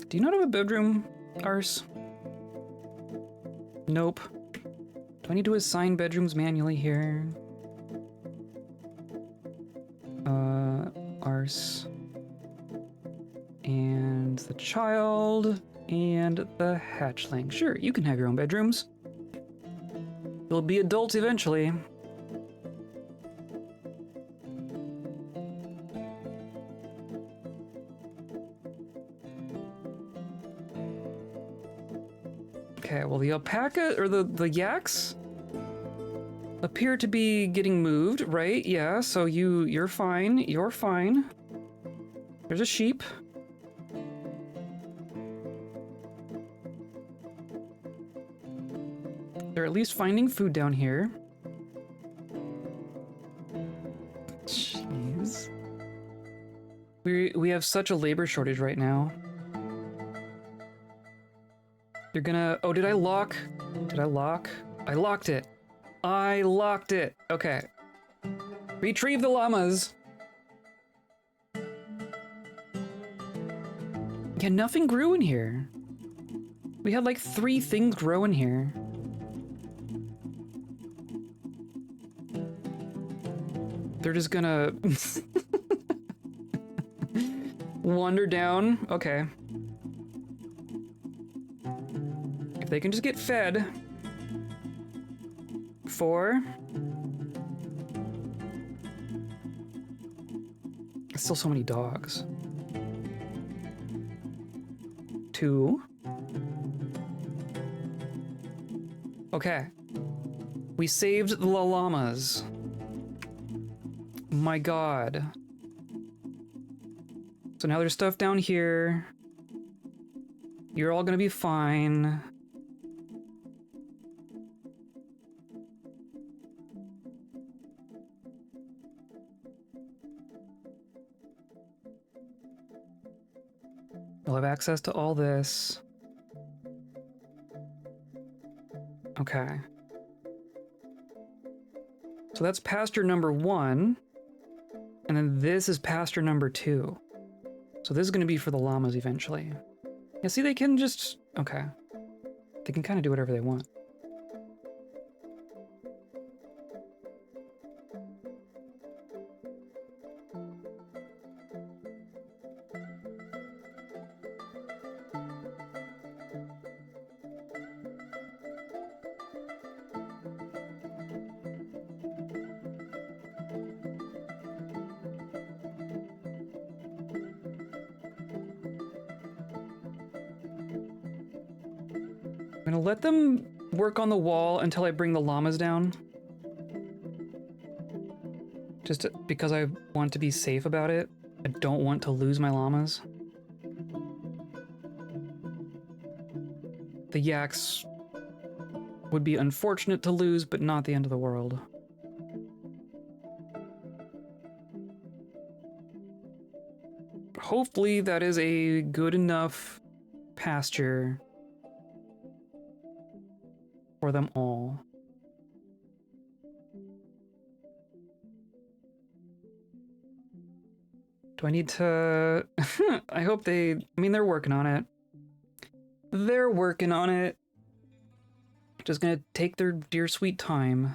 Do you not have a bedroom, Arse? Nope. Do I need to assign bedrooms manually here? Arse. And the child. And the hatchling. Sure, you can have your own bedrooms. You'll be adults eventually. Okay, well the alpaca, or the yaks appear to be getting moved, right? Yeah, so you're fine, you're fine. There's a sheep. They're at least finding food down here. Jeez. We have such a labor shortage right now. You're gonna... Oh, did I lock? Did I lock? I locked it. I locked it. Okay. Retrieve the llamas. Yeah, nothing grew in here. We had like 3 things grow in here. They're just gonna wander down. Okay. If they can just get fed. 4. Still so many dogs. 2. Okay. We saved the llamas. My god. So now there's stuff down here. You're all gonna be fine. We'll have access to all this. Okay. So that's pasture number 1. And then this is pasture number 2. So this is going to be for the llamas eventually. Yeah, see, they can just... Okay. They can kind of do whatever they want. I'm gonna let them work on the wall until I bring the llamas down. Just because I want to be safe about it. I don't want to lose my llamas. The yaks would be unfortunate to lose, but not the end of the world. Hopefully that is a good enough pasture for them all. Do I need to... I hope they... I mean, they're working on it. They're working on it. Just gonna take their dear sweet time.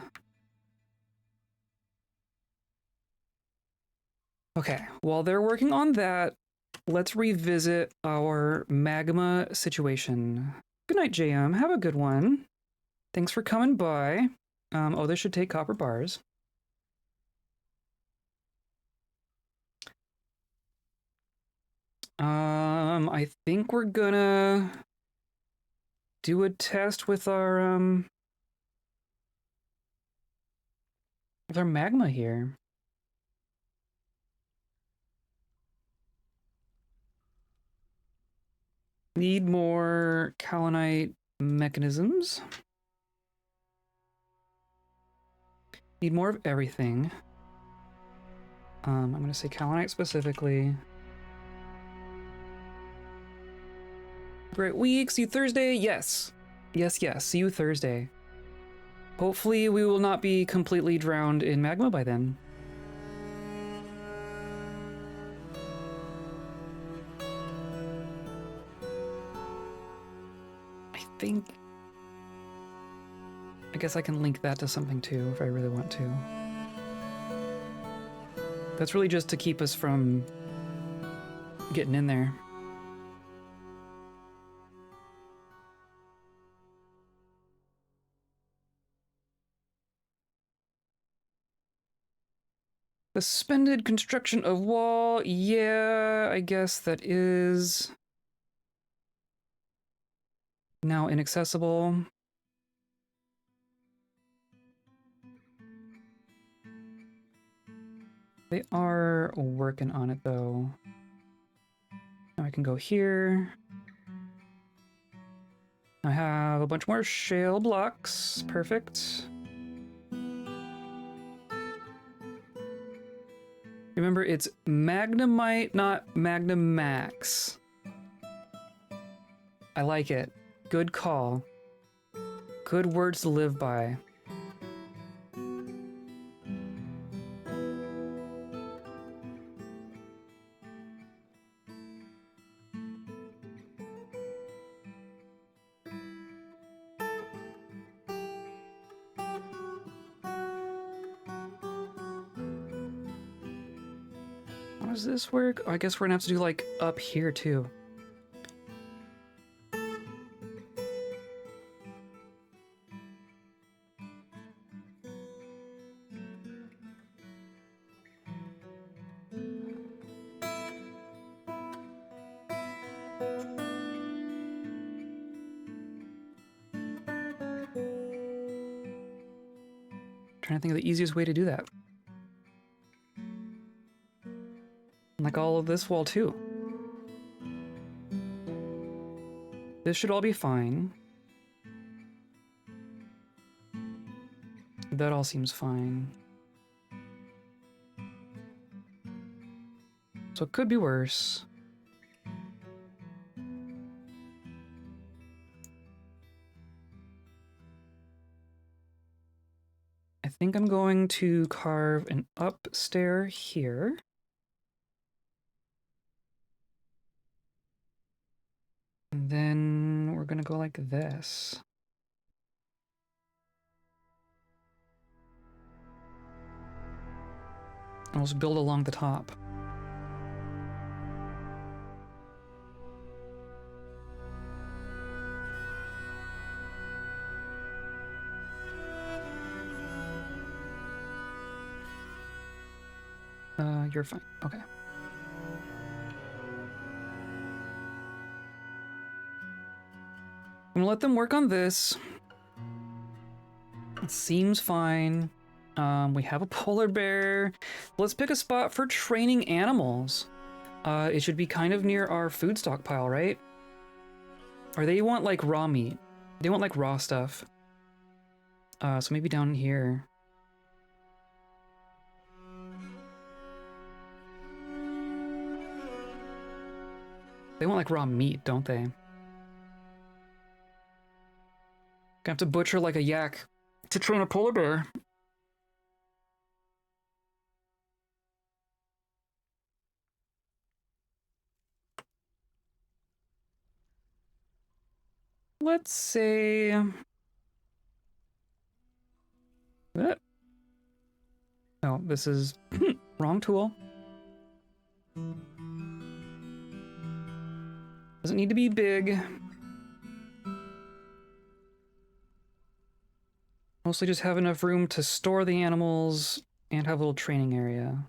Okay, while they're working on that, let's revisit our magma situation. Good night, JM. Have a good one. Thanks for coming by. Oh, this should take copper bars. I think we're gonna do a test with our magma here. Need more kaolinite mechanisms. Need more of everything. I'm gonna say kaolinite specifically. Great week. See you Thursday. Yes. Yes, yes. See you Thursday. Hopefully we will not be completely drowned in magma by then. I guess I can link that to something too if I really want to. That's really just to keep us from getting in there. Suspended construction of wall. Yeah, I guess that is now inaccessible. They are working on it though. Now I can go here. I have a bunch more shale blocks. Perfect. Remember, it's Magnemite, not Magnamax. I like it. Good call. Good words to live by. How does this work? Oh, I guess we're gonna have to do like up here too. trying to think of the easiest way to do that. Like all of this wall too. This should all be fine. That all seems fine. So it could be worse. I think I'm going to carve an upstair here. And then we're gonna go like this. I'll just build along the top. You're fine. Okay. I'm gonna let them work on this. It seems fine. We have a polar bear. Let's pick a spot for training animals. It should be kind of near our food stockpile, right? Or they want like raw meat. They want like raw stuff. So maybe down here. They want like raw meat, don't they? Gonna have to butcher like a yak to train a polar bear. Let's say... Oh, this is... wrong tool. Doesn't need to be big. Mostly just have enough room to store the animals and have a little training area.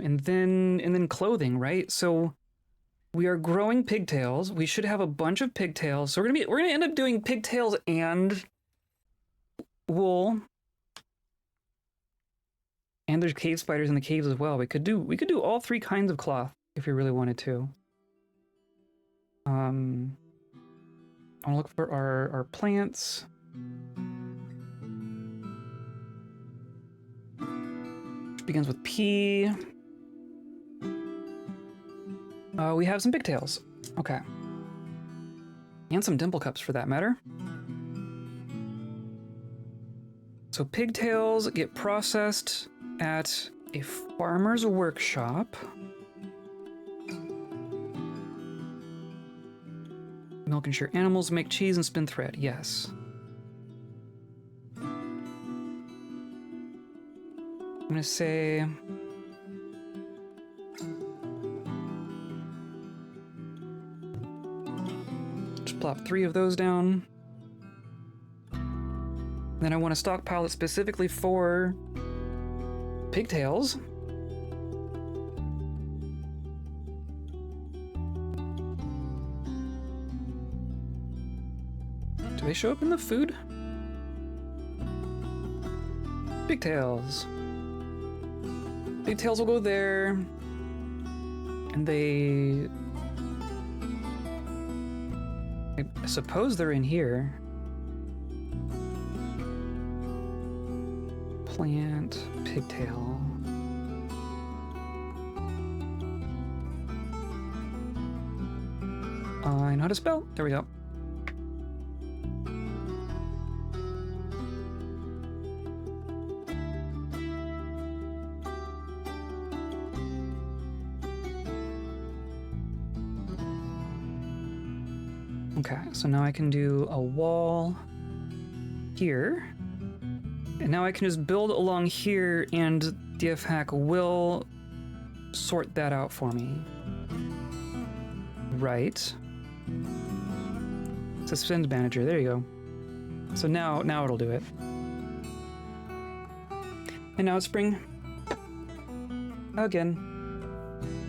And then clothing, right? So we are growing pigtails. We should have a bunch of pigtails. So we're gonna end up doing pigtails and wool. And there's cave spiders in the caves as well. We could do all three kinds of cloth if we really wanted to. I'll look for our plants. Which begins with P. We have some pigtails. Okay. And some dimple cups for that matter. So pigtails get processed at a farmer's workshop. Milk and ensure animals, make cheese and spin thread. Yes. I'm gonna say... just plop 3 of those down. Then I want to stockpile it specifically for pigtails. Do they show up in the food? Pigtails. Pigtails will go there. And they... I suppose they're in here. Plant, pigtail. I know how to spell. There we go. Okay, so now I can do a wall here. And now I can just build along here and DF Hack will sort that out for me. Right. Suspend manager, there you go. So now it'll do it. And now it's spring. Again.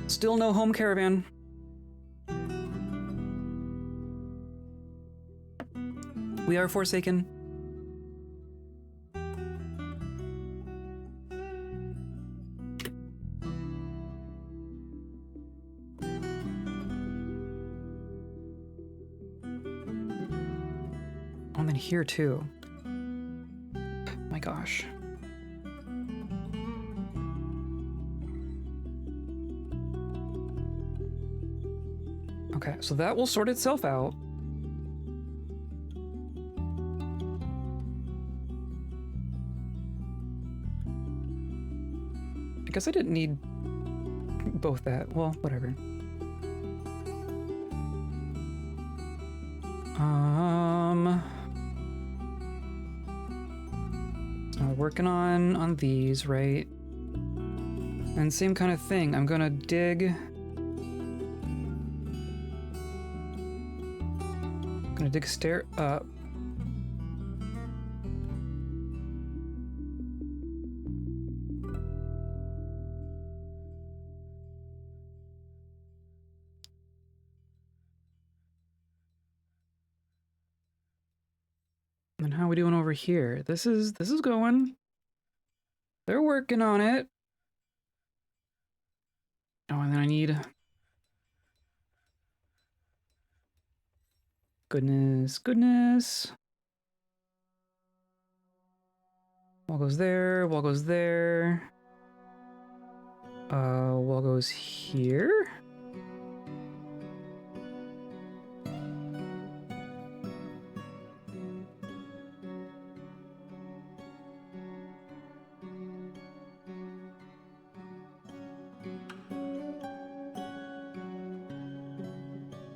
Still no home caravan. We are forsaken. And then here too. My gosh. Okay, so that will sort itself out. I guess I didn't need both that. Well, whatever. Working on these, right? And same kind of thing. I'm gonna dig. Gonna dig a stair up. And how are we doing over here? This is going. They're working on it. Oh, and then I need... Goodness, goodness. Wall goes there, wall goes there. Wall goes here?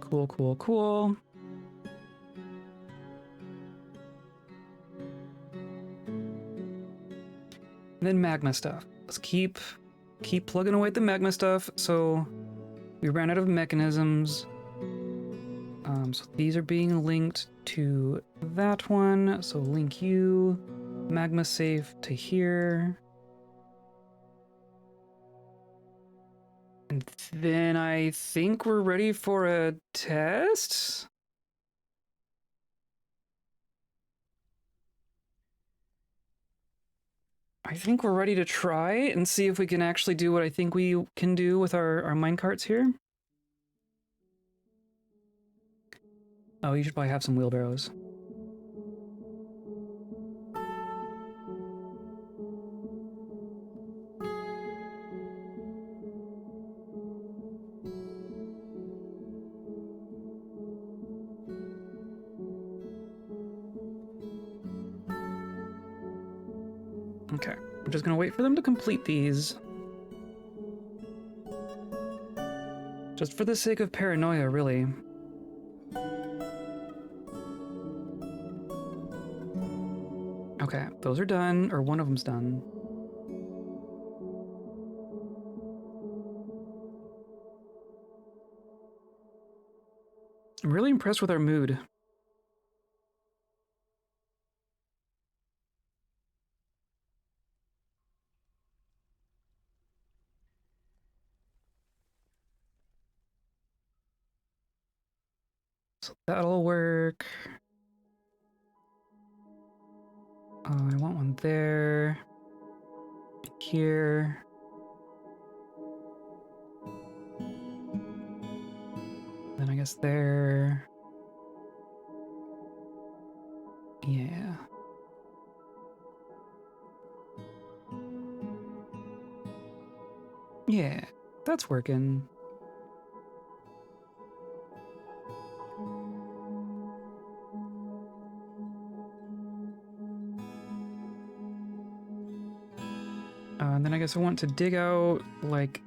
Cool, cool, cool. And then magma stuff. Let's keep plugging away at the magma stuff. So we ran out of mechanisms. So these are being linked to that one. So link you, magma safe to here. And then I think we're ready for a test. I think we're ready to try and see if we can actually do what I think we can do with our minecarts here. Oh, you should probably have some wheelbarrows. Okay, I'm just gonna wait for them to complete these. Just for the sake of paranoia, really. Okay, those are done, or one of them's done. I'm really impressed with our mood. So that'll work. I want one there. Here. Then I guess there. Yeah. Yeah, that's working. And then I guess I want to dig out like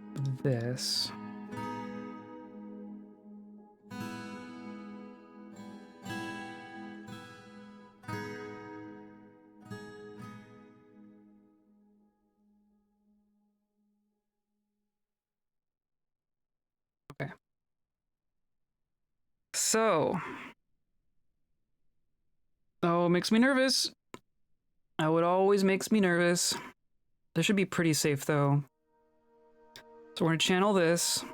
this. Okay. So. Oh, it makes me nervous. Oh, it always makes me nervous. This should be pretty safe though. So we're gonna channel this.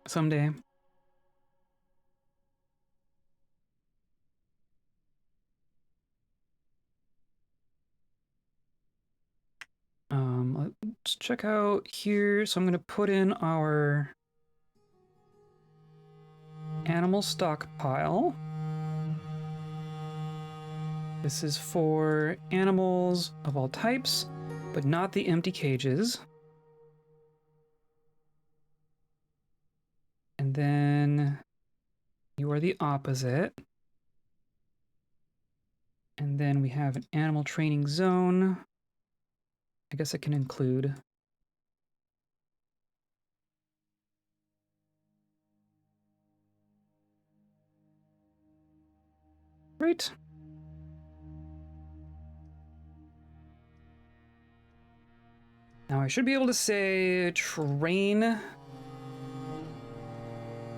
Someday. Let's check out here. So I'm gonna put in our animal stockpile. This is for animals of all types, but not the empty cages. And then you are the opposite. And then we have an animal training zone. I guess it can include. Right. Now I should be able to say train.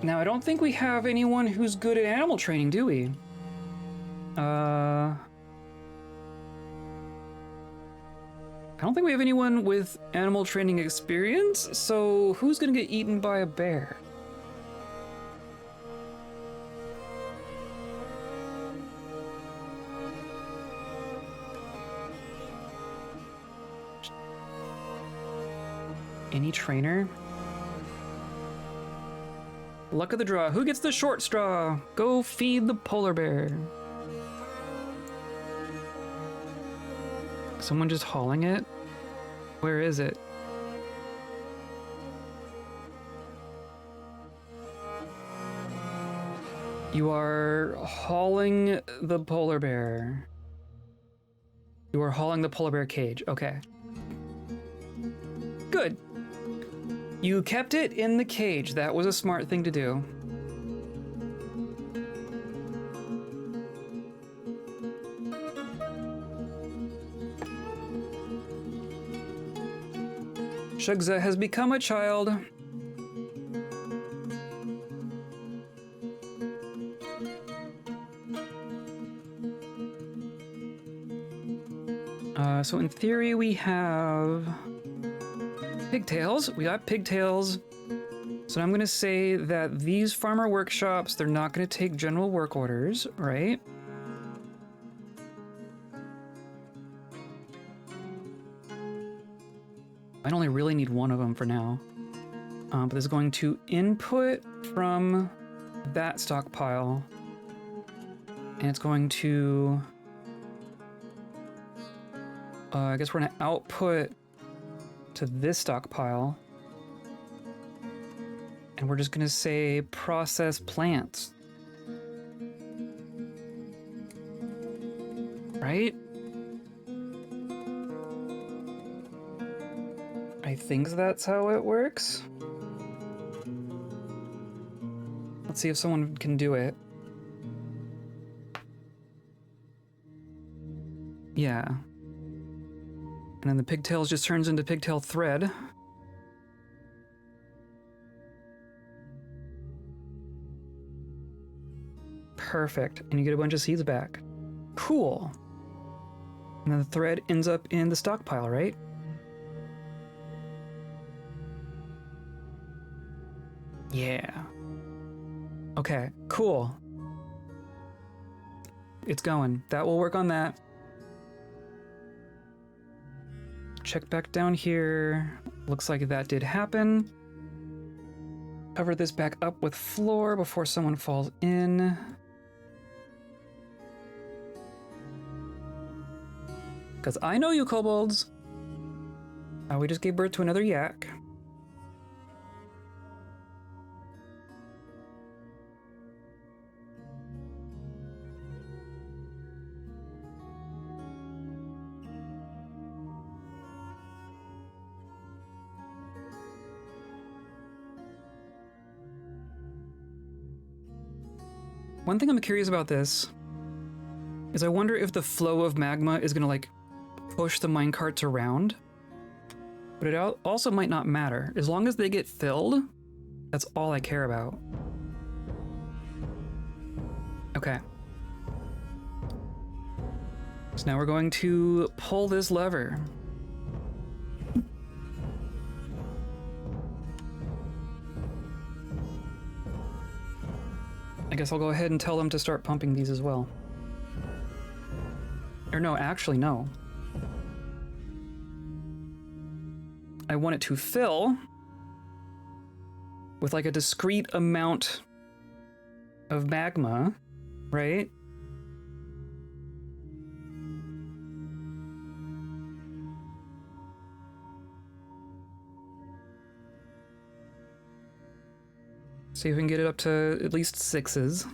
Now I don't think we have anyone who's good at animal training, do we? I don't think we have anyone with animal training experience, so who's gonna get eaten by a bear? Any trainer? Luck of the draw. Who gets the short straw? Go feed the polar bear. Someone just hauling it? Where is it? You are hauling the polar bear. You are hauling the polar bear cage. Okay. Good. You kept it in the cage. That was a smart thing to do. Shugza has become a child. So in theory we have pigtails. We got pigtails. So I'm gonna say that these farmer workshops, they're not gonna take general work orders, right? I only really need one of them for now. But this is going to input from that stockpile. And it's going to... I guess we're gonna output to this stockpile. And we're just gonna say process plants. Right? I think that's how it works. Let's see if someone can do it. Yeah. And then the pigtails just turns into pigtail thread. Perfect. And you get a bunch of seeds back. Cool. And then the thread ends up in the stockpile, right? Yeah. Okay, cool. It's going. That will work on that. Check back down here. Looks like that did happen. Cover this back up with floor before someone falls in. Because I know you kobolds. We just gave birth to another yak. One thing I'm curious about this is I wonder if the flow of magma is gonna like push the minecarts around, but it also might not matter. As long as they get filled, That's all I care about. Okay. So now we're going to pull this lever. I guess I'll go ahead and tell them to start pumping these as well. Or no, actually, no. I want it to fill with like a discrete amount of magma, right? See if we can get it up to at least 6s.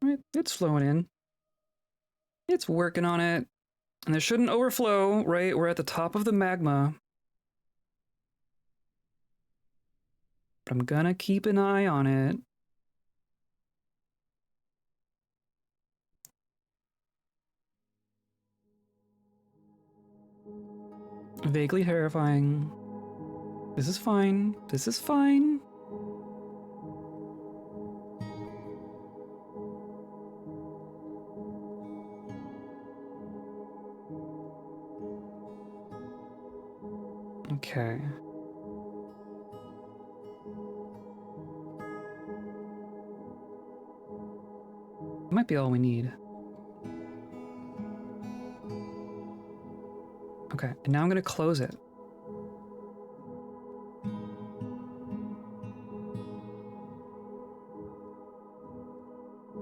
Right, it's flowing in. It's working on it. And this shouldn't overflow, right? We're at the top of the magma. But I'm gonna keep an eye on it. Vaguely terrifying. This is fine. This is fine. Okay. Might be all we need. Okay, and now I'm gonna close it.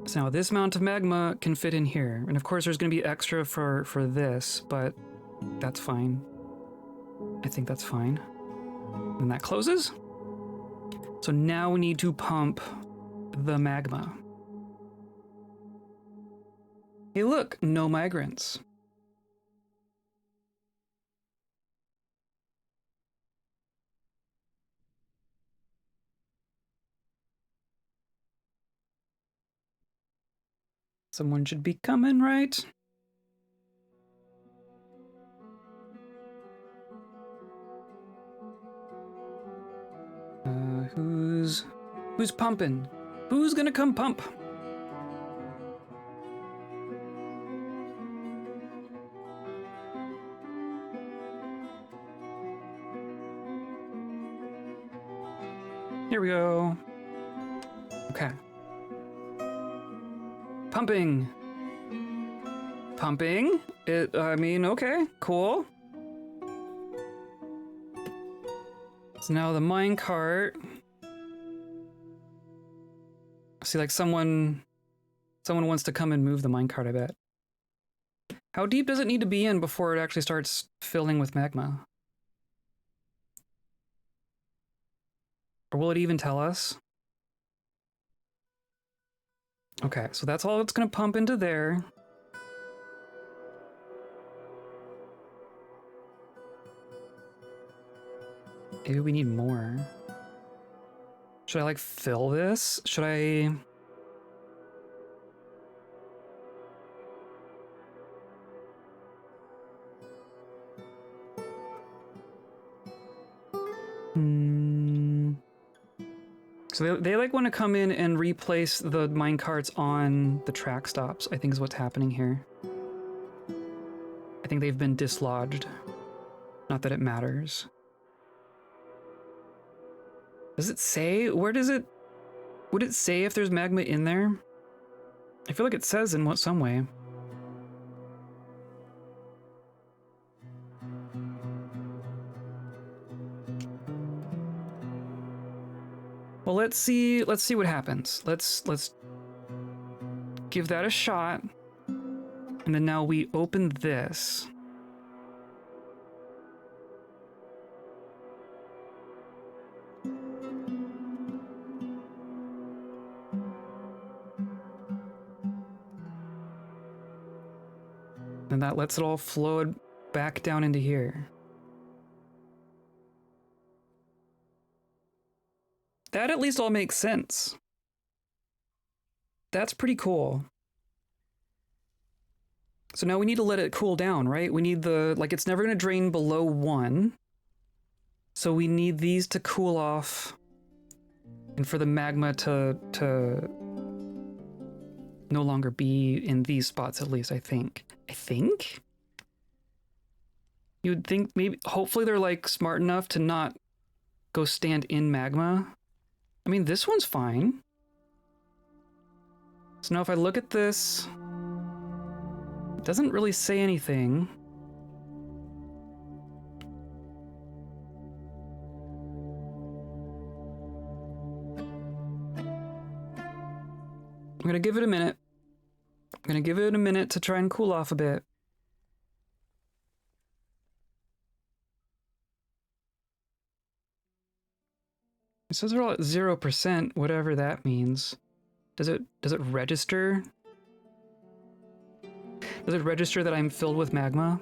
So now this amount of magma can fit in here. And of course there's gonna be extra for this, but that's fine. I think that's fine. And that closes. So now we need to pump the magma. Hey look, no migrants. Someone should be coming, right? Who's pumping? Who's gonna come pump? Here we go. Okay. Pumping. Pumping? I mean, okay, cool. So now the minecart. See, like someone wants to come and move the minecart, I bet. How deep does it need to be in before it actually starts filling with magma? Or will it even tell us? Okay, so that's all it's gonna pump into there. Maybe we need more. Should I like fill this? Should I... So they like want to come in and replace the minecarts on the track stops, I think is what's happening here. I think they've been dislodged. Not that it matters. Does it say? Where does it... Would it say if there's magma in there? I feel like it says in some way. Well, let's see what happens. Let's give that a shot. And then now we open this. And that lets it all flow back down into here. That at least all makes sense. That's pretty cool. So now we need to let it cool down, right? We need the, like, it's never going to drain below 1. So we need these to cool off and for the magma to no longer be in these spots, at least, I think. You would think maybe, hopefully they're like smart enough to not go stand in magma. I mean, this one's fine. So now if I look at this, it doesn't really say anything. I'm gonna give it a minute. I'm gonna give it a minute to try and cool off a bit. It says they're all at 0%, whatever that means. Does it register? Does it register that I'm filled with magma?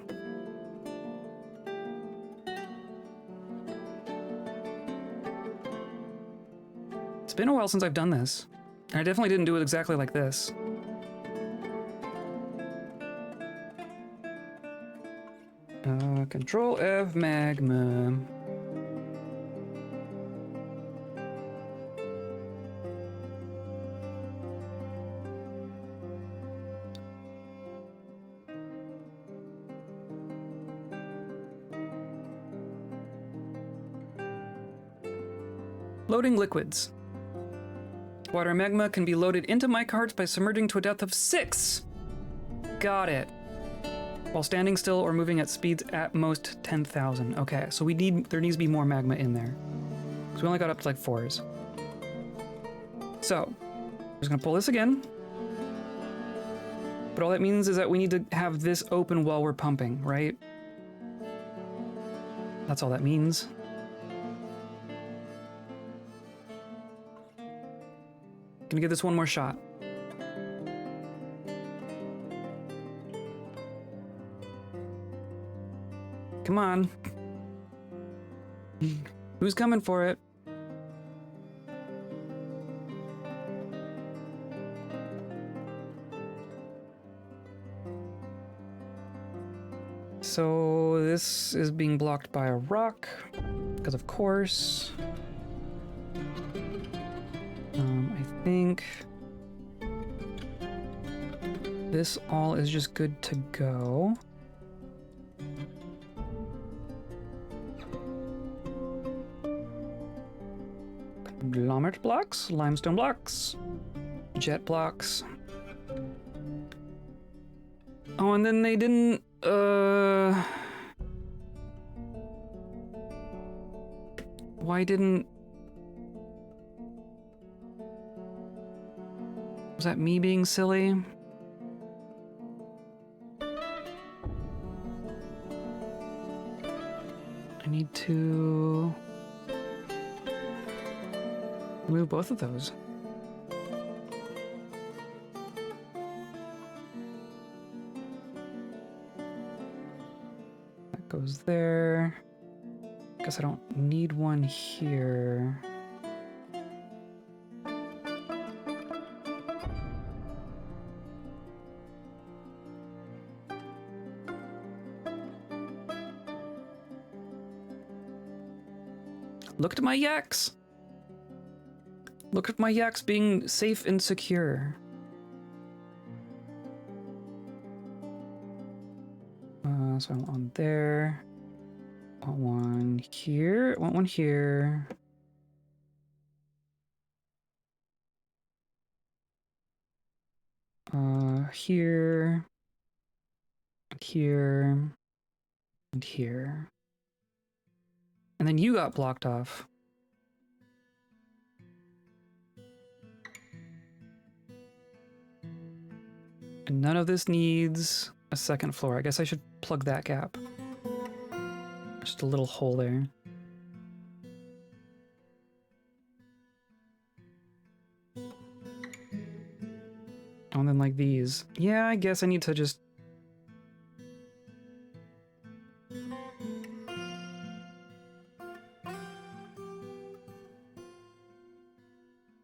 It's been a while since I've done this. And I definitely didn't do it exactly like this. Control F magma. Loading liquids. Water magma can be loaded into minecarts by submerging to a depth of 6. Got it. While standing still or moving at speeds at most 10,000. Okay, so there needs to be more magma in there. So we only got up to like 4s. So, we're just gonna pull this again. But all that means is that we need to have this open while we're pumping, right? That's all that means. Gonna give this one more shot. Come on. Who's coming for it? So this is being blocked by a rock, because of course. I think this all is just good to go. Conglomerate blocks, limestone blocks, jet blocks. Oh, and then they didn't, why didn't... Was that me being silly? I need to remove both of those. That goes there. Guess I don't need one here. Look at my yaks! Look at my yaks being safe and secure. So I want one there. I want one here. I want one here. Here. Here. And here. And then you got blocked off. And none of this needs a second floor. I guess I should plug that gap. Just a little hole there. Oh, and then like these. Yeah, I guess I need to just...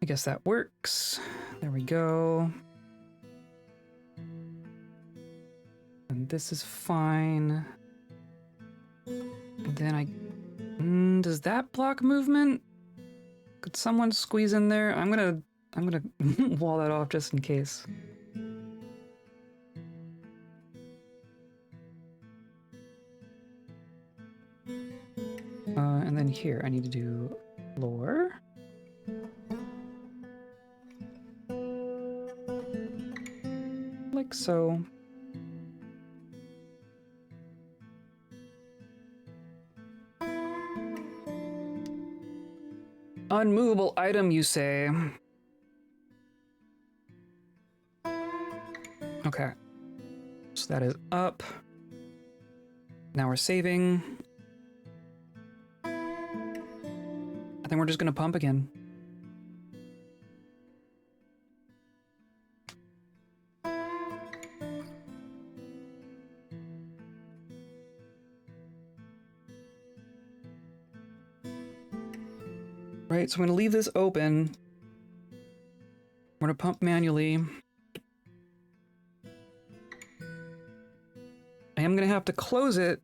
I guess that works. There we go. this is fine. And then does that block movement? Could someone squeeze in there? I'm gonna wall that off just in case. And then here, I need to do floor. Like so. Unmovable item, you say? Okay. So that is up. Now we're saving. I think we're just gonna pump again. Right, so I'm gonna leave this open. We're gonna pump manually. I am gonna have to close it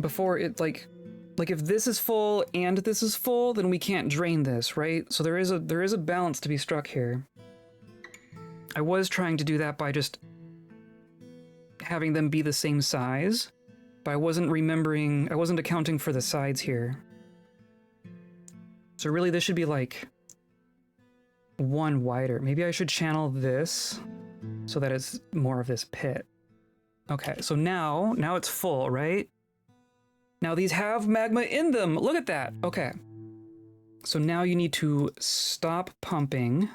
before it like if this is full and this is full, then we can't drain this, right? So there is a balance to be struck here. I was trying to do that by just having them be the same size, but I wasn't accounting for the sides here. So really this should be like one wider. Maybe I should channel this so that it's more of this pit. Okay, so now it's full, right? Now these have magma in them. Look at that. Okay. So now you need to stop pumping.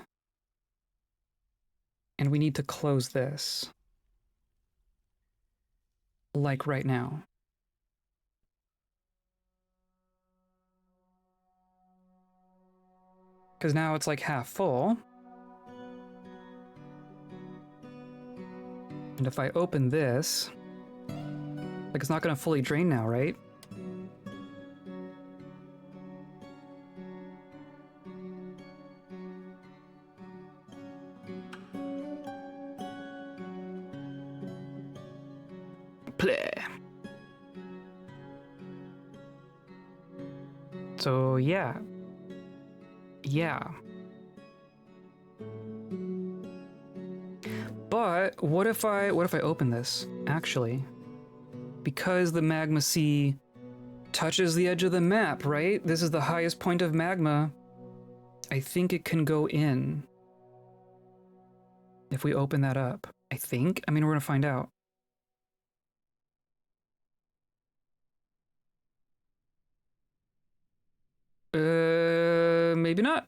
And we need to close this. Like right now. Because now it's like half full. And if I open this, like it's not going to fully drain now, right? Play. So yeah. But what if I open this? Actually, because the magma sea touches the edge of the map, right? This is the highest point of magma. I think it can go in if we open that up. I think. I mean, we're gonna find out. Maybe not.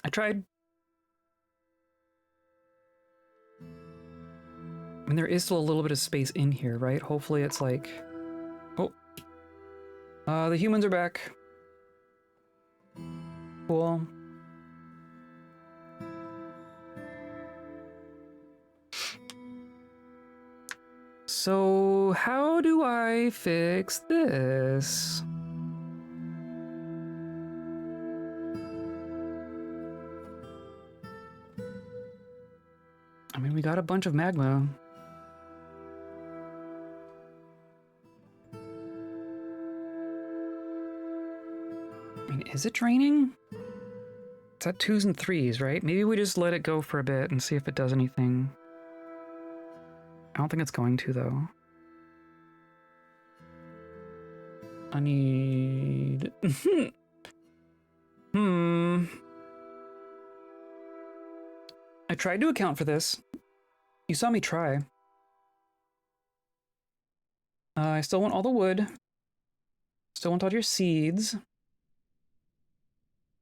I tried. I mean, there is still a little bit of space in here, right? Hopefully it's like... Oh. The humans are back. Cool. So, how do I fix this? I mean, we got a bunch of magma. I mean, is it draining? It's at 2s and 3s, right? Maybe we just let it go for a bit and see if it does anything. I don't think it's going to, though. I need... I tried to account for this. You saw me try. I still want all the wood. Still want all your seeds.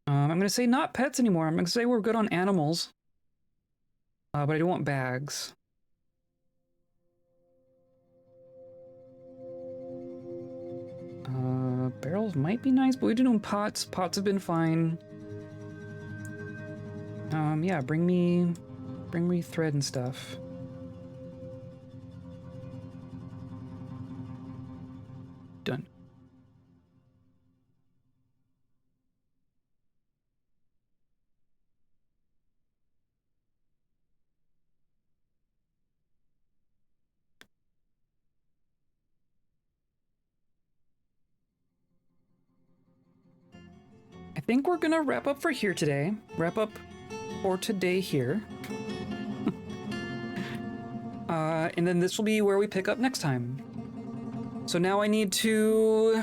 I'm gonna say not pets anymore. I'm gonna say we're good on animals. But I do want bags. Barrels might be nice, but we do know pots. Pots have been fine. Yeah, bring me thread and stuff. Done. think we're gonna wrap up for here today. Wrap up for today here. And then this will be where we pick up next time. So now I need to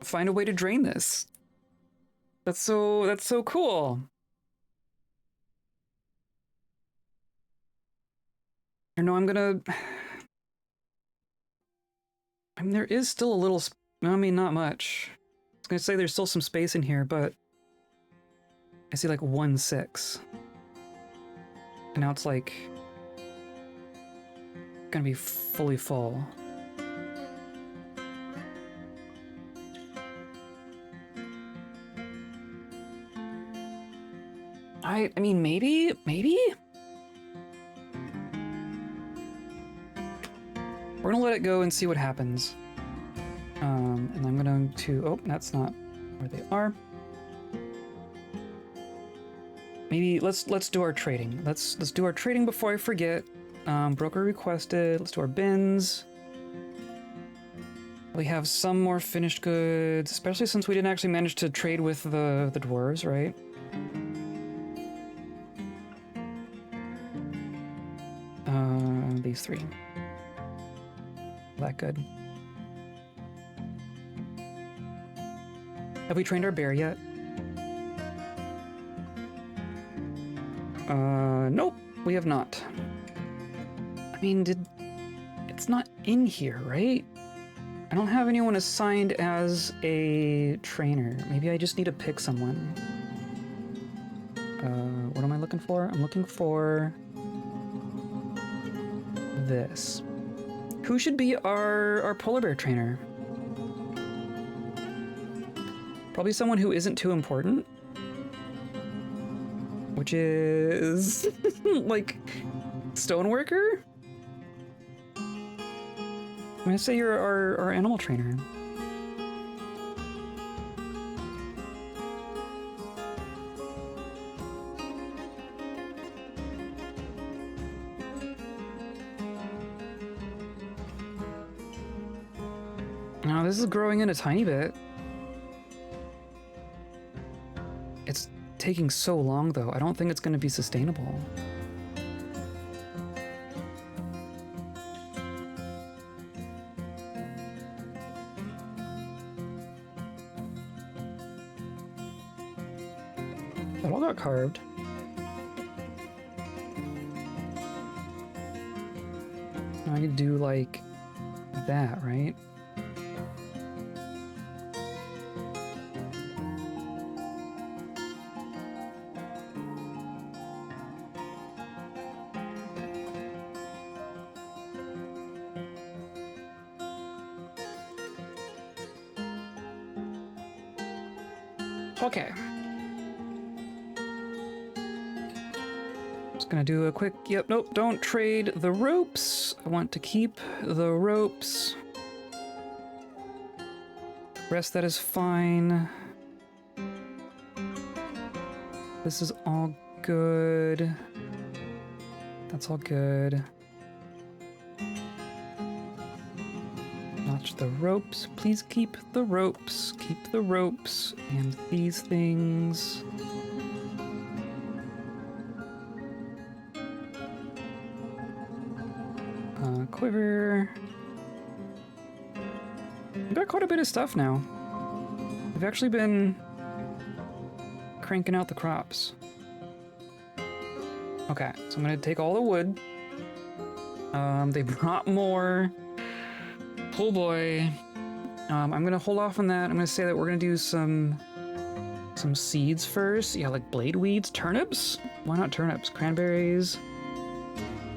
find a way to drain this. That's so cool. Or no, I'm gonna... I mean, there is still a little... I mean, not much. I was gonna say there's still some space in here, but... I see like 1/6. And now it's like... gonna be fully full. I mean, maybe? We're gonna let it go and see what happens. And I'm going to... Oh, that's not where they are. Maybe let's do our trading. Let's do our trading before I forget. Broker requested. Let's do our bins. We have some more finished goods, especially since we didn't actually manage to trade with the dwarves, right? These three. That good. Have we trained our bear yet? Nope, we have not. I mean, it's not in here, right? I don't have anyone assigned as a trainer. Maybe I just need to pick someone. What am I looking for? I'm looking for this. Who should be our polar bear trainer? Probably someone who isn't too important. Which is... like... stoneworker? I'm gonna say you're our animal trainer. Now this is growing in a tiny bit. It's taking so long though. I don't think it's gonna be sustainable. That all got carved. Now I need to do like that, right? Okay. Just gonna do a quick, yep, nope, don't trade the ropes. I want to keep the ropes. Rest that is fine. This is all good. That's all good. Notch the ropes. Please keep the ropes. Keep the ropes. And these things. Quiver. We've got quite a bit of stuff now. We've actually been cranking out the crops. Okay, so I'm gonna take all the wood. They brought more. Oh boy. I'm gonna hold off on that. I'm gonna say that we're gonna do some seeds first. Yeah, like blade weeds, turnips. Why not turnips? Cranberries,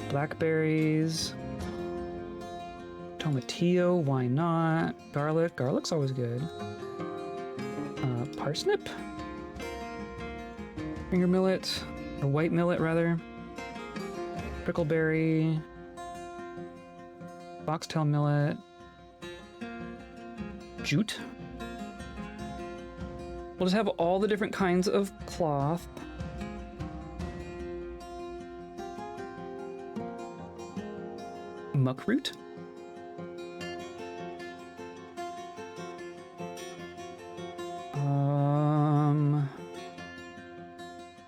blackberries, tomatillo. Why not? Garlic. Garlic's always good. Parsnip. Finger millet, or white millet rather. Prickleberry. Foxtail millet. Jute. We'll just have all the different kinds of cloth. Muckroot.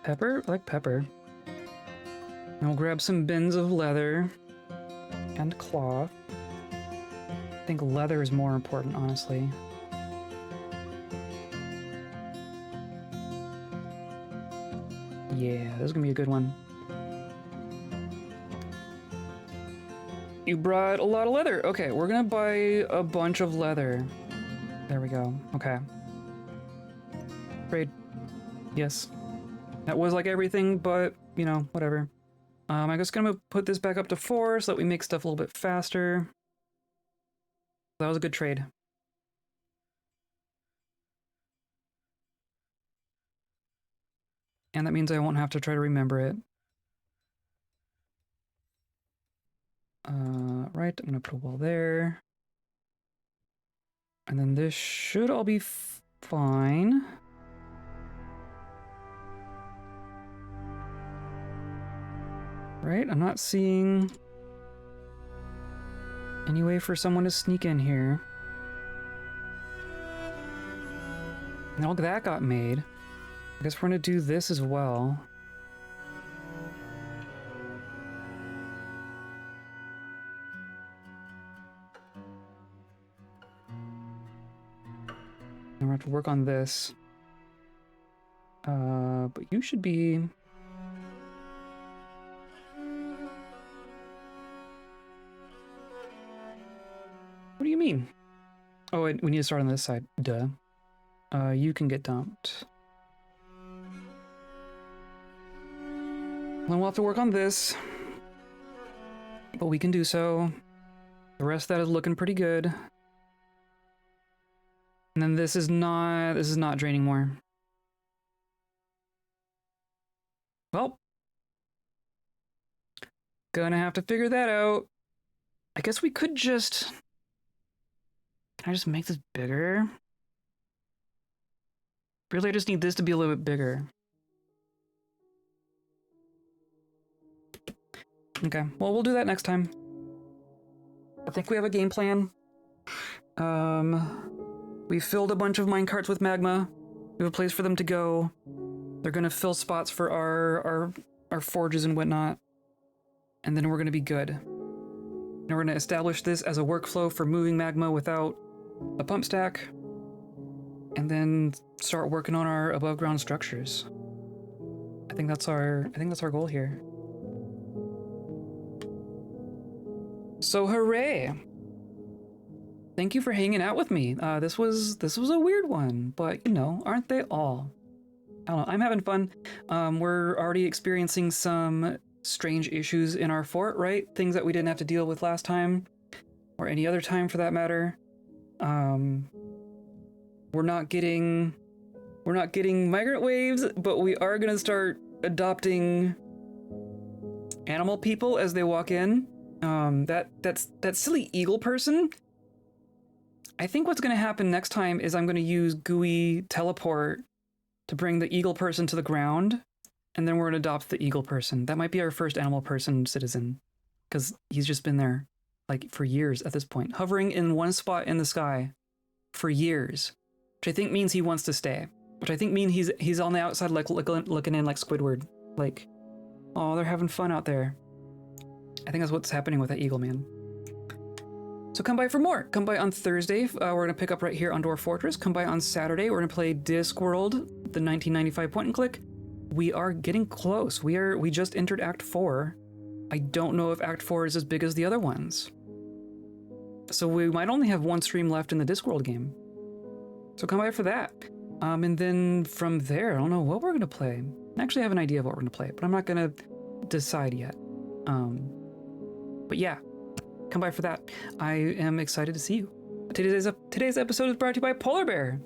Pepper? I like pepper. And we'll grab some bins of leather and cloth. I think leather is more important, honestly. Yeah, this is gonna be a good one. You brought a lot of leather. Okay, we're gonna buy a bunch of leather. There we go. Okay. Trade. Yes. That was like everything, but, you know, whatever. I'm just gonna put this back up to 4 so that we make stuff a little bit faster. That was a good trade. And that means I won't have to try to remember it. Right, I'm gonna put a wall there. And then this should all be fine. Right, I'm not seeing any way for someone to sneak in here. And all that got made. I guess we're gonna do this as well. And we're gonna have to work on this. But you should be... What do you mean? Oh, wait, we need to start on this side. Duh. You can get dumped. Then we'll have to work on this. But we can do so. The rest of that is looking pretty good. And then this is not draining more. Well. Gonna have to figure that out. I guess we could just... Can I just make this bigger? Really, I just need this to be a little bit bigger. Okay, well, we'll do that next time. I think we have a game plan. We filled a bunch of minecarts with magma. We have a place for them to go. They're gonna fill spots for our forges and whatnot. And then we're gonna be good. And we're gonna establish this as a workflow for moving magma without a pump stack. And then start working on our above ground structures. I think that's our goal here. So hooray! Thank you for hanging out with me. This was a weird one, but you know, aren't they all? I don't know, I'm having fun. We're already experiencing some strange issues in our fort, right? Things that we didn't have to deal with last time, or any other time for that matter. We're not getting migrant waves, but we are gonna start adopting animal people as they walk in. That silly eagle person. I think what's gonna happen next time is I'm gonna use GUI teleport to bring the eagle person to the ground, and then we're gonna adopt the eagle person. That might be our first animal person citizen, because he's just been there like for years at this point, hovering in one spot in the sky for years, which I think means he wants to stay. Which I think means he's on the outside, like looking in like Squidward, like, oh, they're having fun out there. I think that's what's happening with that eagle man. So come by for more. Come by on Thursday. We're going to pick up right here on Dwarf Fortress. Come by on Saturday. We're going to play Discworld, the 1995 point and click. We are getting close. We just entered Act 4. I don't know if Act 4 is as big as the other ones. So we might only have one stream left in the Discworld game. So come by for that. And then from there, I don't know what we're going to play. I actually have an idea of what we're going to play, but I'm not going to decide yet. But yeah, come by for that. I am excited to see you. Today's episode is brought to you by Polar Bear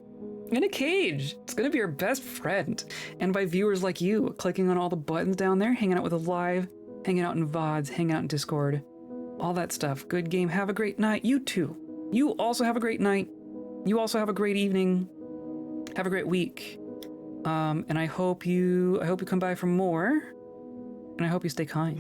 in a cage. It's going to be your best friend. And by viewers like you, clicking on all the buttons down there, hanging out with us live, hanging out in VODs, hanging out in Discord, all that stuff. Good game. Have a great night. You too. You also have a great night. You also have a great evening. Have a great week. And I hope you come by for more. And I hope you stay kind.